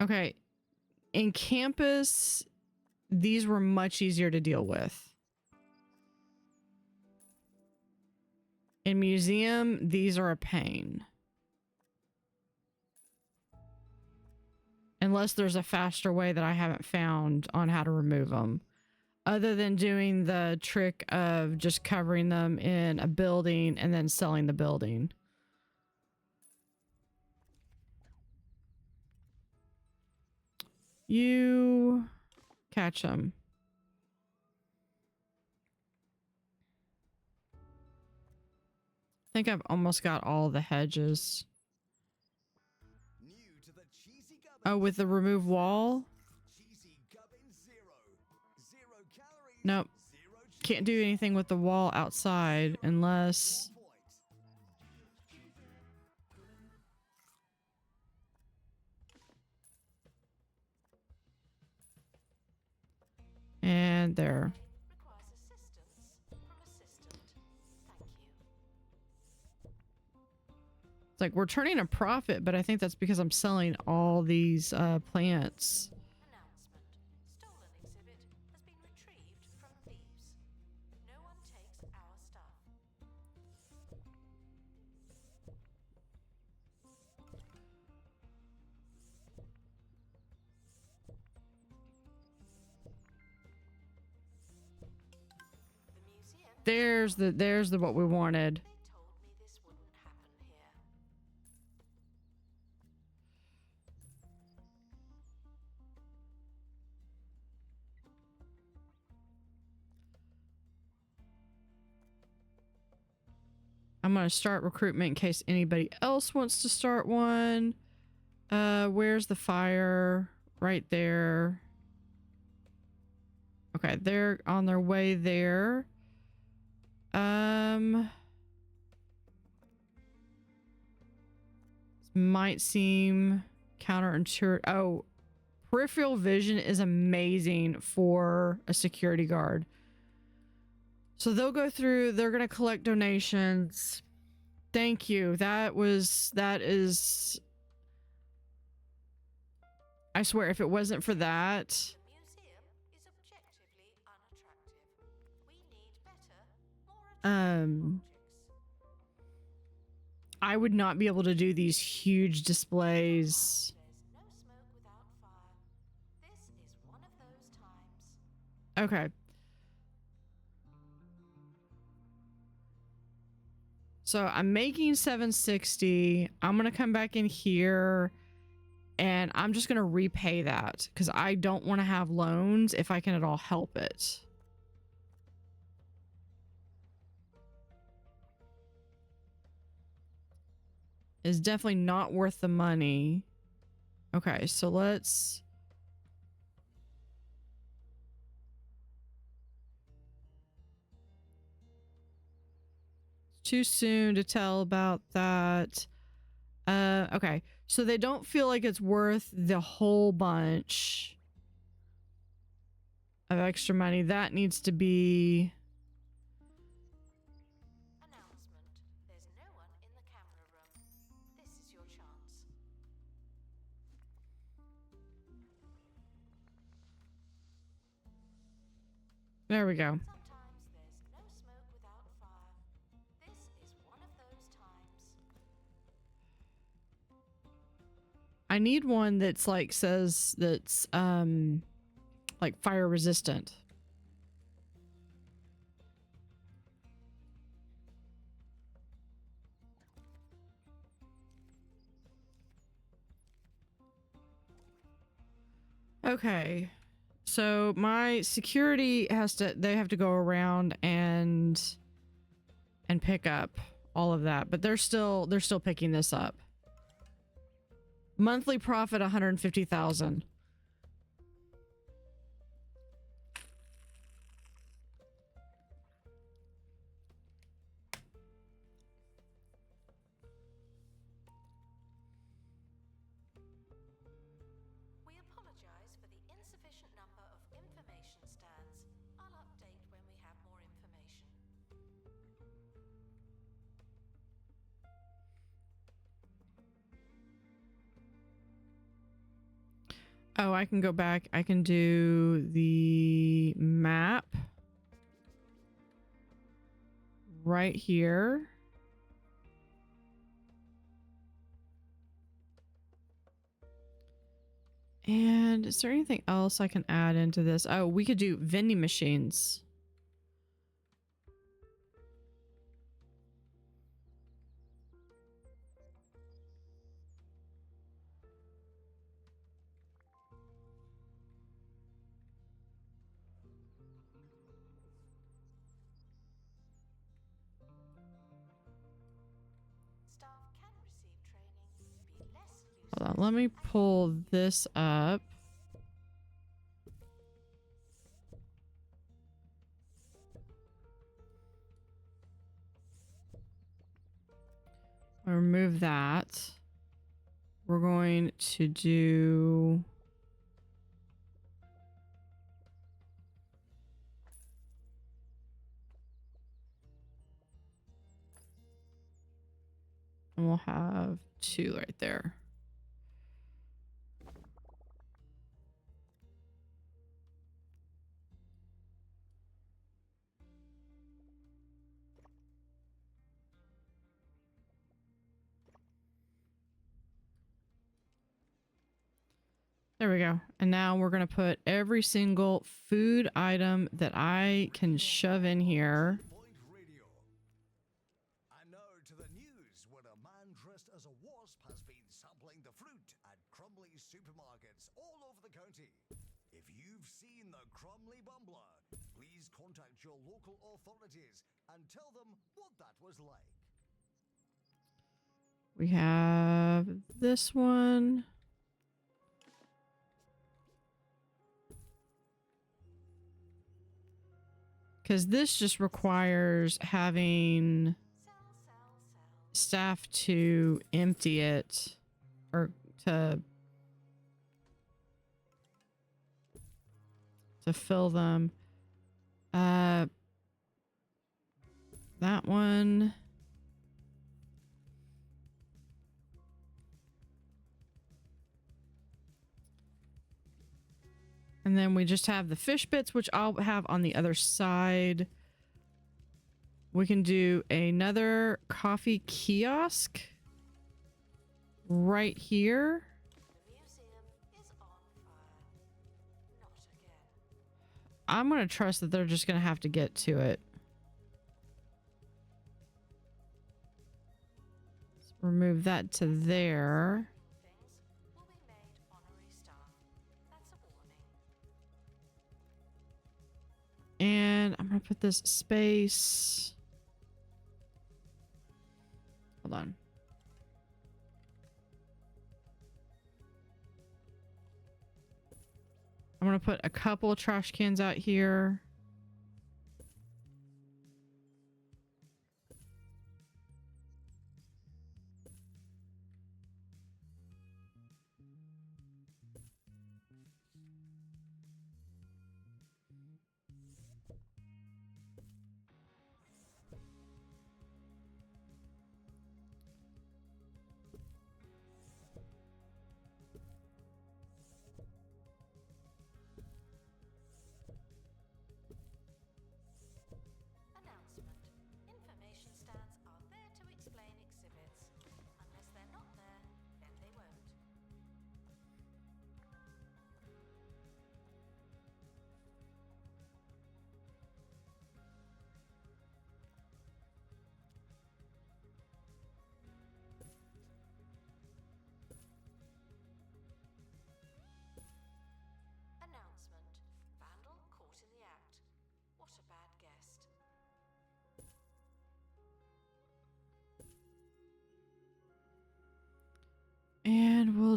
Okay. In campus, these were much easier to deal with. In museum, these are a pain. Unless there's a faster way that I haven't found on how to remove them. Other than doing the trick of just covering them in a building and then selling the building. You catch them. I think I've almost got all the hedges. New to the cheesy gubbins. Oh, with the remove wall? Cheesy gubbins 0. 0 calories. Nope. 0 Can't do anything with the wall outside unless... And there. Requires assistance from assistant. Thank you. It's like we're turning a profit, but I think that's because I'm selling all these plants. Announcement. Stolen exhibit has been retrieved from thieves. No one takes our stuff. The museum. There's the what we wanted. They told me this wouldn't happen here. I'm gonna start recruitment in case anybody else wants to start one. Where's the fire? Right there. Okay, they're on their way there. Might seem counterintuitive. Oh, peripheral vision is amazing for a security guard. So they'll go through, they're going to collect donations. Thank you. That is, I swear, if it wasn't for that. The museum is objectively unattractive. We need better, more attractive objects. I would not be able to do these huge displays. There's no smoke without fire. This is one of those times. Okay. So I'm making 760. I'm going to come back in here and I'm just going to repay that because I don't want to have loans if I can at all help it. It's definitely not worth the money. Okay, so let's... Too soon to tell about that. Okay, so they don't feel like it's worth the whole bunch of extra money. That needs to be... Announcement. There's no one in the camera room. This is your chance. There we go. Sometimes there's no smoke without fire. This is one of those times. I need one that's like says that's like fire resistant. Okay. So my security they have to go around and pick up all of that, but they're still picking this up. Monthly profit 150,000. We apologize for the insufficient number of information stands. I'll update when we have more information. Oh, I can go back. I can do the map right here. And is there anything else I can add into this? Oh, we could do vending machines. Staff can receive training, be less Hold on, let me pull this up. I'll remove that. We're going to do... And we'll have 2 right there. There we go. And now we're going to put every single food item that I can shove in here. Point radio. And now to the news, where a man dressed as a wasp has been sampling the fruit at Crumley's supermarkets all over the county. If you've seen the Crumley Bumbler, please contact your local authorities and tell them what that was like. We have this one. Because this just requires having staff to empty it or to fill them. That one. And then we just have the fish bits, which I'll have on the other side. We can do another coffee kiosk right here. The museum is on fire. Not again. I'm going to trust that they're just going to have to get to it. Let's remove that to there. Things will be made honorary staff. That's a warning. And I'm going to put this space. Hold on. I'm going to put a couple of trash cans out here.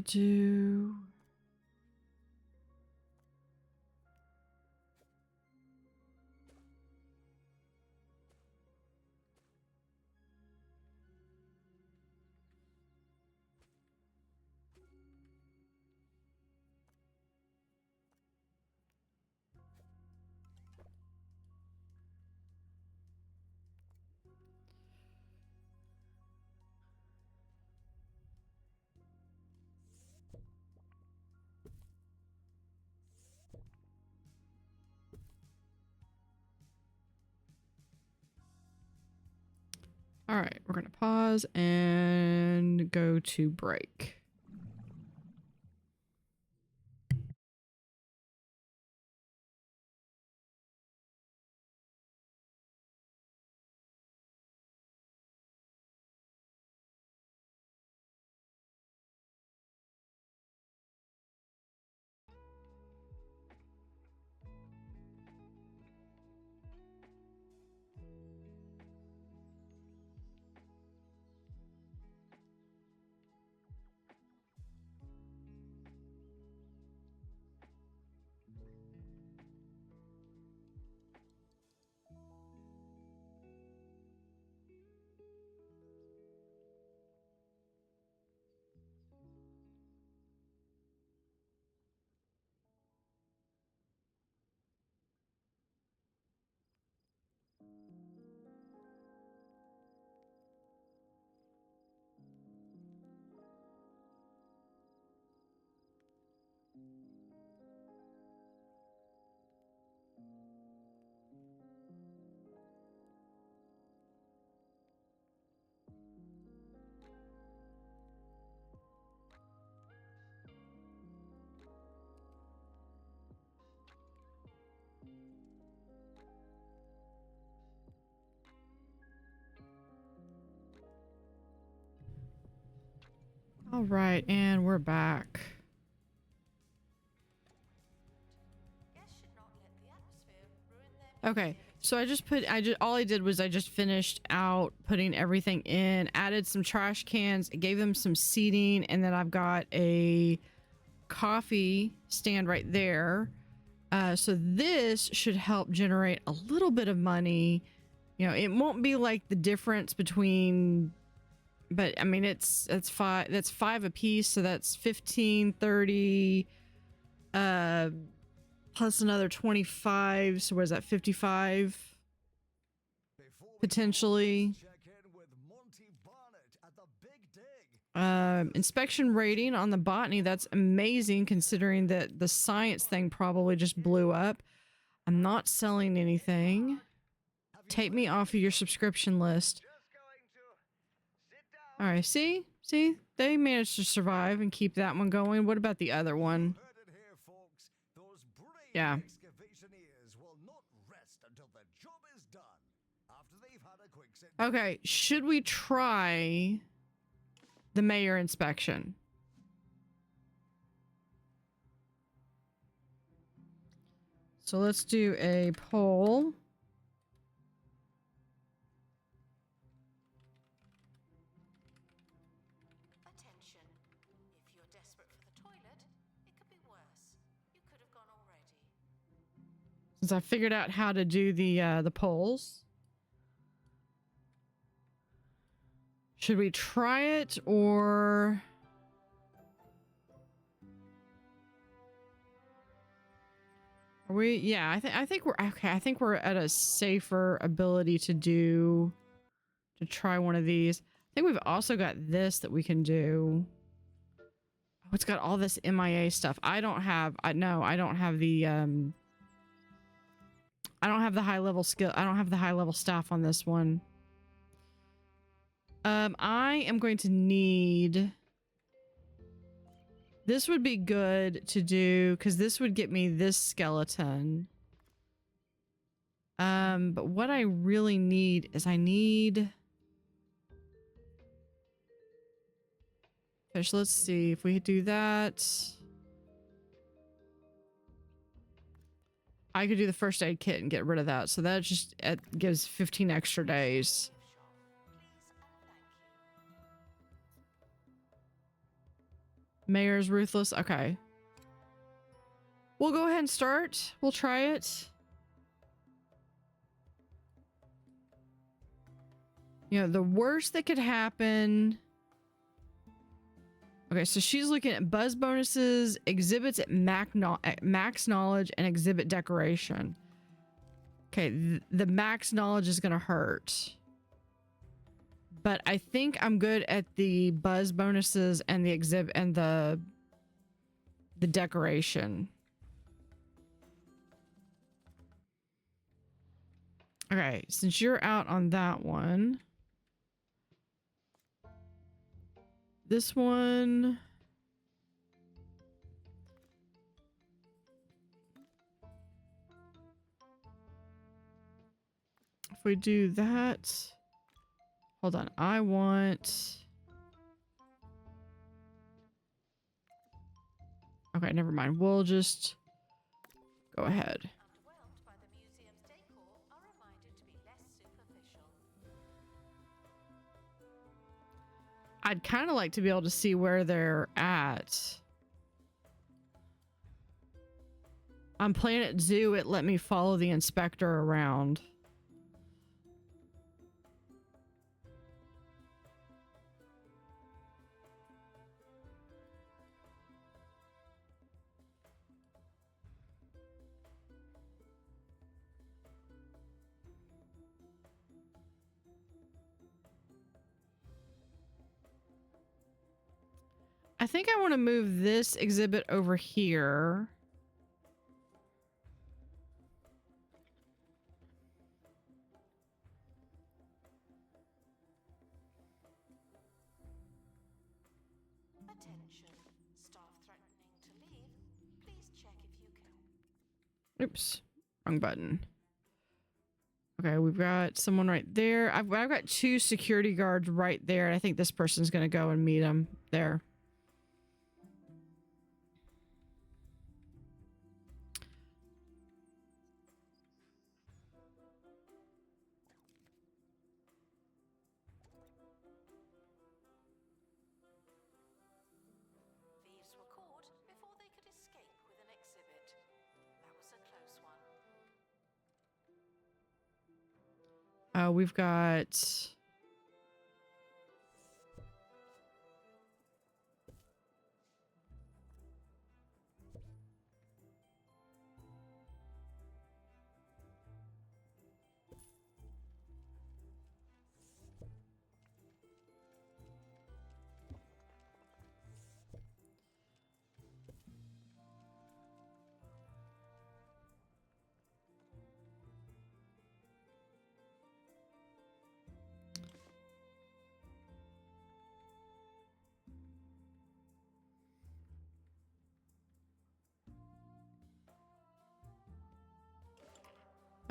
we'll do... All right, we're going to pause and go to break. All right, and we're back. Okay, so all I did was I just finished out putting everything in, added some trash cans, gave them some seating, and then I've got a coffee stand right there. So this should help generate a little bit of money. You know, it won't be like the difference between, but I mean, that's five a piece. So that's 15, 30, plus another 25. So what is that? 55 potentially. Inspection rating on the botany. That's amazing considering that the science thing probably just blew up. I'm not selling anything. Take me off of your subscription list. All right, see, they managed to survive and keep that one going. What about the other one? Yeah. Okay, should we try the mayor inspection? So let's do a poll. Attention. If you're desperate for the toilet, it could be worse. You could have gone already. Since I figured out how to do the polls. Should we try it or... Are we? Yeah, I think we're okay. I think we're at a safer ability to try one of these. I think we've also got this that we can do. Oh, it's got all this MIA stuff. I don't have the I don't have the high level skill. I don't have the high level staff on this one. I am going to need... This would be good to do, because this would get me this skeleton. But what I really need is I need... Fish, let's see if we do that. I could do the first aid kit and get rid of that. So that just gives 15 extra days. Mayor's ruthless. Okay. We'll go ahead and start. We'll try it. You know, the worst that could happen. Okay, so she's looking at buzz bonuses, exhibits at max knowledge, and exhibit decoration. Okay, the max knowledge is going to hurt. But I think I'm good at the buzz bonuses and the exhibit and the decoration. Okay, since you're out on that one. This one. If we do that. Hold on. I want. Okay, never mind. We'll just go ahead. Underwhelmed by the museum's decor are reminded to be less superficial. I'd kind of like to be able to see where they're at. On Planet Zoo, it let me follow the inspector around. I think I want to move this exhibit over here. Attention. Staff threatening to leave. Please check if you can. Oops. Wrong button. Okay, we've got someone right there. I've got 2 security guards right there. And I think this person's going to go and meet him there. Thieves were caught before they could escape with an exhibit. That was a close one. We've got...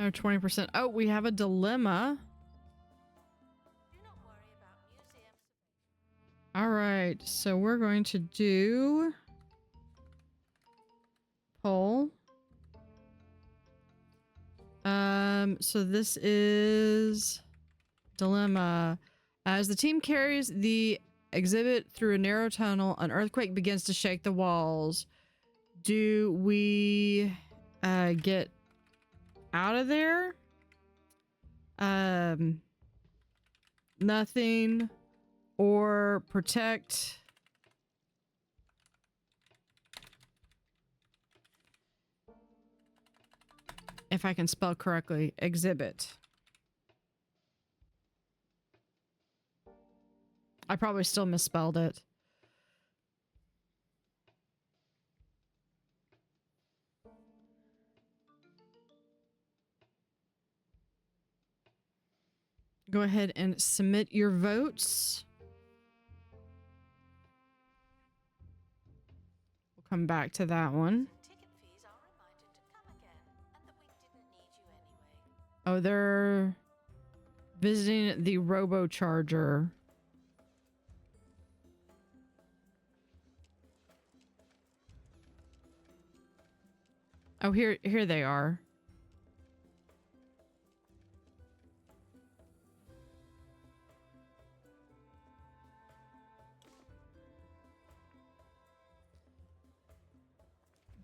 Oh, 20%. Oh, we have a dilemma. Do not worry about museums. All right, so we're going to do poll. So this is dilemma. As the team carries the exhibit through a narrow tunnel, an earthquake begins to shake the walls. Do we get out of there? Nothing. Or protect. If I can spell correctly, exhibit. I probably still misspelled it. Go ahead and submit your votes. We'll come back to that one. Ticket fees are reminded to come again, and that we didn't need you anyway. Oh, they're visiting the Robocharger. Oh, here they are.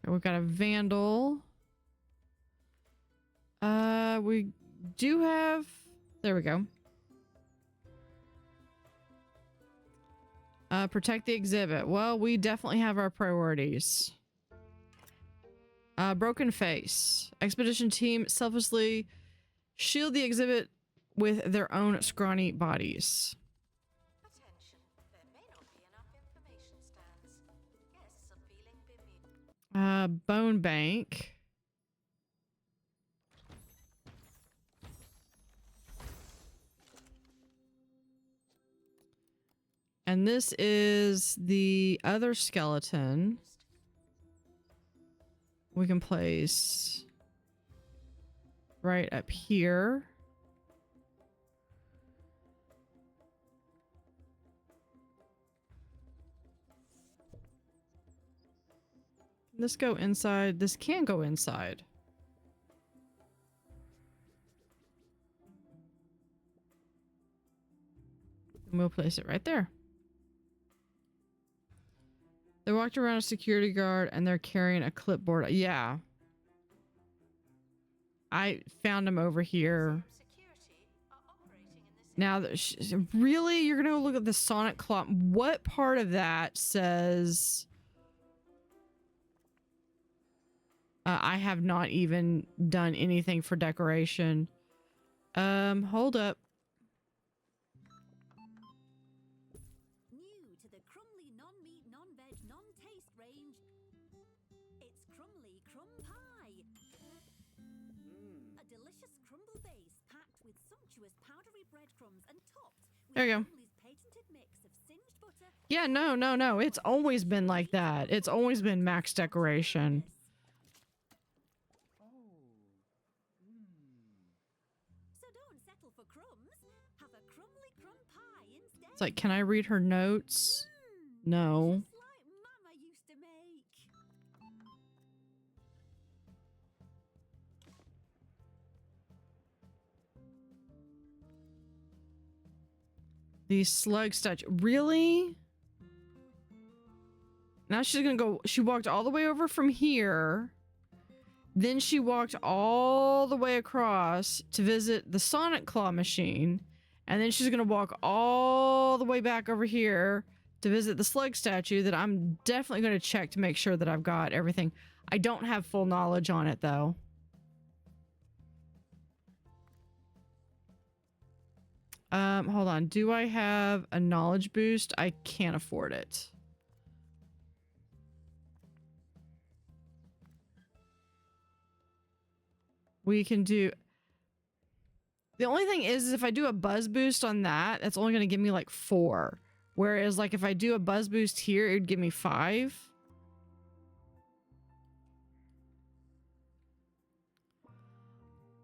We've got a vandal. We do have... There we go. Protect the exhibit. Well, we definitely have our priorities. Broken face. Expedition team selflessly shield the exhibit with their own scrawny bodies. Attention, there may not be enough information stands. Guests are feeling bemused. Bone bank. And this is the other skeleton. We can place right up here. This go inside. This can go inside. And we'll place it right there. They walked around a security guard and they're carrying a clipboard. Yeah. I found him over here. Now, really? You're going to look at the sonic clock? What part of that says... I have not even done anything for decoration. Hold up. New to the Crumly non-meat, non-veg, non-taste range. It's Crumly Crumb Pie. A delicious crumble base packed with sumptuous powdery breadcrumbs and topped with There you go. Crumly's patented mix of singed butter. Yeah, no. It's always been like that. It's always been max decoration. So don't settle for crumbs. Have a Crumly Crumb Pie instead. It's like, can I read her notes? No. Just like Mama used to make. These slug statue. Really? Now she's gonna go. She walked all the way over from here. Then she walked all the way across to visit the Sonic Claw machine. And then she's gonna walk all the way back over here to visit the slug statue that I'm definitely gonna check to make sure that I've got everything. I don't have full knowledge on it though. Hold on. Do I have a knowledge boost? I can't afford it. We can do... The only thing is if I do a buzz boost on that, that's only going to give me like 4. Whereas like if I do a buzz boost here, it would give me 5.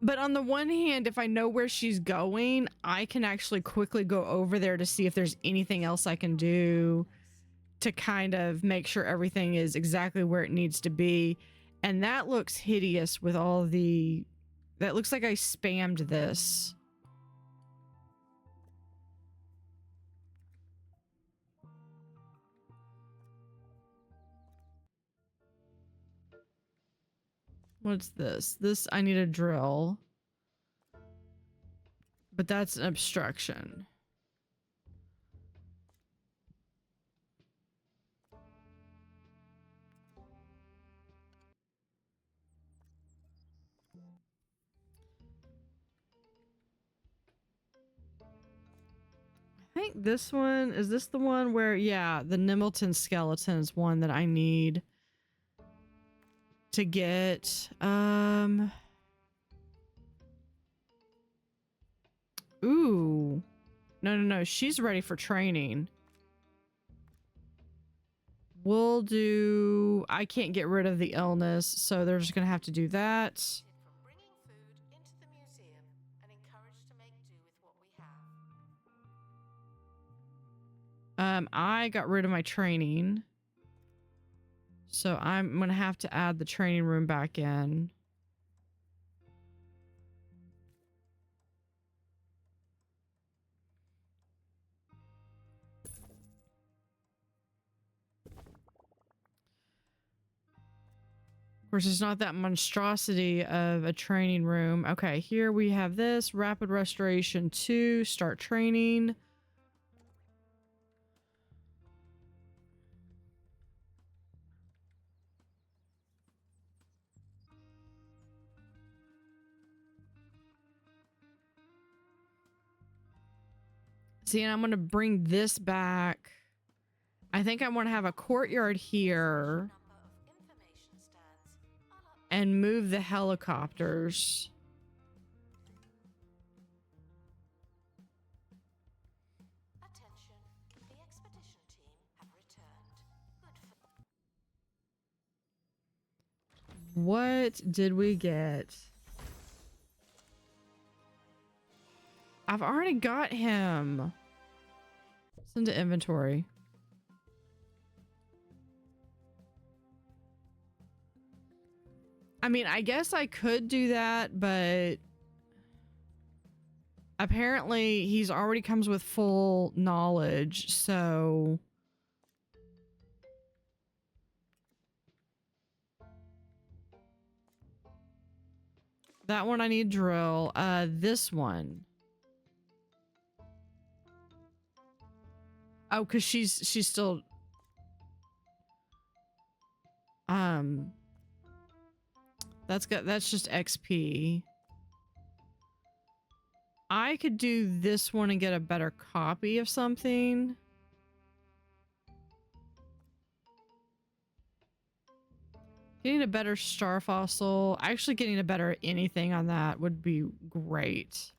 But on the one hand, if I know where she's going, I can actually quickly go over there to see if there's anything else I can do to kind of make sure everything is exactly where it needs to be. And that looks hideous with all the... That looks like I spammed this. What's this? This, I need a drill. But that's an obstruction. I think this one, is this the one where, yeah, the Nimbleton skeleton is one that I need to get. Ooh. No. She's ready for training. We'll do... I can't get rid of the illness, so they're just gonna have to do that. From bringing food into the museum and encouraged to make do with what we have. I got rid of my training. So I'm gonna have to add the training room back in. course, it's not that monstrosity of a training room. Okay, here we have this. Rapid Restoration 2. Start training. See, and I'm going to bring this back. I think I want to have a courtyard here and move the helicopters. Attention, the expedition team have returned. Good for What did we get? I've already got him. Send to inventory. I mean, I guess I could do that, but apparently he's already comes with full knowledge, so that one I need drill. This one. Oh, because she's still that's just XP. I could do this one and get a better copy of something. Getting a better star fossil. Actually getting a better anything on that would be great.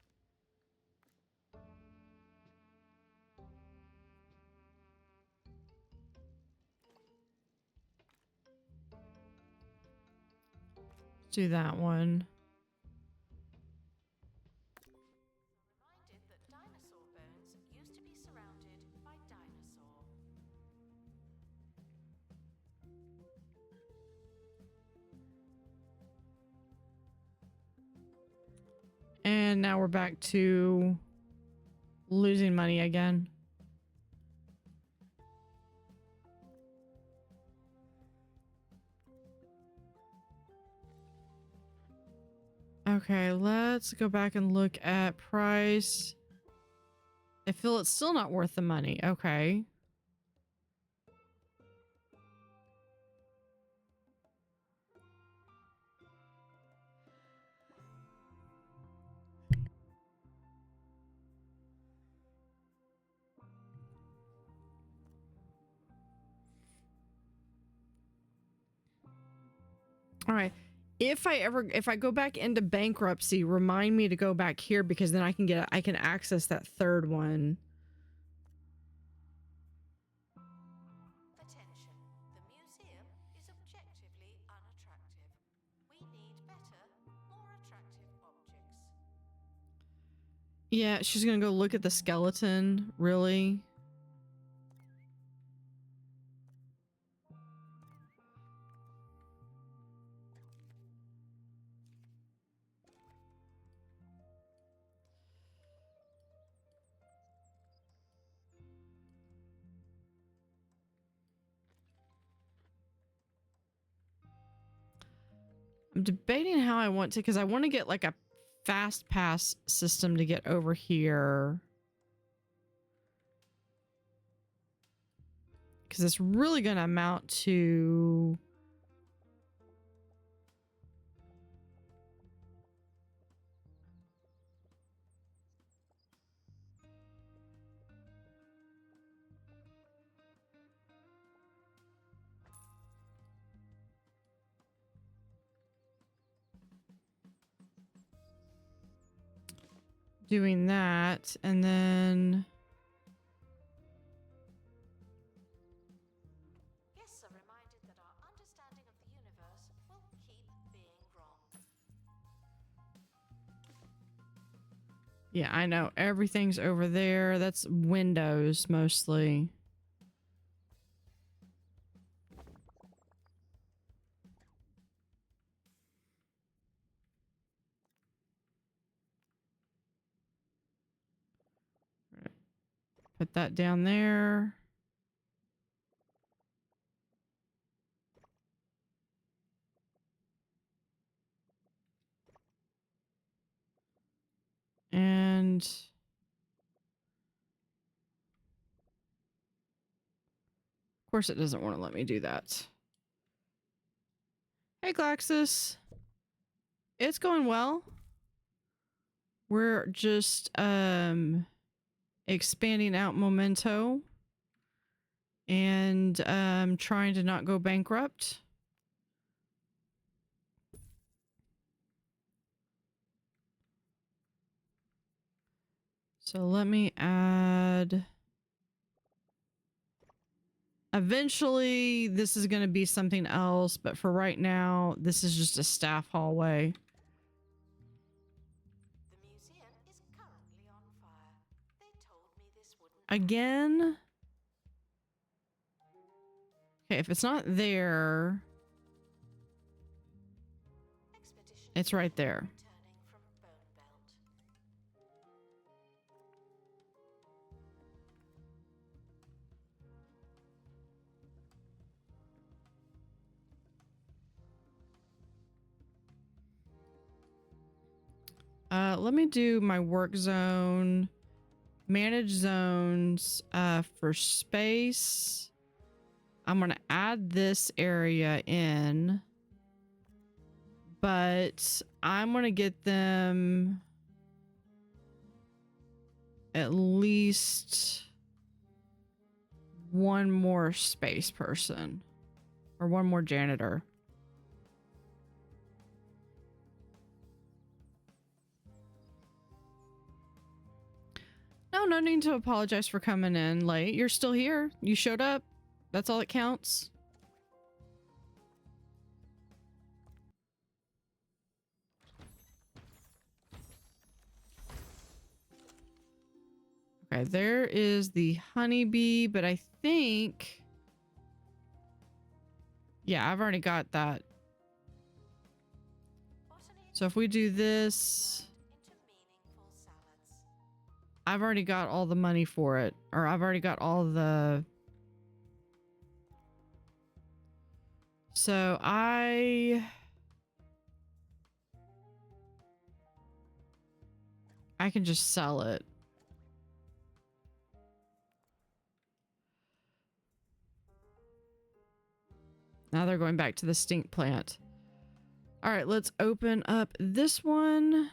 Do that one. reminded that dinosaur bones used to be surrounded by dinosaur. And now we're back to losing money again. Okay, let's go back and look at price. I feel it's still not worth the money. Okay. All right. If I go back into bankruptcy, remind me to go back here because then I can access that third one. Attention, the museum is objectively unattractive. We need better, more attractive objects. Yeah, she's gonna go look at the skeleton. Really? I'm debating how I want to, because I want to get like a fast pass system to get over here. Because it's really going to amount to... doing that, and then... Guests are reminded that our understanding of the universe will keep being wrong. Yeah, I know. Everything's over there. That's windows, mostly. Put that down there. course it doesn't want to let me do that. Hey, Glaxus. It's going well. We're just expanding out Momento and trying to not go bankrupt. So let me add... Eventually, this is going to be something else, but for right now, this is just a staff hallway. The museum is currently on fire. They told me this wouldn't Again? Okay, if it's not there, expedition it's right there. returning from Bone Belt. Let me do my work zone, manage zones, for space. I'm going to add this area in, but I'm going to get them at least one more space person or one more janitor. No need to apologize for coming in late. You're still here. You showed up. That's all that counts. Okay, there is the honeybee, but I think... Yeah, I've already got that. Botany So if we do this... into meaningful salads. I've already got all the money for it. Or I've already got all the... So I can just sell it. Now they're going back to the stink plant. All right, let's open up this one.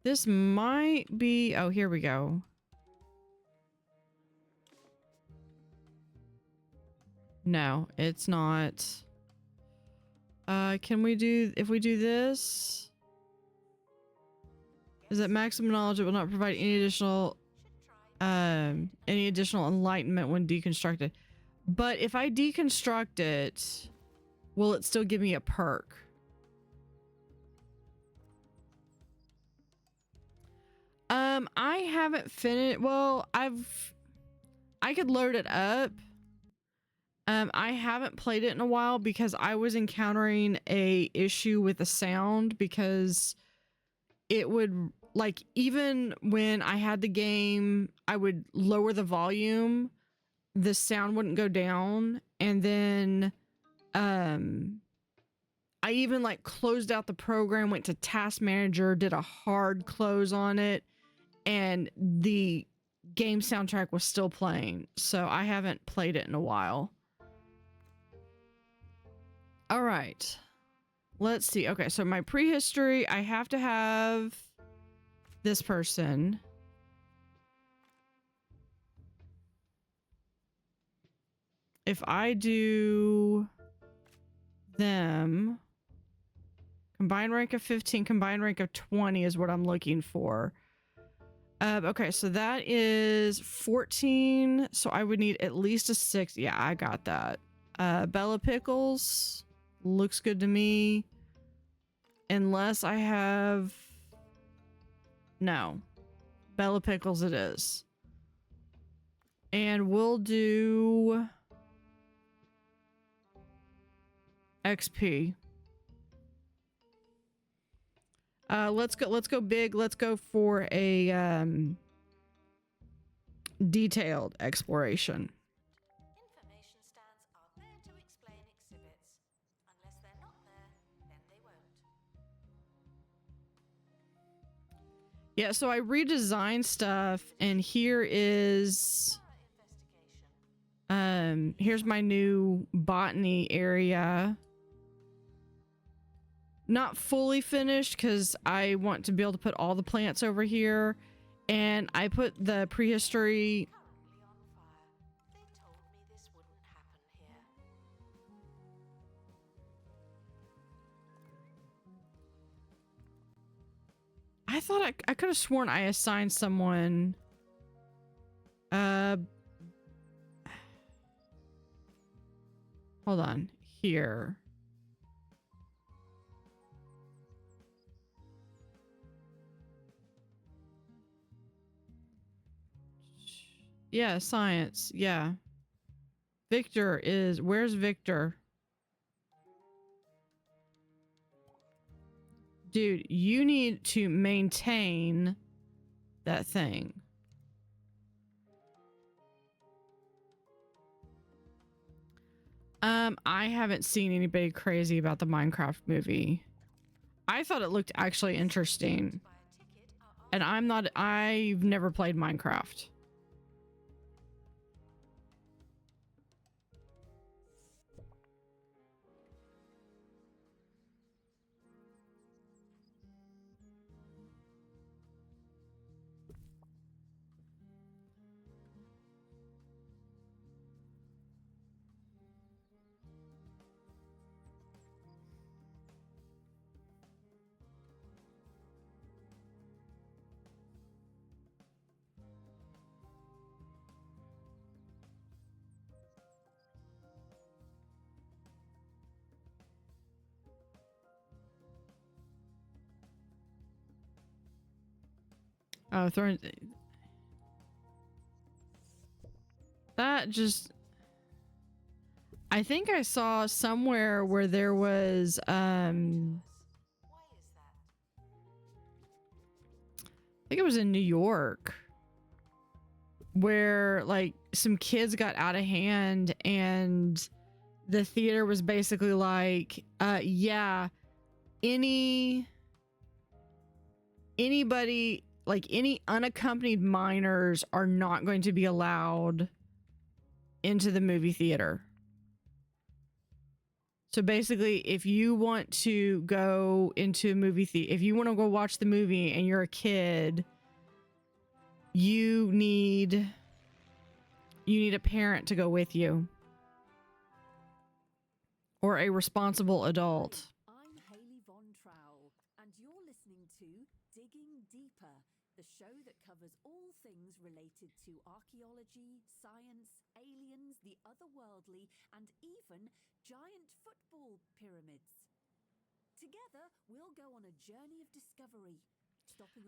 This might be... Oh, here we go. No, it's not. Can we do... If we do this... Is it maximum knowledge? It will not provide any additional... any additional enlightenment when deconstructed. But if I deconstruct it, will it still give me a perk? I haven't finished. Well, I could load it up. I haven't played it in a while because I was encountering a issue with the sound because it would, like, even when I had the game, I would lower the volume, the sound wouldn't go down, and then I even like closed out the program, went to task manager, did a hard close on it, and the game soundtrack was still playing. So I haven't played it in a while. All right. Let's see. Okay, so my prehistory, I have to have this person. If I do them, combined rank of 15, combined rank of 20 is what I'm looking for. Okay, so that is 14. So I would need at least a 6. Yeah, I got that. Bella Pickles looks good to me. Unless I have... No. Bella Pickles it is. And we'll do... XP. Let's go big. Let's go for a detailed exploration. Information stands are there to explain exhibits. Unless they're not there, then they won't. Yeah, so I redesigned stuff, and here is here's my new botany area. Not fully finished because I want to be able to put all the plants over here, and I put the prehistory. I thought I could have sworn I assigned someone. Hold on. Here. Yeah, science. Yeah. Victor is... Where's Victor? Dude, you need to maintain that thing. I haven't seen anybody crazy about the Minecraft movie. I thought it looked actually interesting. And I've never played Minecraft. Oh, throwing... That just... I think I saw somewhere where there was, I think it was in New York, where, like, some kids got out of hand and the theater was basically like, yeah, anybody, like, any unaccompanied minors are not going to be allowed into the movie theater. So basically, if you want to go into a movie theater, if you want to go watch the movie and you're a kid, you need a parent to go with you. Or a responsible adult. I'm Hayley Von Trowell, and you're listening to Digging Deeper, the show that covers all things related to archaeology, science, aliens, the otherworldly, and even giant football pyramids. Together, we'll go on a journey of discovery.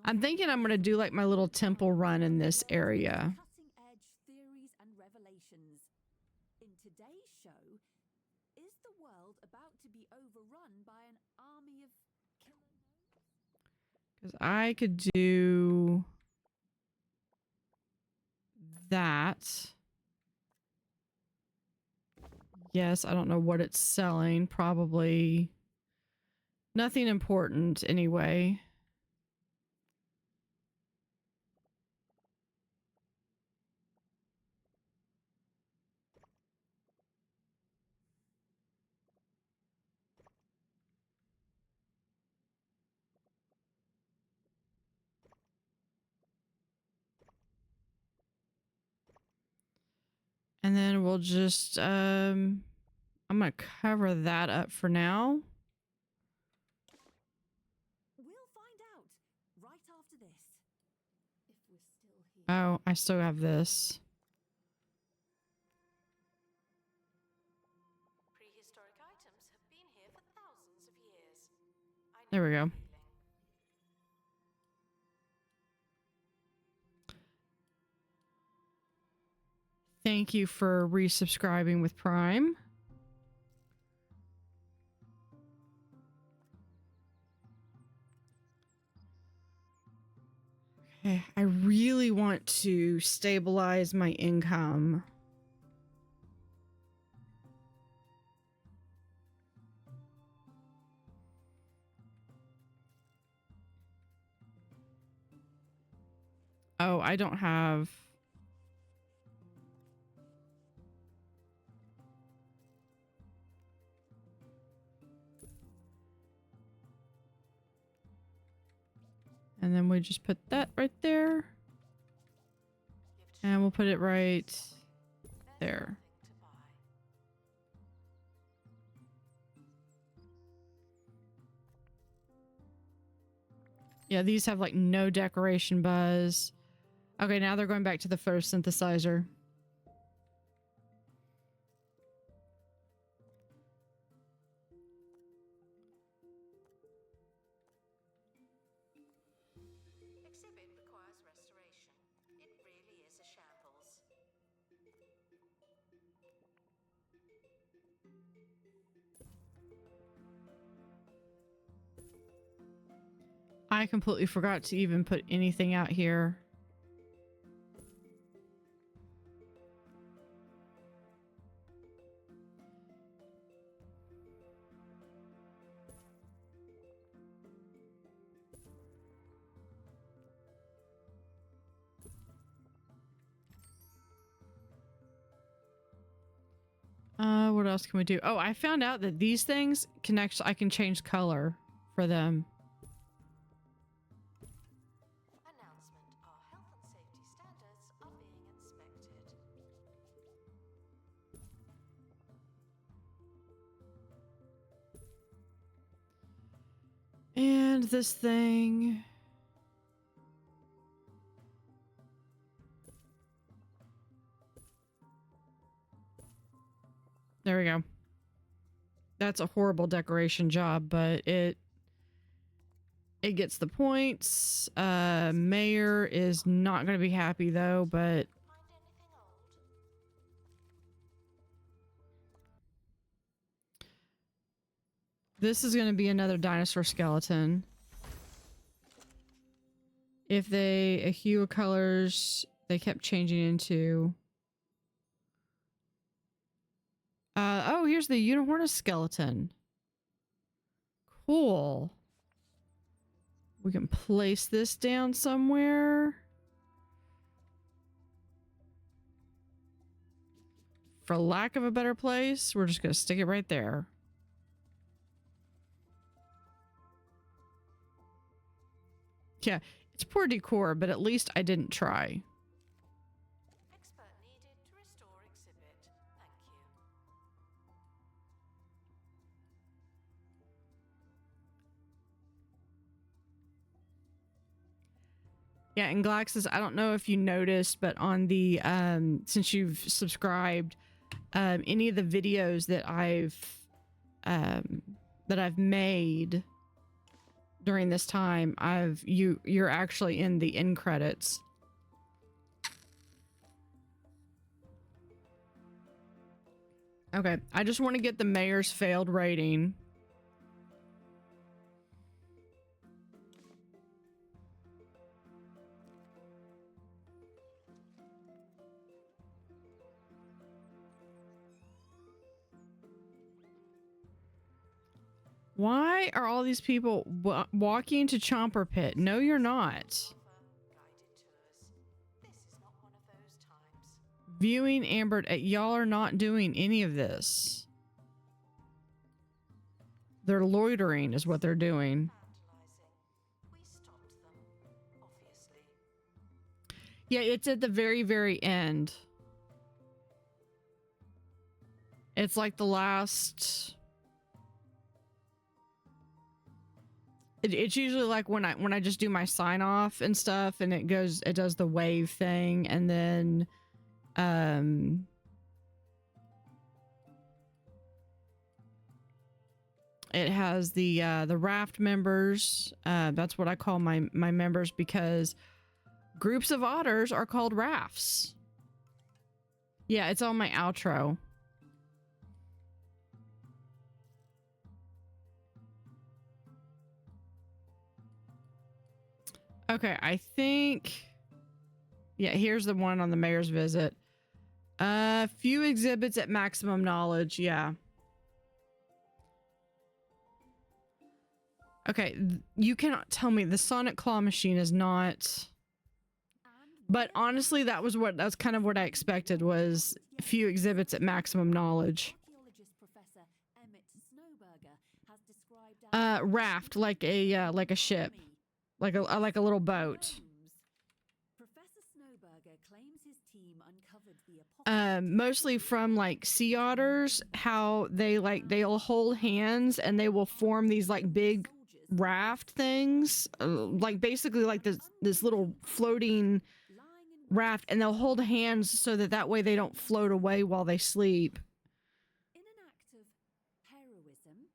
I'm thinking I'm going to do like my little temple run in this area. Cutting-edge theories and revelations. In today's show, is the world about to be overrun by an army of killer? Because I could do that. Yes, I don't know what it's selling. Probably nothing important anyway. And then we'll just, I'm going to cover that up for now. We'll find out right after this. If we're still here. Oh, I still have this. Prehistoric items have been here for thousands of years. There we go. Thank you for resubscribing with Prime. Okay, I really want to stabilize my income. Oh, I don't have... And then we just put that right there. And we'll put it right there. Yeah, these have like no decoration buzz. Okay, now they're going back to the photosynthesizer. Exhibit requires restoration. It really is a shambles. I completely forgot to even put anything out here. What else can we do? Oh, I found out that these things can actually, I can change color for them. Announcement. Our health and safety standards are being inspected. And this thing. There we go. That's a horrible decoration job, but it gets the points. Mayor is not going to be happy though, but Find anything old? this is going to be another dinosaur skeleton. If they, a hue of colors, they kept changing into... oh, here's the Unicornus skeleton. Cool. We can place this down somewhere. For lack of a better place, we're just going to stick it right there. Yeah, it's poor decor, but at least I didn't try. Expert needed to restore exhibit. Thank you. Yeah, and Glaxus, I don't know if you noticed, but on the since you've subscribed, any of the videos that I've made during this time, you're actually in the end credits. Okay, I just want to get the mayor's failed rating. Why are all these people walking to Chomper Pit? No, you're not. Guided tours. This is not one of those times. Viewing Ambert, y'all are not doing any of this. They're loitering is what they're doing. Vandalizing. We stopped them, obviously. Yeah, it's at the very, very end. It's like the last... It's usually like when I just do my sign off and stuff, and it does the wave thing, and then it has the raft members. That's what I call my members, because groups of otters are called rafts. Yeah, it's on my outro. Okay, I think... Yeah, here's the one on the mayor's visit. Few exhibits at maximum knowledge, yeah. Okay, you cannot tell me the Sonic Claw machine is not... And But honestly, that's kind of what I expected, was a few exhibits at maximum knowledge. Archaeologist Professor Emmett Snowberger has described Raft, like a ship, like a little boat. Professor Snowberger claims his team uncovered the Mostly from like sea otters, how they'll hold hands and they will form these like big raft things, like basically like this little floating raft, and they'll hold hands so that way they don't float away while they sleep. In an act of heroism,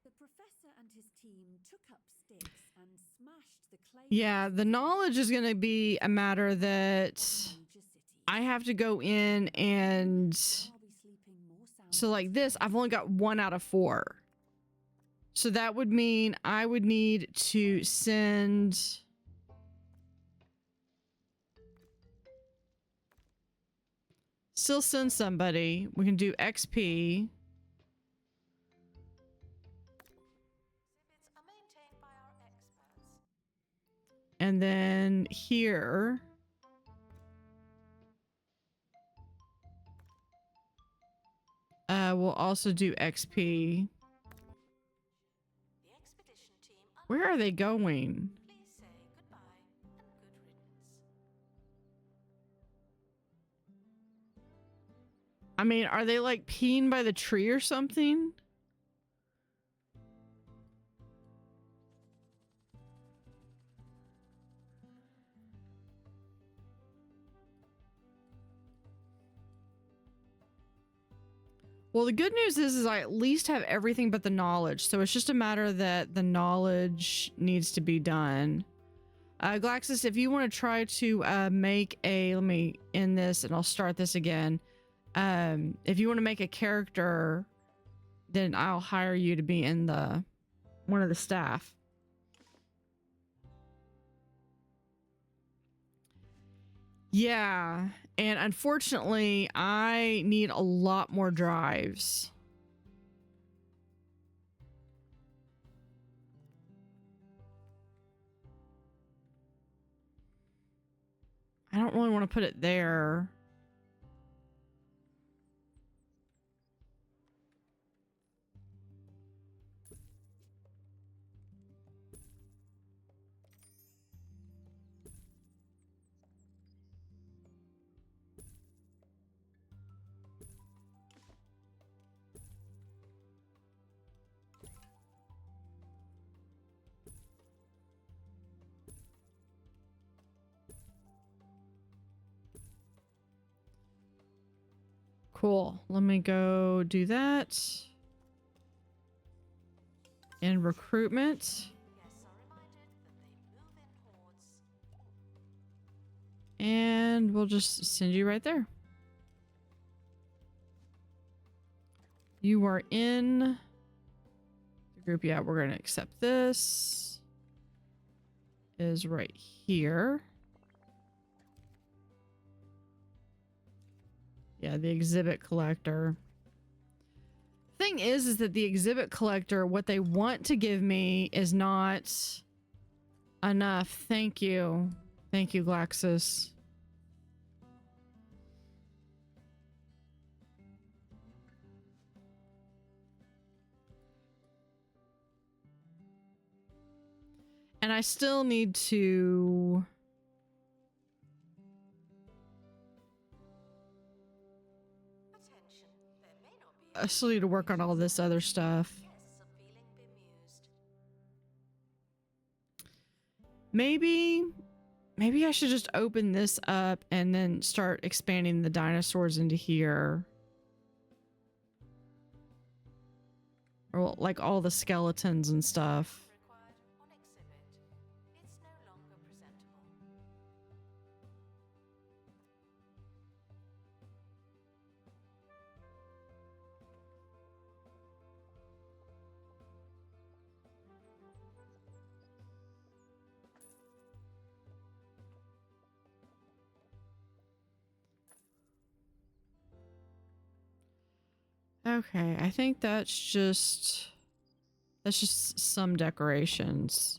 the professor and his team took up sticks and smashed the clay. Yeah, the knowledge is going to be a matter that I have to go in and, so like this, I've only got 1 out of 4. So that would mean I would need to send... Still send somebody. We can do XP. And then here... we'll also do XP. Where are they going? Please say goodbye and good riddance. I mean, are they like peeing by the tree or something? Well, the good news is I at least have everything but the knowledge. So it's just a matter that the knowledge needs to be done. Glaxus, if you want to try to make a... Let me end this and I'll start this again. If you want to make a character, then I'll hire you to be in one of the staff. Yeah, and unfortunately, I need a lot more drives. I don't really want to put it there. Cool. Let me go do that. And recruitment. Guests are reminded that they move in hordes. And we'll just send you right there. You are in the group. Yeah, we're going to accept this. Is right here. Yeah, the exhibit collector. Thing is that the exhibit collector, what they want to give me is not enough. Thank you. Thank you, Glaxus. And I still need to... I still need to work on all this other stuff. Maybe I should just open this up and then start expanding the dinosaurs into here. Or like all the skeletons and stuff. Okay, I think that's just some decorations.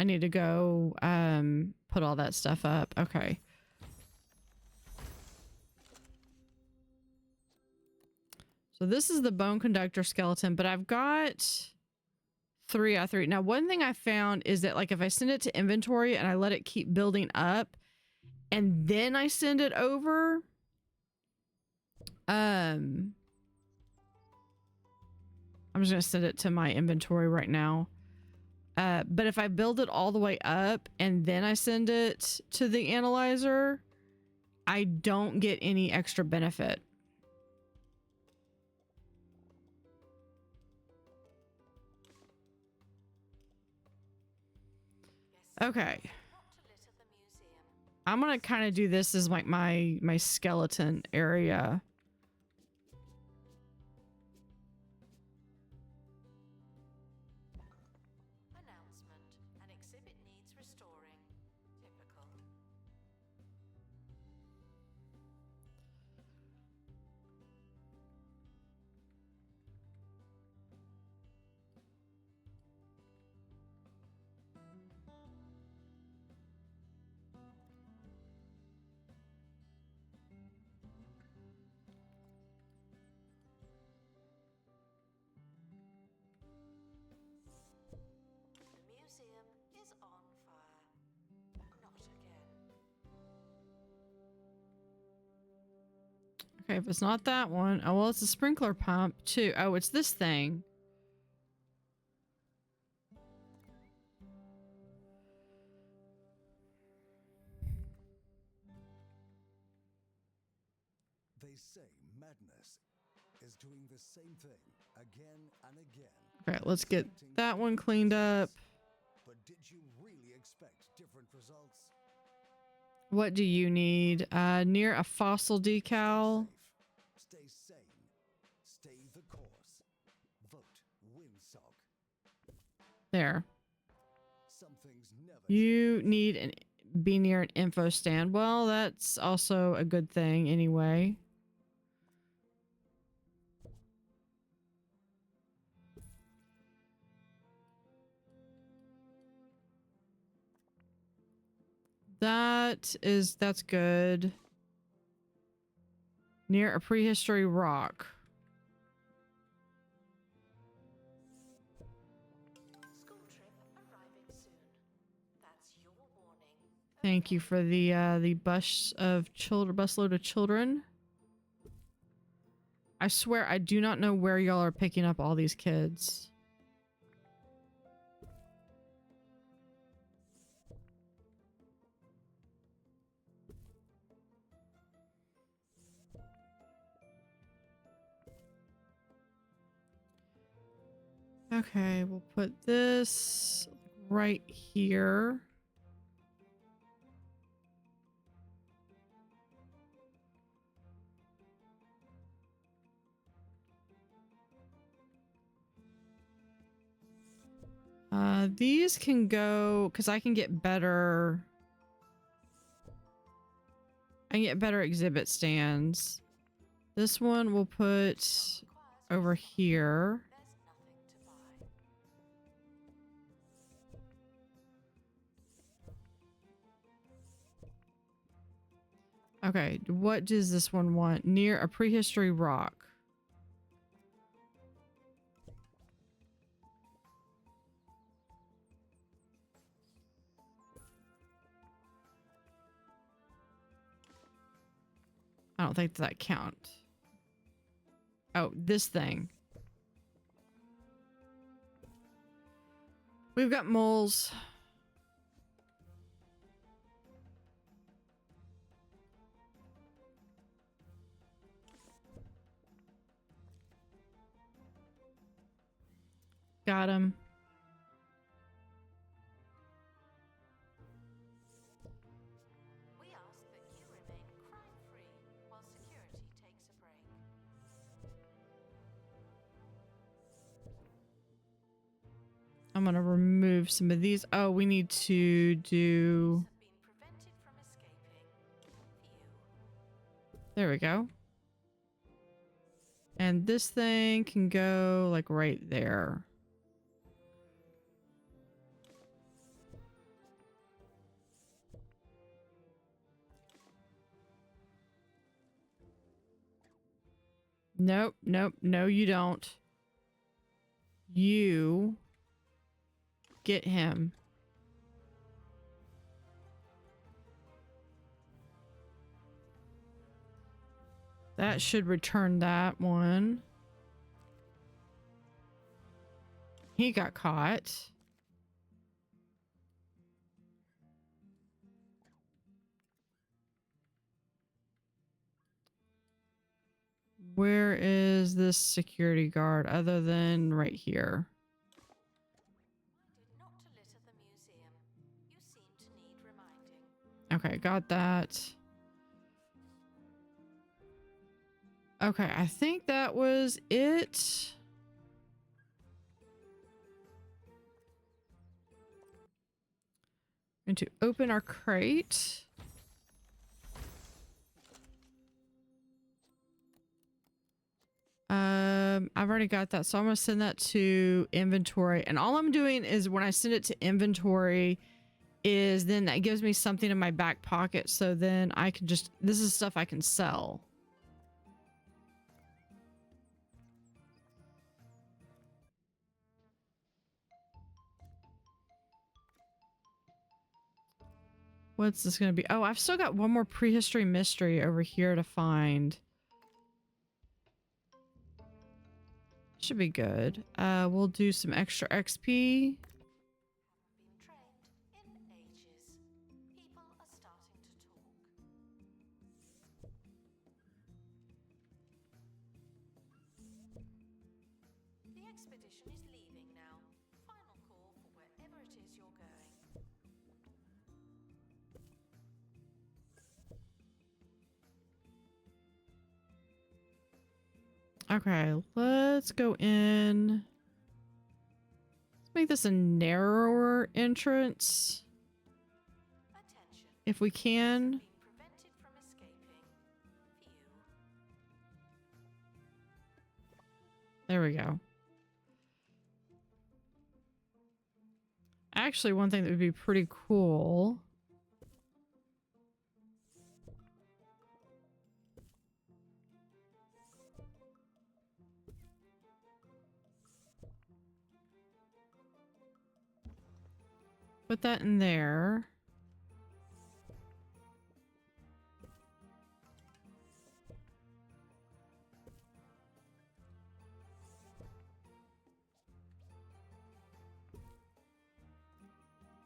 I need to go put all that stuff up. Okay. So this is the bone conductor skeleton, but I've got 3 out of 3. Now, one thing I found is that like if I send it to inventory and I let it keep building up and then I send it over, I'm just gonna send it to my inventory right now. But if I build it all the way up and then I send it to the analyzer, I don't get any extra benefit. Okay. I'm gonna kind of do this as like my skeleton area. Announcement. An exhibit needs restoring. Typical. The museum is on fire. Not again. Okay, if it's not that one, oh well, it's a sprinkler pump too. Oh, it's this thing. They say madness is doing the same thing again and again. Okay, let's get that one cleaned up. But did you really expect different results? What do you need? Near a fossil decal. Stay sane. Stay the course. Vote Winsock. There. Some things never You need an be near an info stand. Well, that's also a good thing anyway. That's good. Near a prehistory rock. School trip arriving soon. That's your warning. Thank you for the busload of children. I swear I do not know where y'all are picking up all these kids. Okay, we'll put this right here. These can go because I can get better. I can get better exhibit stands. This one we'll put over here. Okay, what does this one want? Near a prehistory rock. I don't think that count. Oh, this thing. We've got moles. Got him. We ask that you remain crime-free while security takes a break. I'm gonna remove some of these. Oh, we need to do... Have been prevented from escaping. View. There we go. And this thing can go like right there. Nope, nope, no, you don't. You get him. That should return that one. He got caught. Where is this security guard other than right here? Minded not to litter the museum. You seem to need reminding. Okay, got that. Okay, I think that was it. Going to open our crate. I've already got that, so I'm gonna send that to inventory. And all I'm doing is when I send it to inventory is then that gives me something in my back pocket, so then I can just, this is stuff I can sell. What's this gonna be? Oh, I've still got one more prehistory mystery over here to find. Should be good. We'll do some extra XP. Haven't been trained in ages. People are starting to talk. The expedition is leaving now. Final call for wherever it is you're going. Okay, let's go in. Let's make this a narrower entrance. Attention. If we can. Being prevented from escaping. Few. There we go. Actually, one thing that would be pretty cool. Put that in there.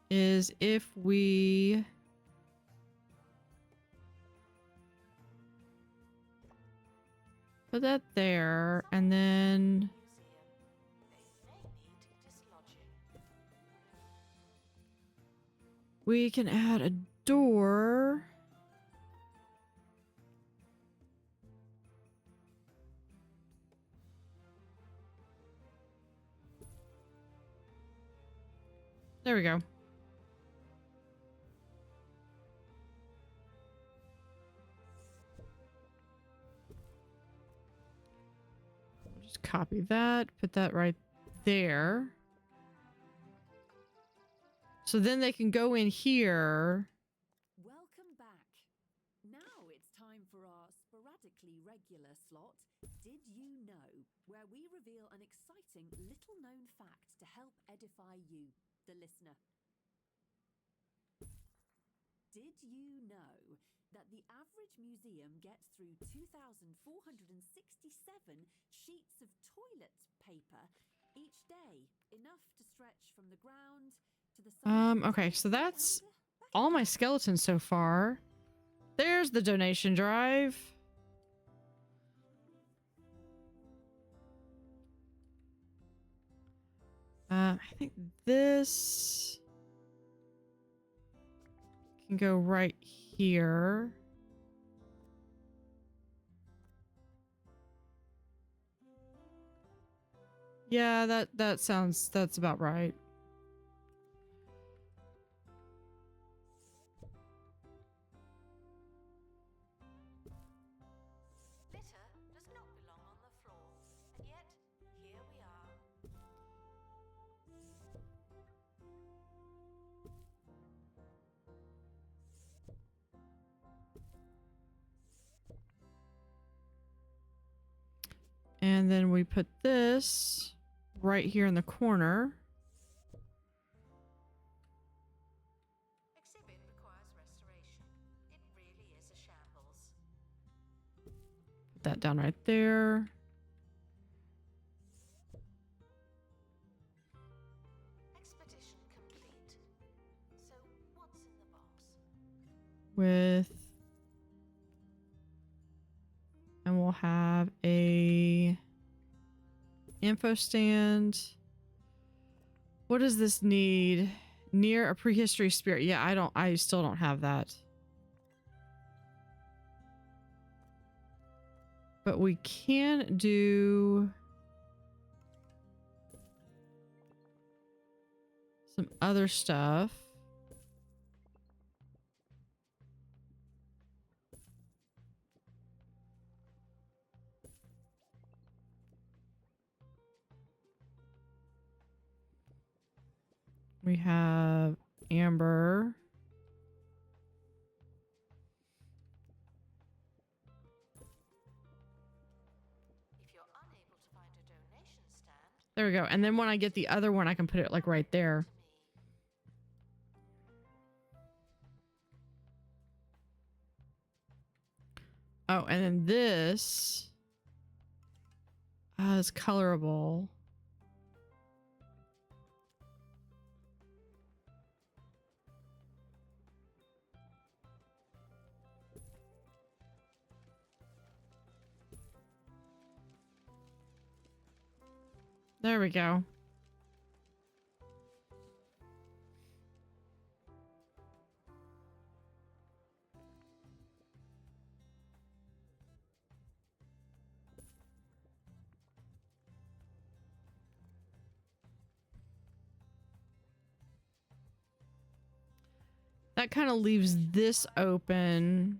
Is if we put that there and then Museum. They may need dislodging. we can add a door. There we go. We'll just copy that, put that right there. So then they can go in here. Welcome back. Now it's time for our sporadically regular slot, Did You Know, where we reveal an exciting little-known fact to help edify you, the listener. Did you know that the average museum gets through 2,467 sheets of toilet paper each day, enough to stretch from the ground to the side? Okay, so that's all my skeletons so far. There's the donation drive. I think this can go right here. Yeah, that's about right. Litter does not belong on the floor, and yet here we are. And then we put this right here in the corner. Exhibit requires restoration. It really is a shambles. Put that down right there. Expedition complete. So, what's in the box? With... And we'll have a info stand. What does this need? Near a prehistory spirit. Yeah, I still don't have that. But we can do some other stuff. We have amber. If you're unable to find a donation stand, There we go. And then when I get the other one, I can put it like right there. to me. Oh, and then this is colorable. There we go. That kind of leaves this open.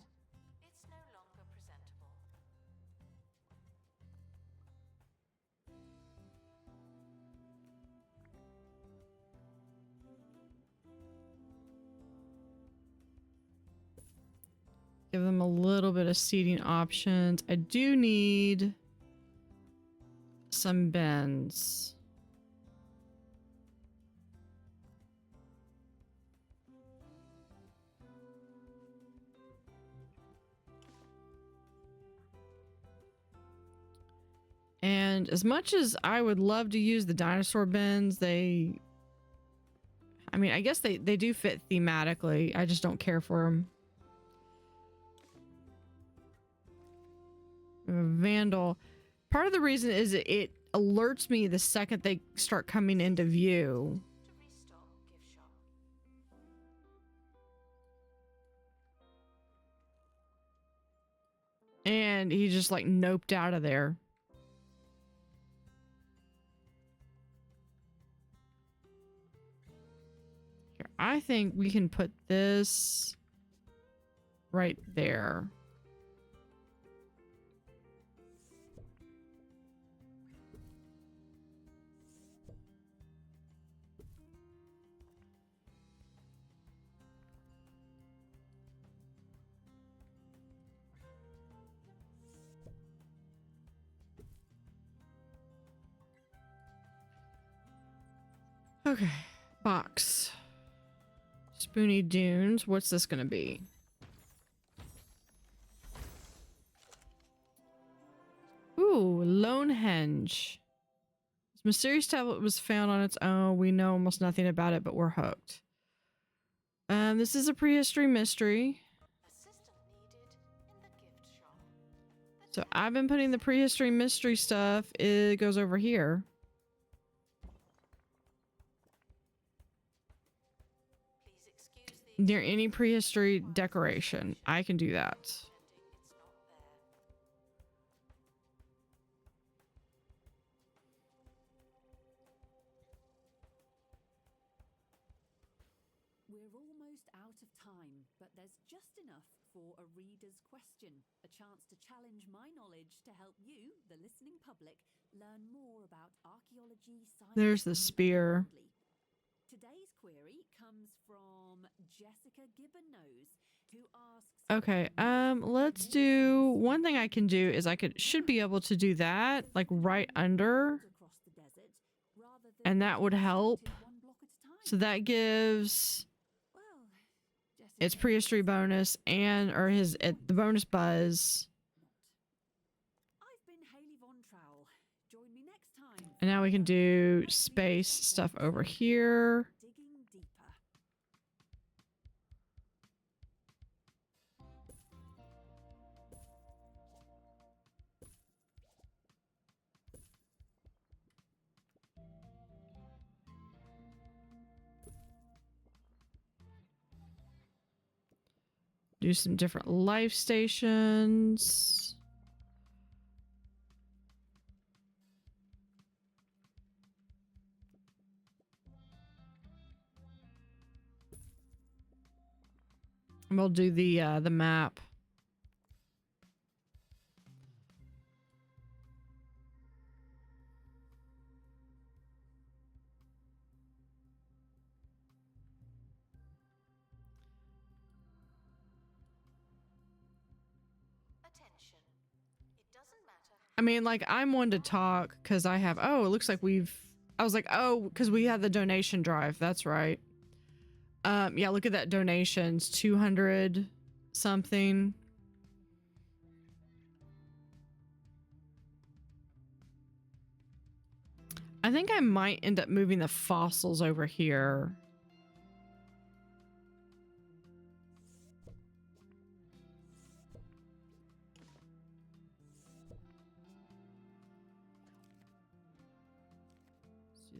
It's no longer presentable. Give them a little bit of seating options. I do need some bins. And as much as I would love to use the dinosaur bins, I mean, I guess they do fit thematically. I just don't care for them. Vandal. Part of the reason is it alerts me the second they start coming into view. To restock gift shop. And he just like noped out of there. Here, I think we can put this right there. Okay, box. Spoony Dunes. What's this gonna be? Ooh, Lonehenge. This mysterious tablet was found on its own. We know almost nothing about it, but we're hooked. This is a prehistory mystery. Assistant needed in the gift shop. So I've been putting the prehistory mystery stuff. It goes over here. Please excuse the Near any prehistory decoration. I can do that. pretending it's not there. We're almost out of time, but there's just enough for a reader's question, a chance to challenge my knowledge to help you, the listening public, learn more about archaeology, science. There's the and spear. technology. Today's query comes from Jessica Gibbon-Nose, who asks... Okay, let's do one thing I can do is should be able to do that like right under, and that would help. So that gives its prehistory bonus and or the bonus buzz. And now we can do space stuff over here. Do some different life stations. And we'll do the map. I mean, like, I'm one to talk because I have, oh, it looks like I was like, oh, because we had the donation drive. That's right. Yeah, look at that donations, 200 something. I think I might end up moving the fossils over here.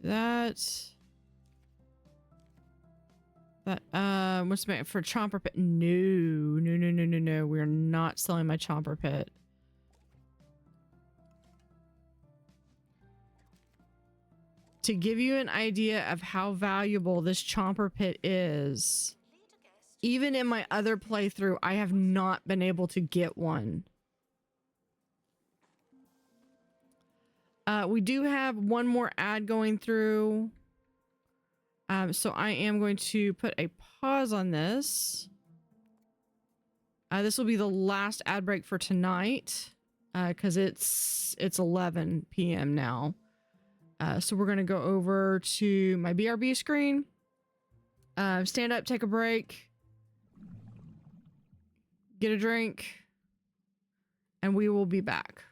Let's do that. What's the for chomper pit? No. We're not selling my chomper pit. To give you an idea of how valuable this chomper pit is, even in my other playthrough, I have not been able to get one. We do have one more ad going through. So I am going to put a pause on this. This will be the last ad break for tonight, because it's 11 p.m. now. So we're going to go over to my BRB screen. Stand up, take a break. Get a drink. And we will be back.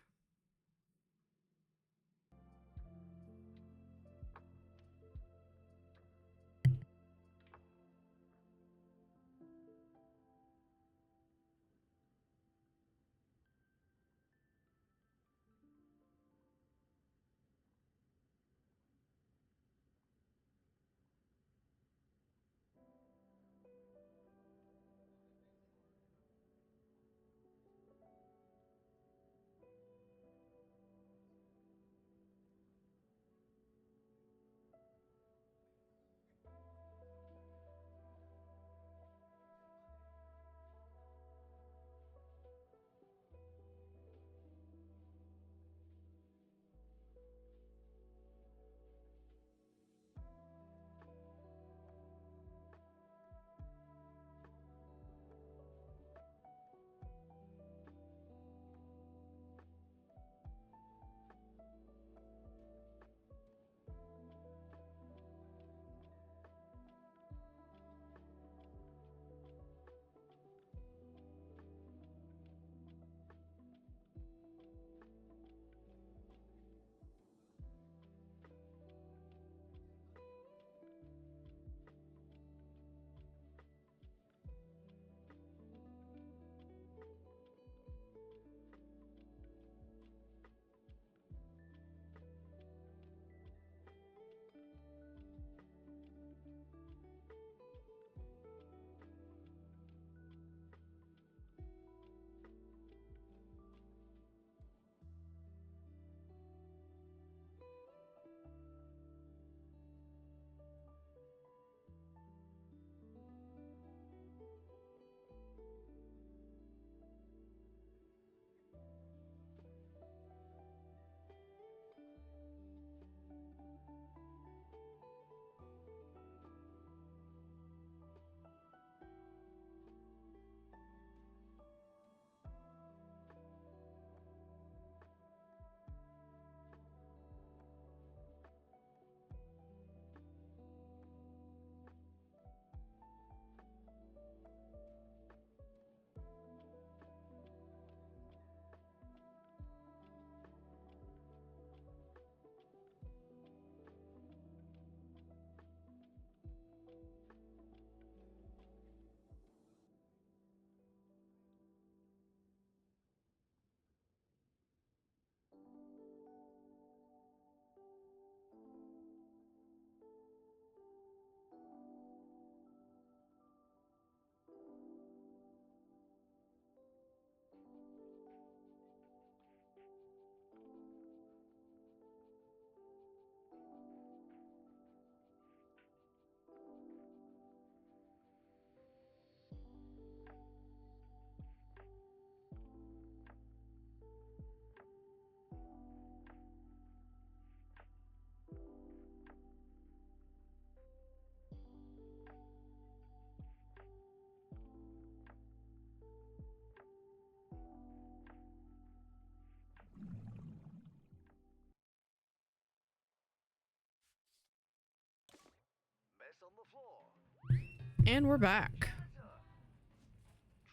And we're back.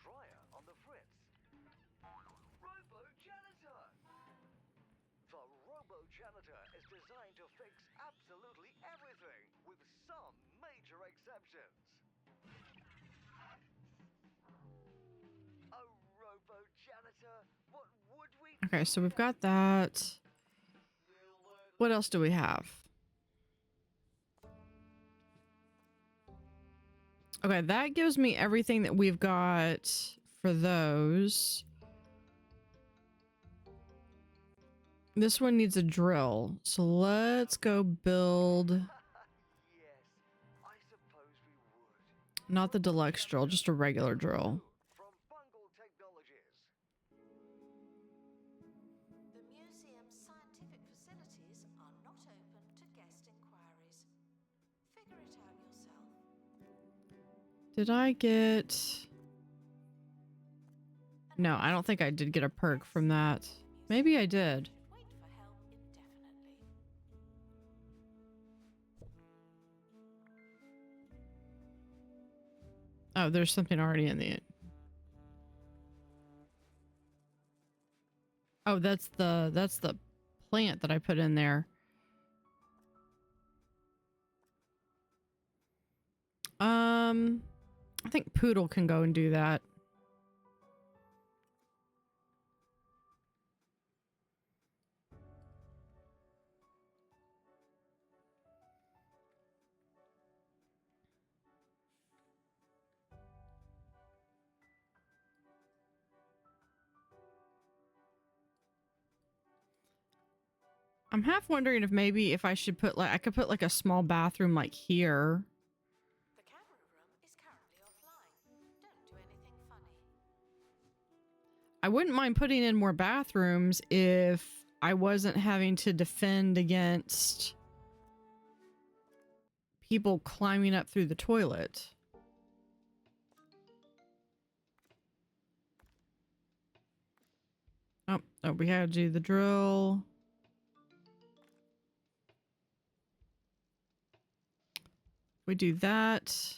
Dryer on the fritz. Robo-janitor! The Robo-janitor is designed to fix absolutely everything, with some major exceptions. A Robo-janitor? What would we do Okay, so we've without got that. What else do we have? Okay, that gives me everything that we've got for those. This one needs a drill. So let's go build... Yes, I suppose we would. Not the deluxe drill, just a regular drill. From Bungle Technologies. The museum's scientific facilities are not open to guest inquiries. Figure it out yourself. Did I get... No, I don't think I did get a perk from that. Maybe I did. Wait for help indefinitely. Oh, there's something already in the... Oh, that's the plant that I put in there. I think Poodle can go and do that. I'm half wondering if maybe if I should put like I could put like a small bathroom like here. The camera room is currently offline. Don't do anything funny. I wouldn't mind putting in more bathrooms if I wasn't having to defend against people climbing up through the toilet. Oh, we had to do the drill. We do that.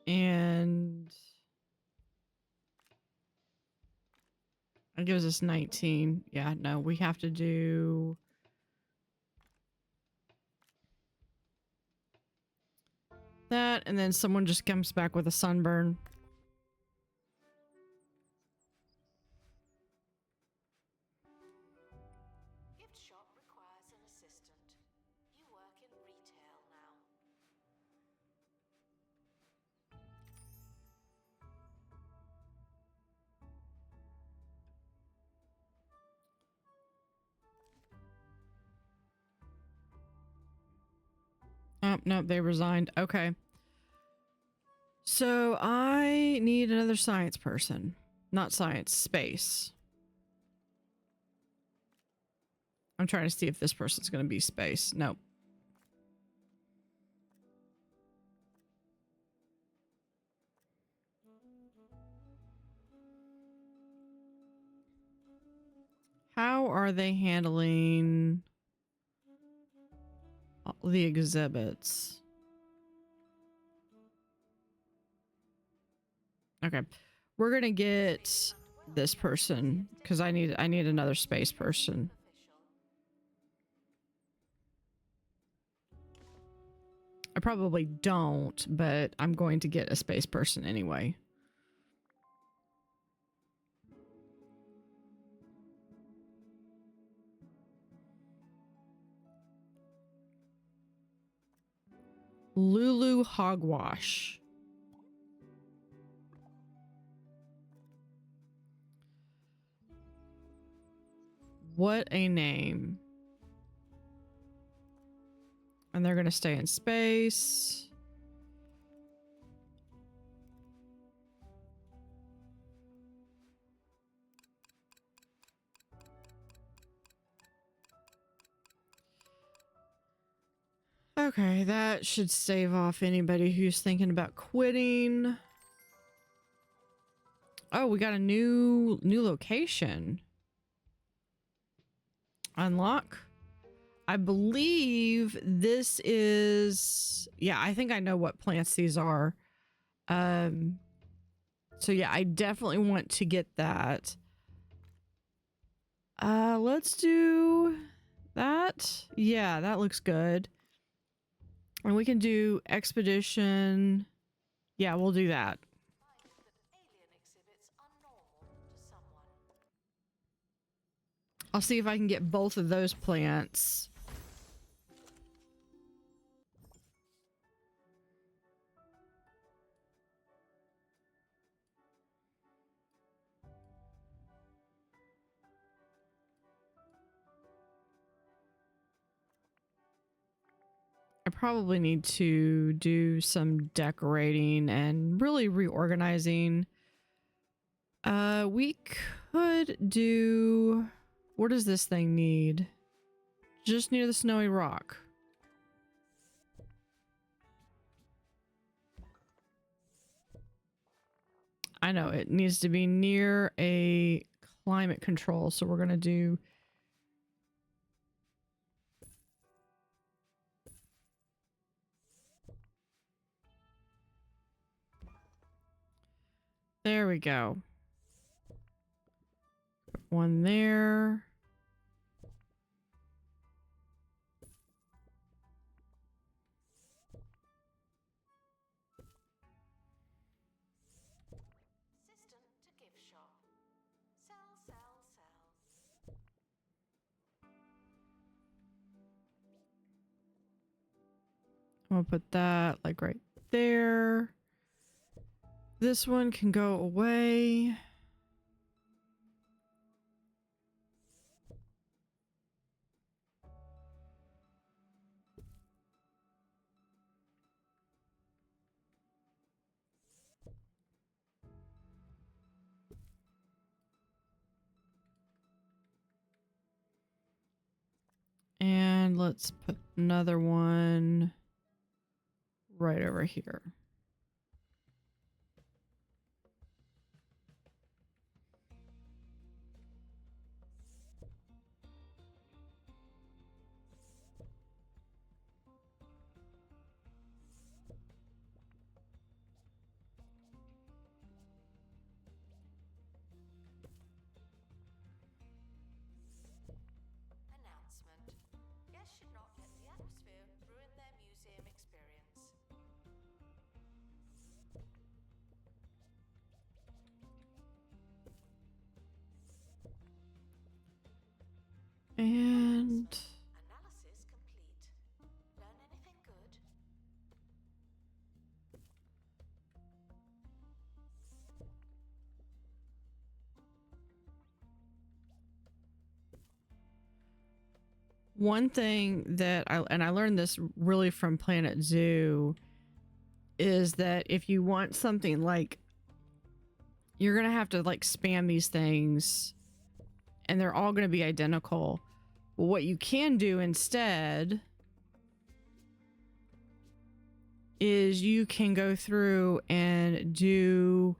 And it gives us 19. Yeah, no, we have to do that, and then someone just comes back with a sunburn. Gift shop requires an assistant. You work in retail now. Oh, no, they resigned. Okay. So I need another science person. Not science, space. I'm trying to see if this person's going to be space. Nope. How are they handling all the exhibits? Okay. We're going to get this person because I need another space person. I probably don't, but I'm going to get a space person anyway. Lulu Hogwash. What a name. And they're going to stay in space. Okay, that should stave off anybody who's thinking about quitting. Oh, we got a new location. Unlock. I believe this is, yeah, I think I know what plants these are. So yeah, I definitely want to get that. Let's do that. Yeah, that looks good. And we can do expedition. Yeah, we'll do that. Alien exhibits are normal to someone. I'll see if I can get both of those plants. I probably need to do some decorating and really reorganizing. We could do... What does this thing need? Just near the snowy rock. I know, it needs to be near a climate control, so we're gonna do... There we go. One there. Assistant to gift shop. Sell, sell, sell. I'm gonna put that like right there. This one can go away. And let's put another one right over here. Announcement. Guests should not let the atmosphere ruin their museum experience. And Analysis complete. Learn anything good? one thing that I learned this really from Planet Zoo is that if you want something like, you're gonna have to like spam these things and they're all gonna be identical. But what you can do instead is you can go through and do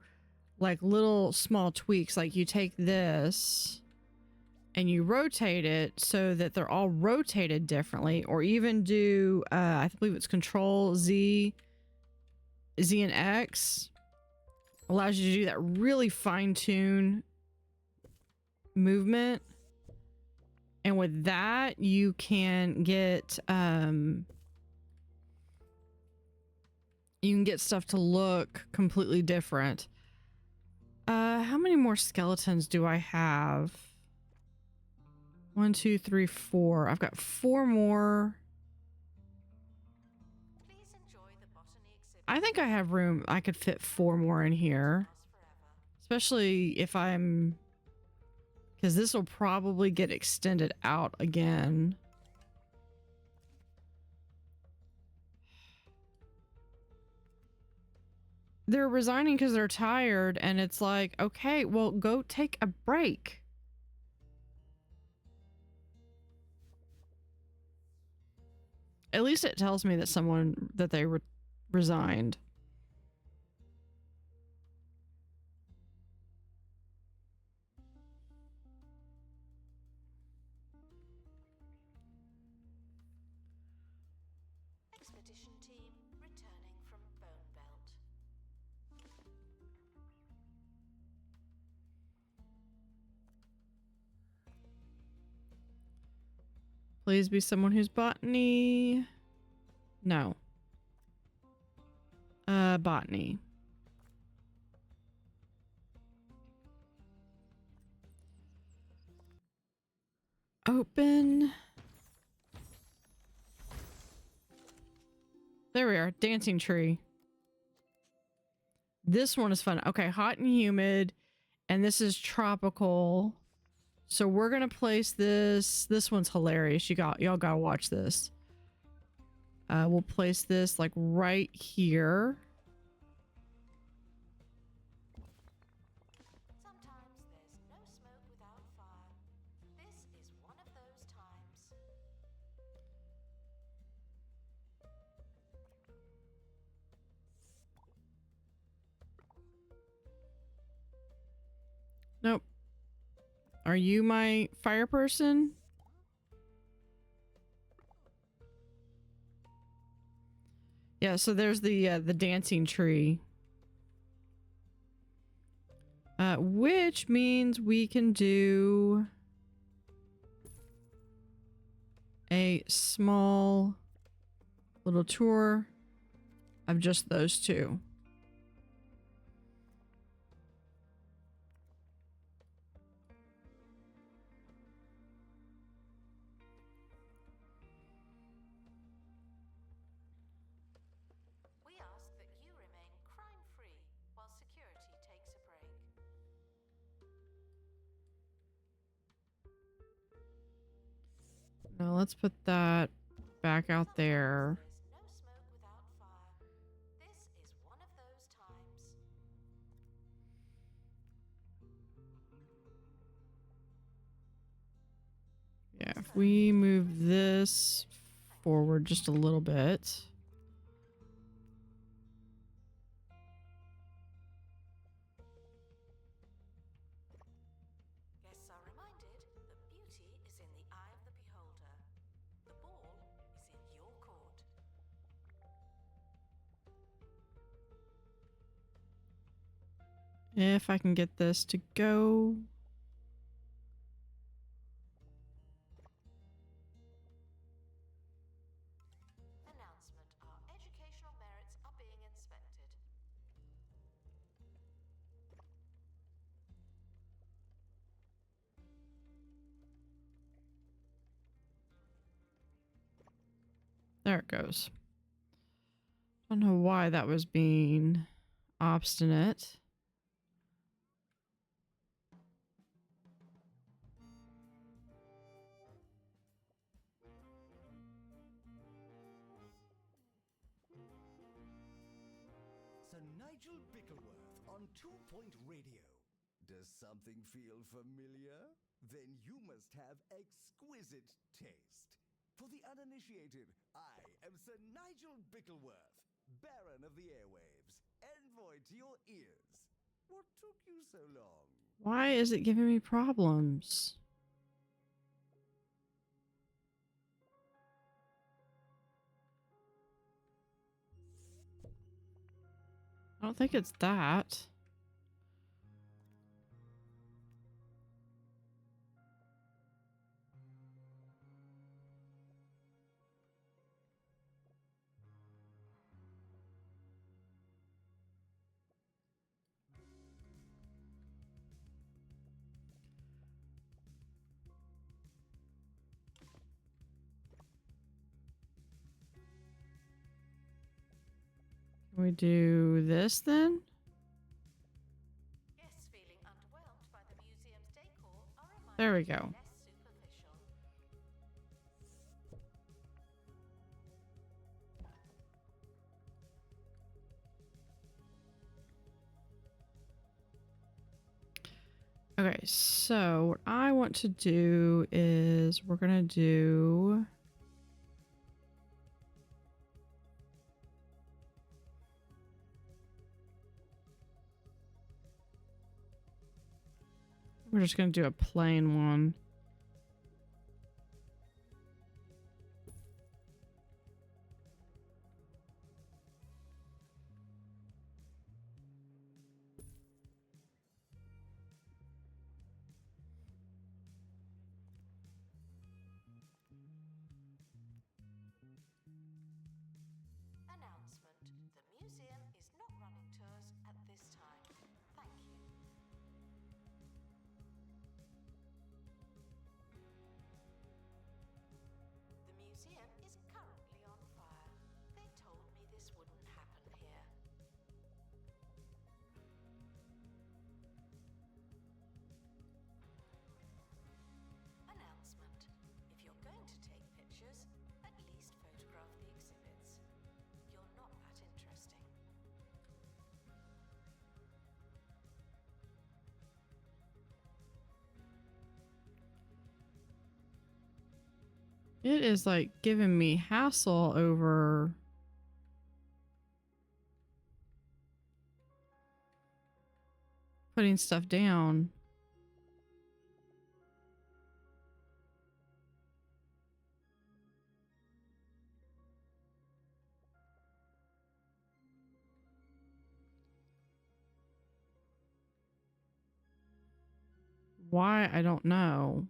like little small tweaks. Like you take this and you rotate it so that they're all rotated differently, or even do I believe it's Control Z and X allows you to do that really fine-tune movement. And with that you can get stuff to look completely different. How many more skeletons do I have? 1, 2, 3, 4. I've got 4 more. Please enjoy the Botany exhibit. I think I have room. I could fit 4 more in here. Last forever. Especially if I'm... because this will probably get extended out again. They're resigning because they're tired, and it's like, okay, well, go take a break. At least it tells me that they resigned. Please be someone who's botany. No. Botany. Open. There we are. Dancing tree. This one is fun. Okay, hot and humid. And this is tropical. So we're gonna place this. This one's hilarious. Y'all gotta watch this. We'll place this like right here. Sometimes there's no smoke without fire. This is one of those times. Nope. Are you my fire person? Yeah, so there's the dancing tree. Which means we can do a small little tour of just those two. We ask that you remain crime-free while security takes a break. Now let's put that back out there. There's no smoke without fire. This is one of those times. Yeah, if we move this forward just a little bit. Guests are reminded that beauty is in the eye of the beholder. The ball is in your court. If I can get this to go. Announcement. Our educational merits are being inspected. There it goes. I don't know why that was being obstinate. Sir Nigel Bickleworth on 2-Point Radio. Does something feel familiar? Then you must have exquisite taste. For the uninitiated, I am Sir Nigel Bickleworth, Baron of the Airwaves, envoy to your ears. What took you so long? Why is it giving me problems? I don't think it's that. Can we do this then? Guests feeling underwhelmed by the museum's decor are reminded There we to be go. less superficial. Okay, so what I want to do is we're gonna do we're just gonna do a plain one. It is like giving me hassle over putting stuff down. Why? I don't know.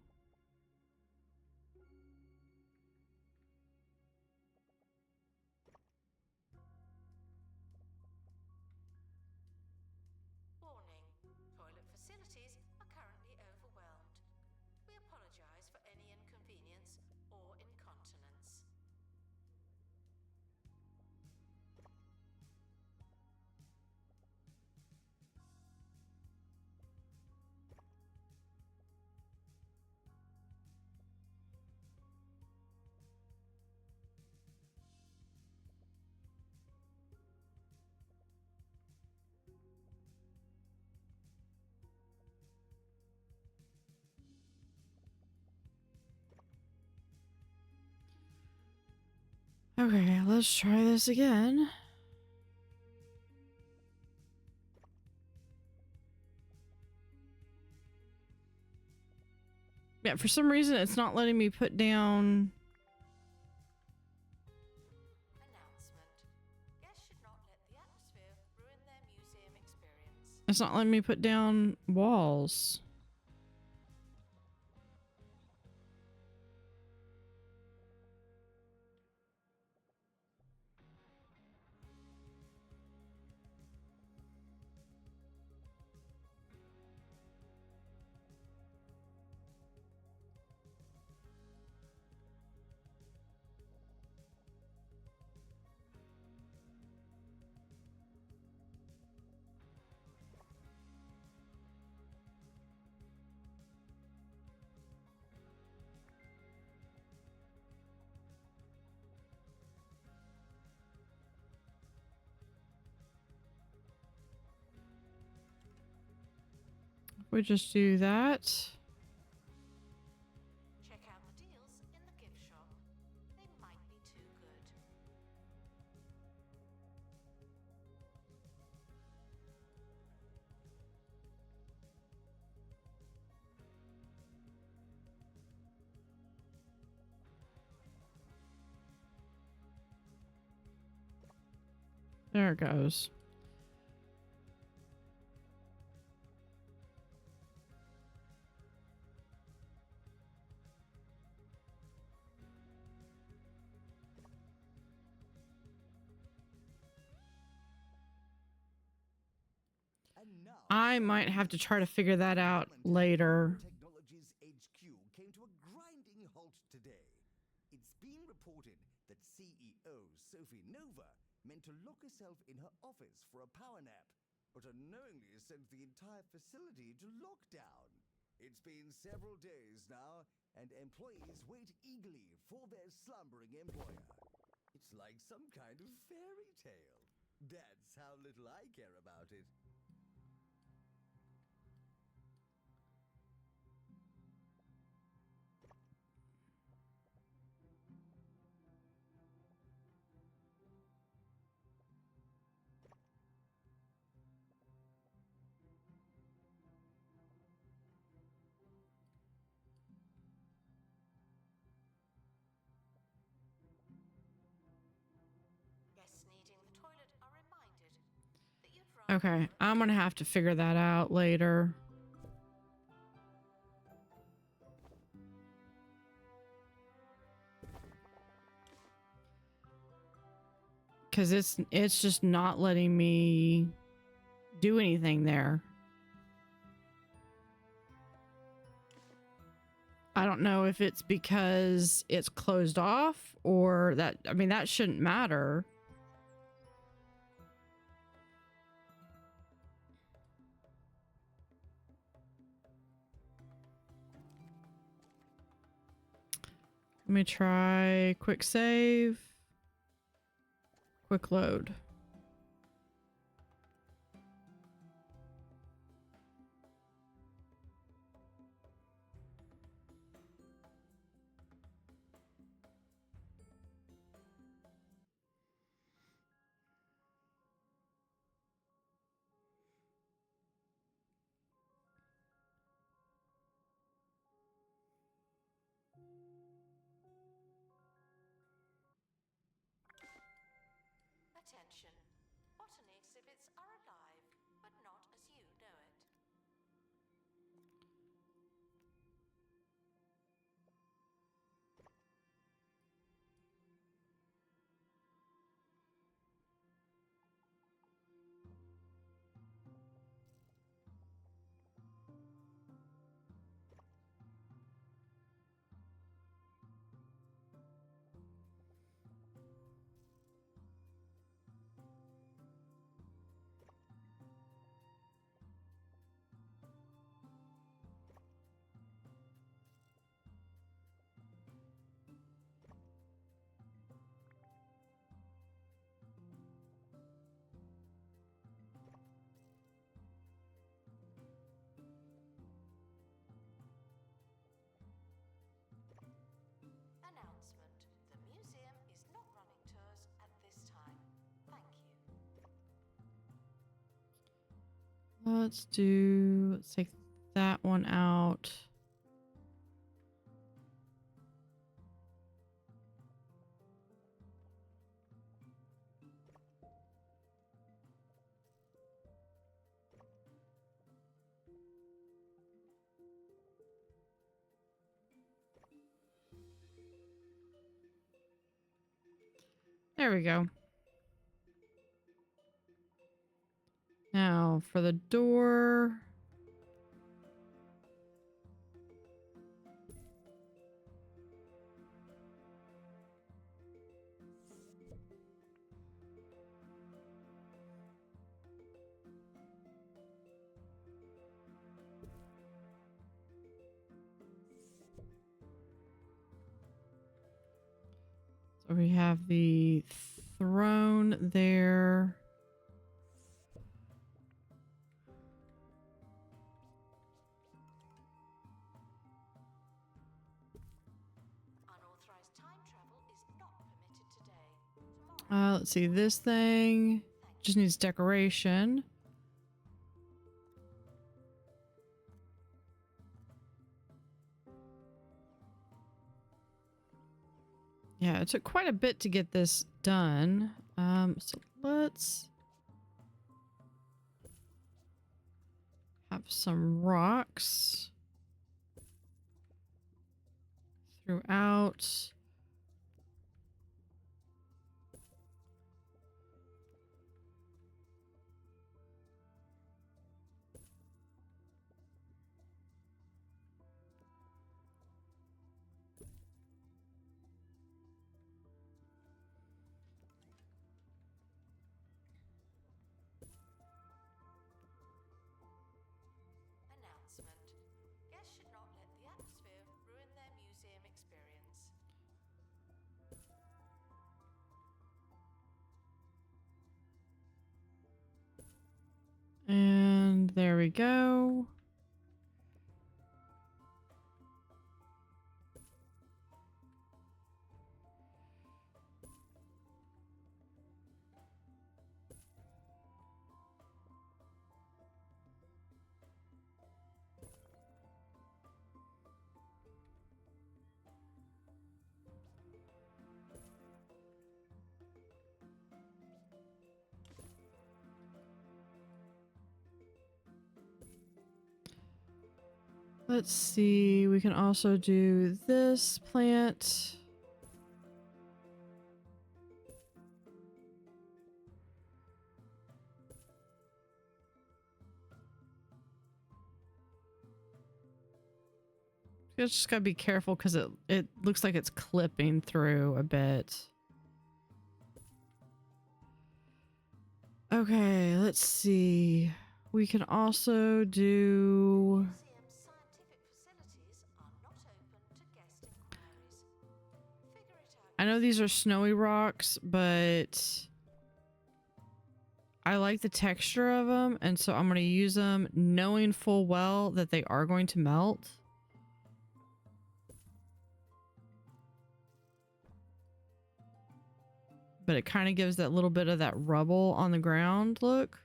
Warning. Toilet facilities are currently overwhelmed. We apologize for any inconvenience or incontinence. Okay, let's try this again. Yeah, for some reason it's not letting me put down. Announcement. Guests should not let the atmosphere ruin their museum experience. It's not letting me put down walls. We just do that. Check out the deals in the gift shop. They might be too good. There it goes. I might have to try to figure that out later. Technologies HQ came to a grinding halt today. It's been reported that CEO Sophie Nova meant to lock herself in her office for a power nap, but unknowingly sent the entire facility to lockdown. It's been several days now, and employees wait eagerly for their slumbering employer. It's like some kind of fairy tale. That's how little I care about it. Guests needing the toilet are reminded that you'd rather Okay, I'm gonna have to figure that out later. Cause it's just not letting me do anything there. I don't know if it's because it's closed off or that, I mean, that shouldn't matter. Let me try quick save, quick load. Attention. Botany exhibits are alive, but not as you know it. Announcement. The museum is not running tours at this time. Thank you. Let's take that one out. There we go. Now for the door. So we have the throne there. Unauthorized time travel is not permitted today. Tomorrow. Let's see, this thing just needs decoration. Yeah, it took quite a bit to get this done. So let's have some rocks throughout. Announcement. Guests should not let the atmosphere ruin their museum experience. And there we go. Let's see, we can also do this plant. You just gotta be careful because it looks like it's clipping through a bit. Okay, let's see. We can also do... Museum's scientific facilities are not open to guest inquiries. Figure it out. I know these are snowy rocks, but I like the texture of them, and so I'm going to use them knowing full well that they are going to melt. But it kind of gives that little bit of that rubble on the ground look.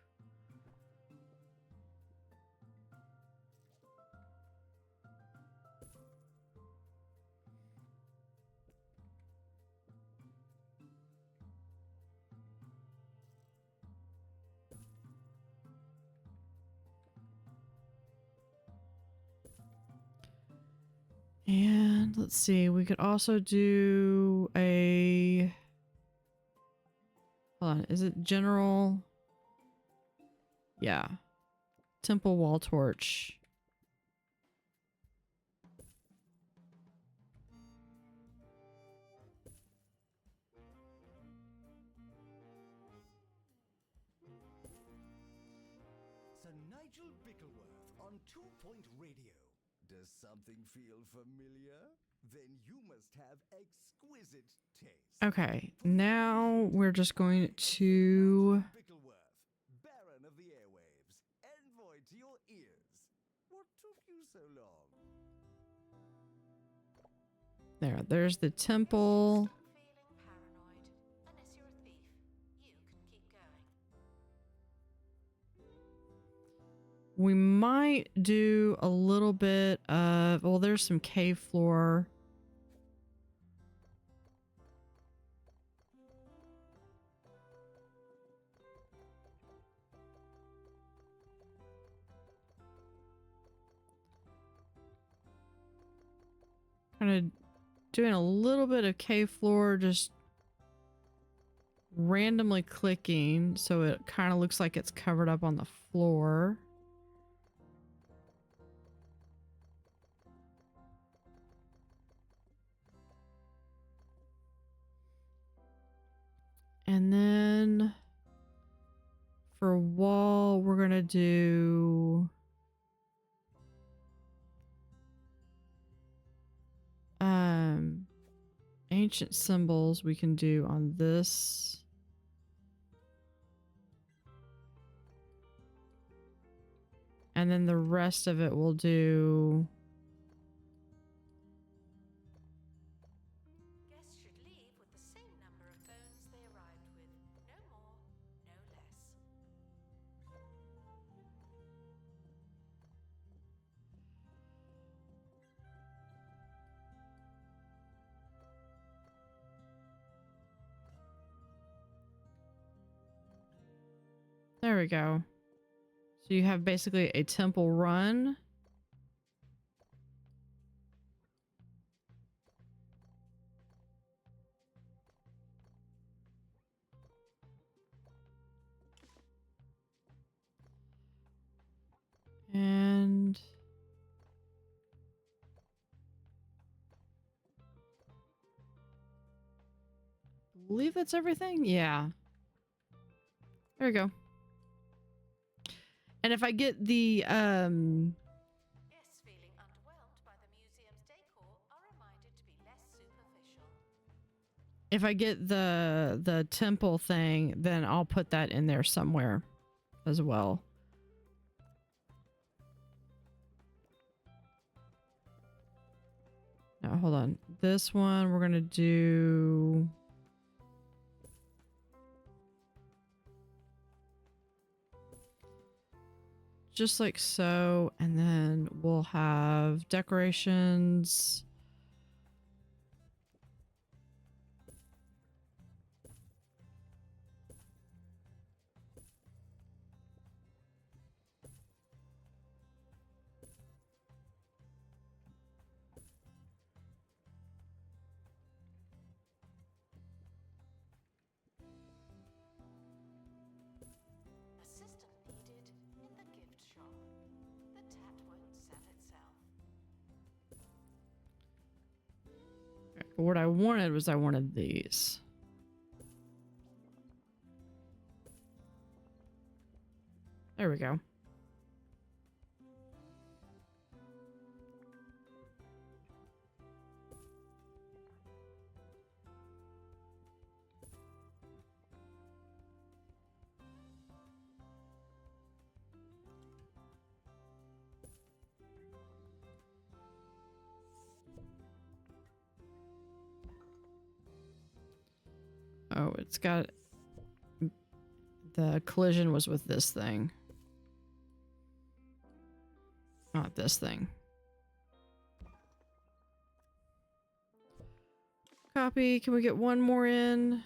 And let's see, we could also do a... Hold on, is it general? Yeah. Temple wall torch. Sir Nigel Bickleworth on 2-Point Radio. Does something feel familiar? Then you must have exquisite taste. Okay, now we're just going to... Bickleworth, Baron of the Airwaves, envoy to your ears. What took you so long? There's the temple. Stop feeling paranoid. Unless you're a thief, you can keep going. We might do a little bit of... Well, there's some cave floor. Kind of doing a little bit of cave floor, just randomly clicking so it kind of looks like it's covered up on the floor. And then for wall, we're gonna do ancient symbols we can do on this. And then the rest of it we'll do Guests should leave with the same number of bones they arrived with. No more, no less. there we go. So you have basically a temple run. And I believe that's everything. Yeah. There we go. And if I get the Guests feeling underwhelmed by the museum's decor are reminded to be less superficial. if I get the temple thing, then I'll put that in there somewhere as well. Now hold on. This one we're gonna do just like so, and then we'll have decorations. Assistant needed in the gift shop. The tat won't sell itself. What I wanted was I wanted these. There we go. Oh, it's got... The collision was with this thing. Not this thing. Copy. Can we get one more in?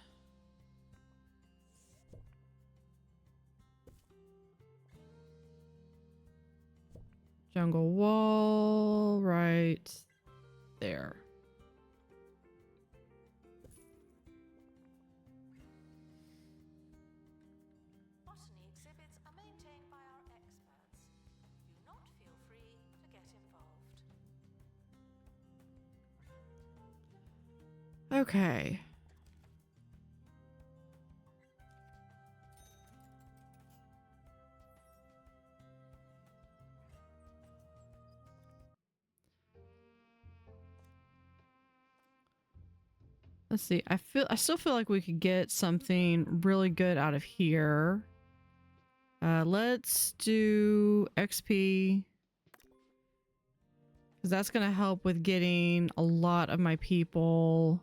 Jungle wall, right there. Botany exhibits are maintained by our experts. Do not feel free to get involved. Okay. Let's see. I still feel like we could get something really good out of here. Let's do XP. Because that's going to help with getting a lot of my people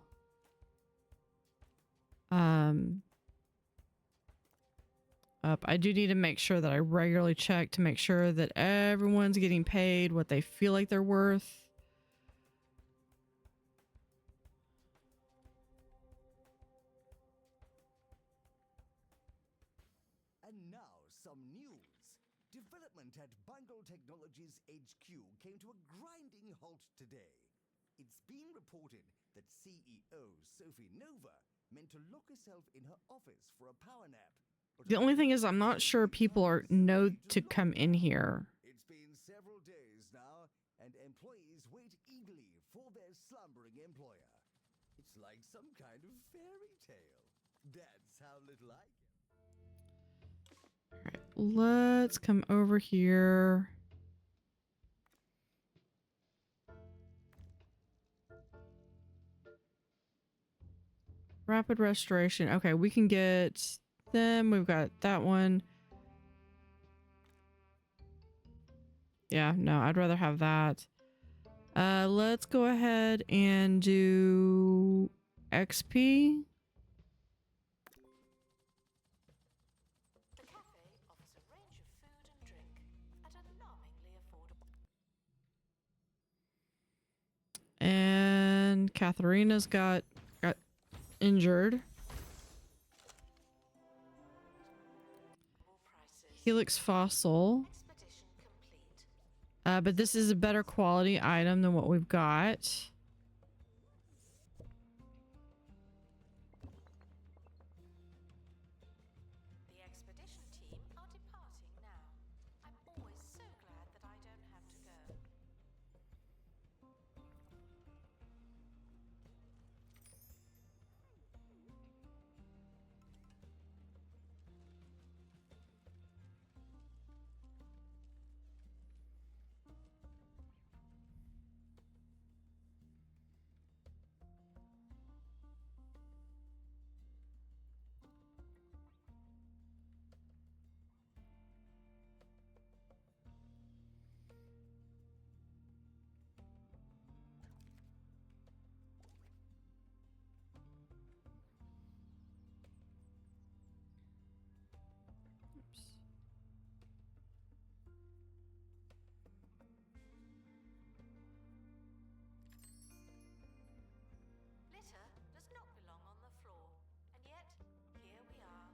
up. I do need to make sure that I regularly check to make sure that everyone's getting paid what they feel like they're worth. And now some news. Development at Bangle Technologies HQ came to a grinding halt today. It's been reported that CEO Sophie Nova meant to lock herself in her office for a power nap. But The only thing is I'm not sure people know to come in here. it's been several days now, and employees wait eagerly for their slumbering employer. It's like some kind of fairy tale. That's how little I get. Let's come over here. Rapid restoration. Okay, we can get them. We've got that one. Yeah, no, I'd rather have that. Let's go ahead and do XP. The cafe offers a range of food and drink at alarmingly affordable. And Katharina's got injured. Prices. Helix fossil. Expedition complete. But this is a better quality item than what we've got. The expedition team are departing now. I'm always so glad that I don't have to go. Litter does not belong on the floor, and yet here we are.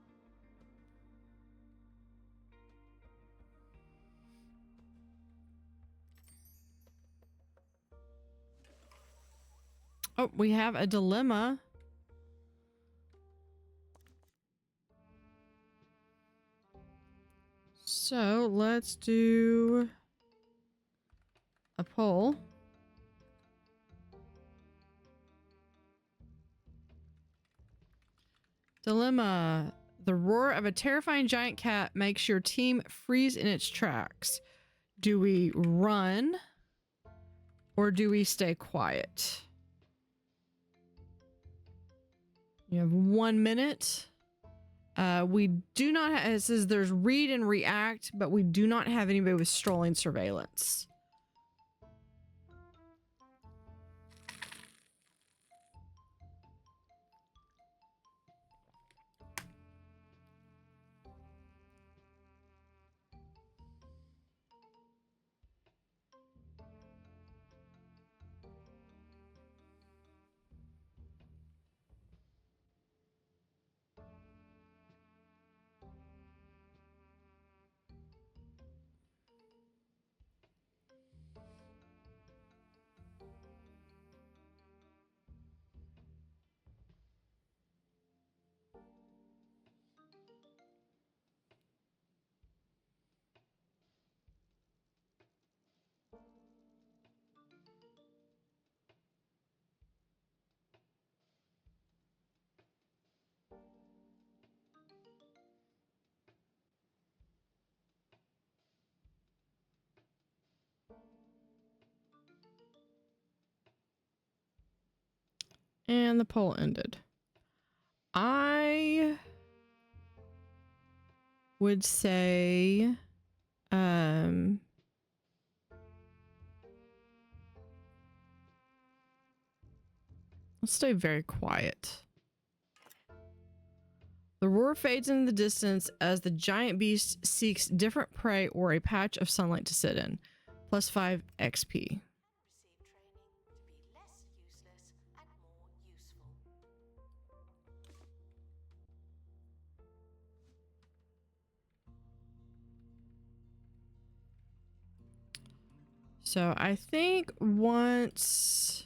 Oh, we have a dilemma. So let's do a poll. Dilemma. The roar of a terrifying giant cat makes your team freeze in its tracks. Do we run or do we stay quiet? You have 1 minute. We do not have, it says there's read and react, but we do not have anybody with strolling surveillance. And the poll ended. I would say, let's stay very quiet. The roar fades into the distance as the giant beast seeks different prey or a patch of sunlight to sit in. Plus 5 XP. Receive training to be less useless and more useful. So I think once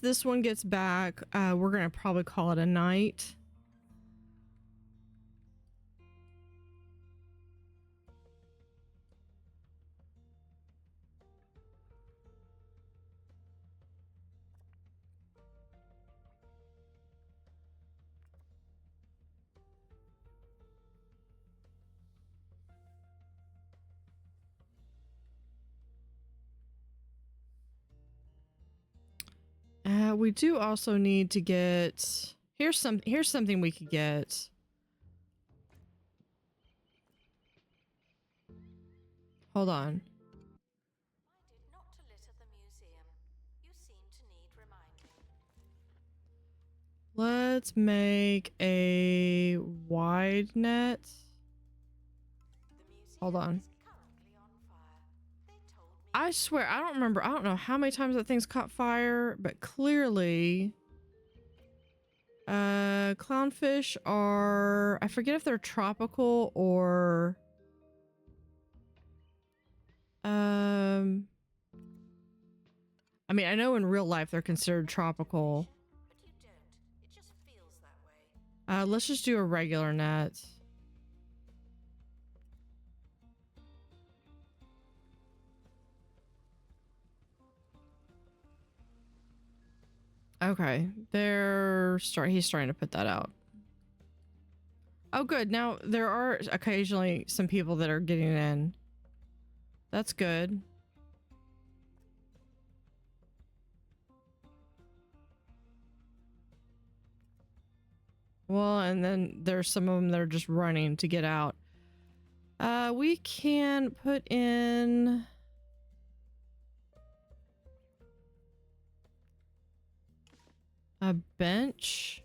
this one gets back, we're gonna probably call it a night. We do also need to get, here's something we could get. Hold on. Minded not to litter the museum. You seem to need reminding. Let's make a wide net. The museum Hold on. is currently on fire. They told me I swear, I don't know how many times that thing's caught fire, but clearly clownfish are, I forget if they're tropical or I mean, I know in real life they're considered tropical. but you don't. It just feels that way. Let's just do a regular net. Okay, he's starting to put that out. Oh, good. Now there are occasionally some people that are getting in. That's good. Well, and then there's some of them that are just running to get out. We can put in a bench.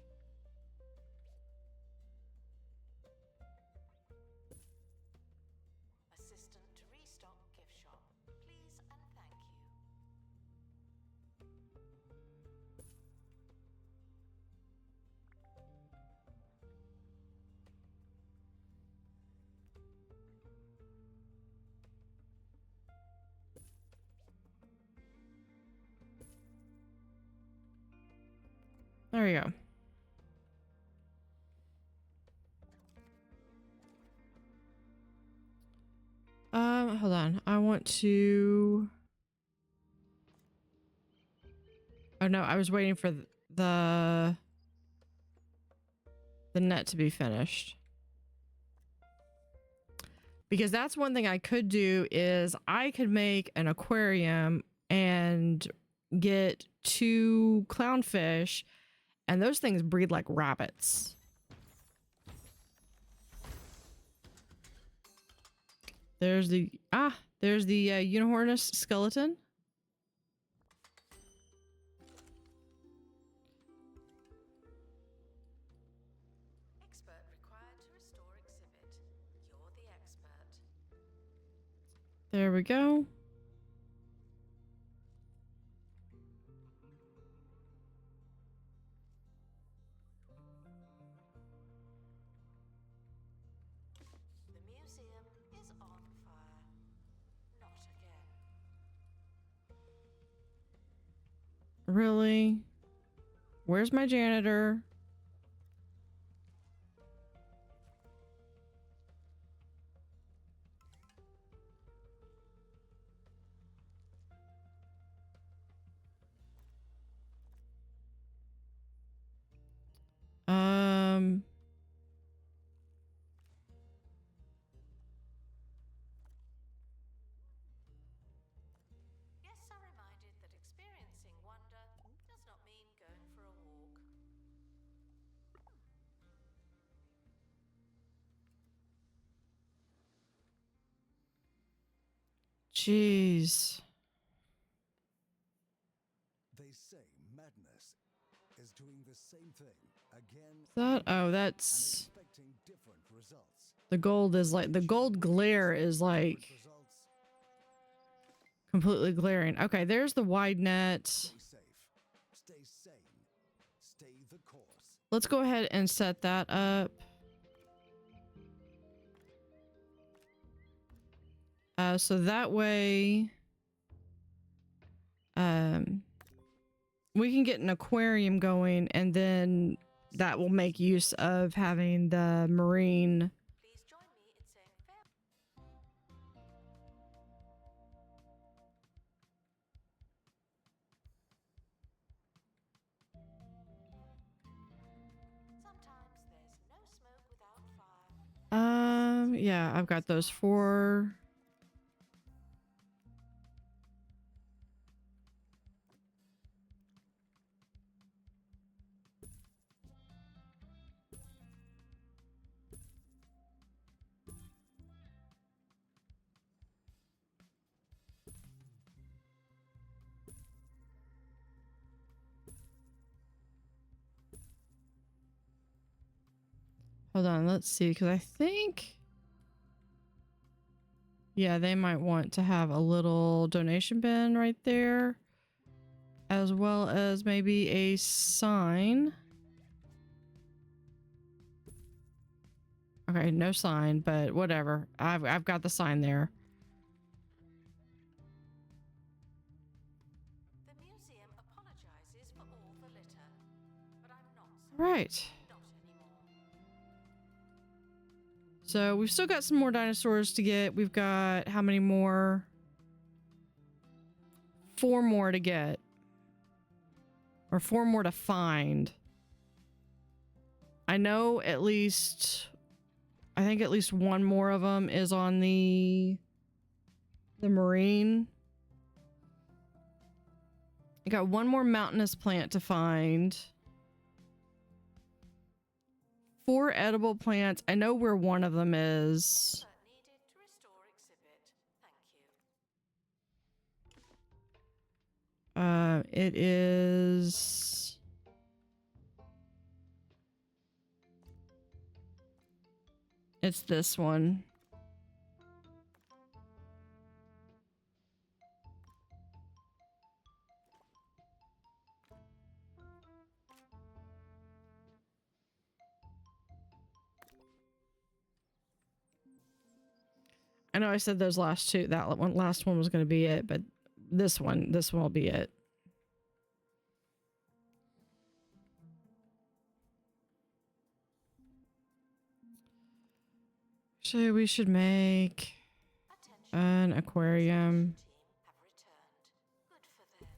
Assistant to restock gift shop. Please and thank you. There we go. Hold on. I want to... Oh no, I was waiting for the net to be finished. Because that's one thing I could do is I could make an aquarium and get 2 clownfish, and those things breed like rabbits. There's the Unihornus skeleton. Expert required to restore exhibit. You're the expert. There we go. The museum is on fire. Not again. Really? Where's my janitor? Guests are reminded that experiencing wonder does not mean going Jeez. They say madness is doing the same thing again That, oh, and that's expecting different results. the gold is like the gold glare is like Different results. completely glaring. Okay, there's the wide net. Stay safe. Stay sane. Stay the course. Let's go ahead and set that up. So that way, we can get an aquarium going, and then that will make use of having the marine. Please join me in saying fair. Sometimes there's no smoke without fire. Yeah, I've got those 4. Hold on, let's see, because I think, yeah, they might want to have a little donation bin right there, as well as maybe a sign. Okay, no sign, but whatever. I've got the sign there. The museum apologizes for all the litter, but I'm not sorry. Right. Not anymore. So we've still got some more dinosaurs to get. We've got how many more? 4 more to get. Or 4 more to find. I know at least, I think at least 1 more of them is on the marine. I got 1 more mountainous plant to find. 4 edible plants. I know where one of them is. But needed to restore exhibit. Thank you. It is... It's this one. I know I said those last 2, that one, last one was going to be it, but this one will be it. Actually, we should make Attention. an aquarium. Team have returned. Good for them.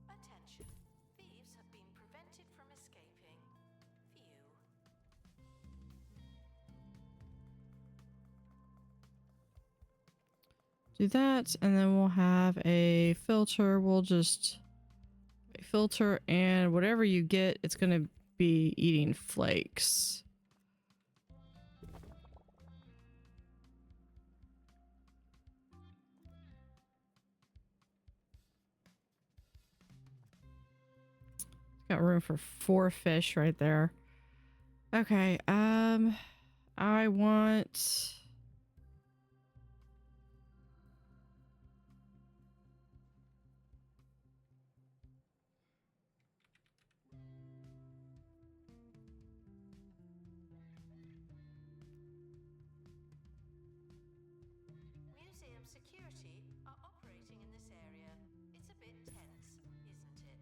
Attention. Thieves have been prevented from escaping. Phew. Do that, and then we'll have a filter. We'll just filter, and whatever you get, it's going to be eating flakes. Got room for 4 fish right there. Okay, I want... Museum security are operating in this area. It's a bit tense, isn't it?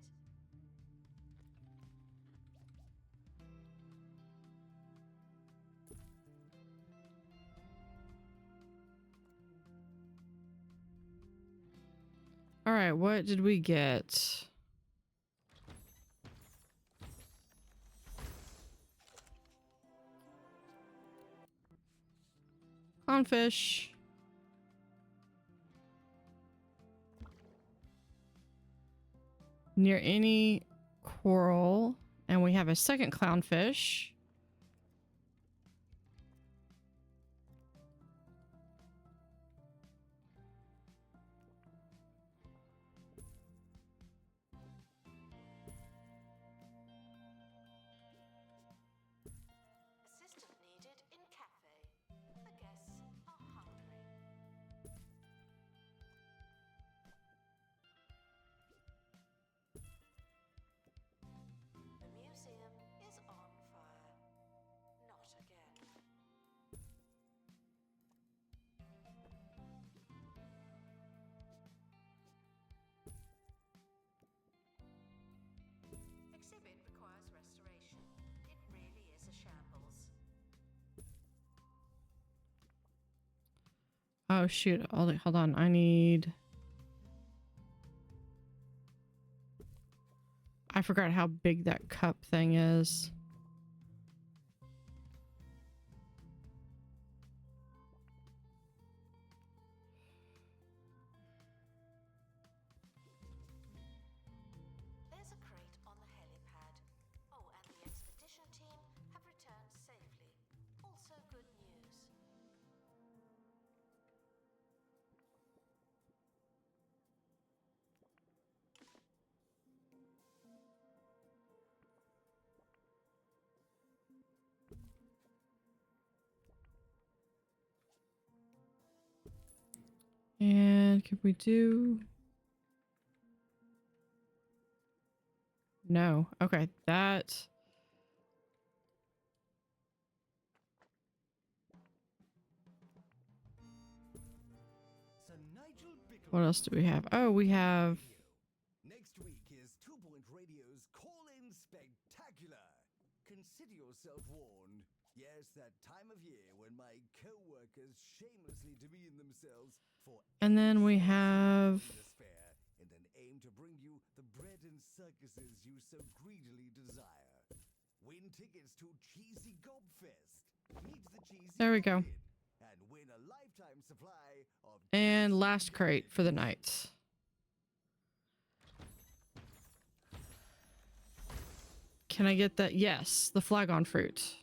All right, what did we get? Clownfish. Near any coral. And we have a second clownfish. Assistant needed in cafe. The guests are hungry. The museum is on fire. Not again. Exhibit requires restoration. It really is a shambles. Oh shoot, hold on. I forgot how big that cup thing is. There's a crate on the helipad. Oh, and the expedition team have returned safely. Also good news. And can we do... No. Okay, that... Sir Nigel Bickle. What else do we have? Oh, we have... Next week is 2 Point Radio's call-in spectacular. Consider yourself warned. Yes, that time of year when my co-workers shamelessly demean themselves for And then we have... despair in an aim to bring you the bread and circuses you so greedily desire. Win tickets to Cheesy Gobfest. Meet the Cheesy There we go. Goblin and win a lifetime supply of And last crate for the night. Can I get that? Yes, the flagon fruit.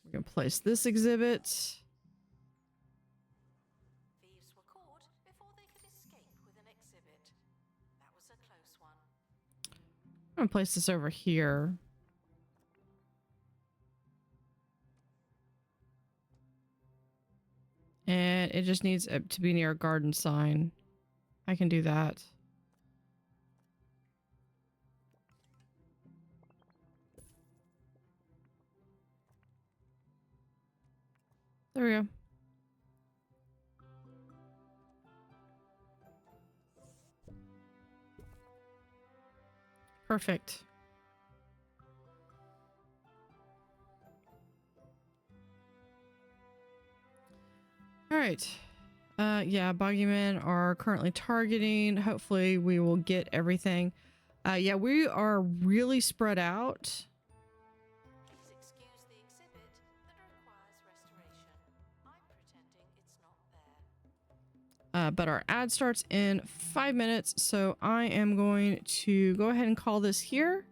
We're gonna place this exhibit. Thieves were caught before they could escape with an exhibit. That was a close one. I'm gonna place this over here. And it just needs to be near a garden sign. I can do that. There we go. Perfect. All right. Yeah, bogeymen are currently targeting. Hopefully we will get everything. Yeah, we are really spread out. Please excuse the exhibit that requires restoration. I'm pretending it's not there. But our ad starts in 5 minutes, so I am going to go ahead and call this here.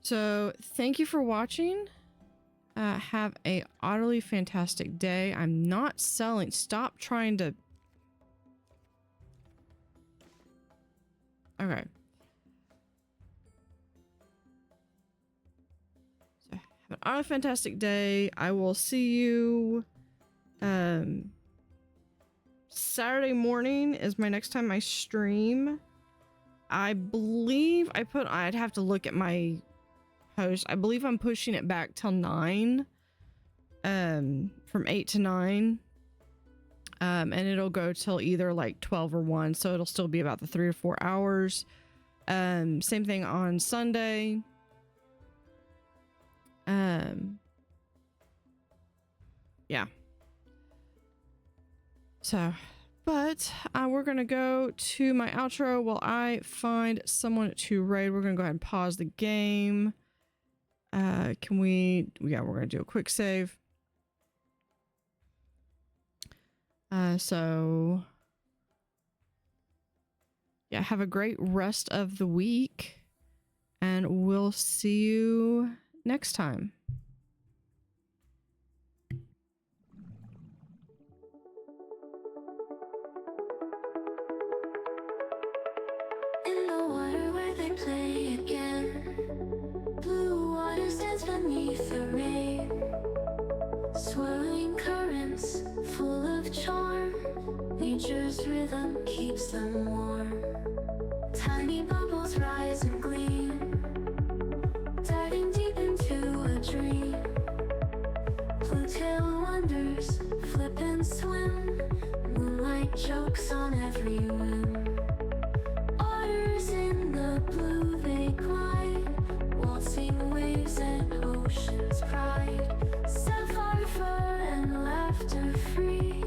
So thank you for watching. Have a utterly fantastic day. I'm not selling. Stop trying to... Okay. So have an utterly fantastic day. I will see you... Saturday morning is my next time I stream. I believe I'd have to look at my post. I believe I'm pushing it back till 9. From 8 to 9. And it'll go till either like 12 or 1. So it'll still be about the 3 or 4 hours. Same thing on Sunday. Yeah. So, but we're going to go to my outro while I find someone to raid. We're going to go ahead and pause the game. Yeah, we're going to do a quick save. So yeah, have a great rest of the week, and we'll see you next time. In the water where they play again, blue water stands beneath the rain, swirling currents full of charm. Nature's rhythm keeps them warm. Tiny bubbles rise and gleam, diving deep into a dream. Blue tail wonders flip and swim, moonlight jokes on every whim. Otters in the blue they glide, waltzing waves and ocean's pride. Sapphire fur and laughter free,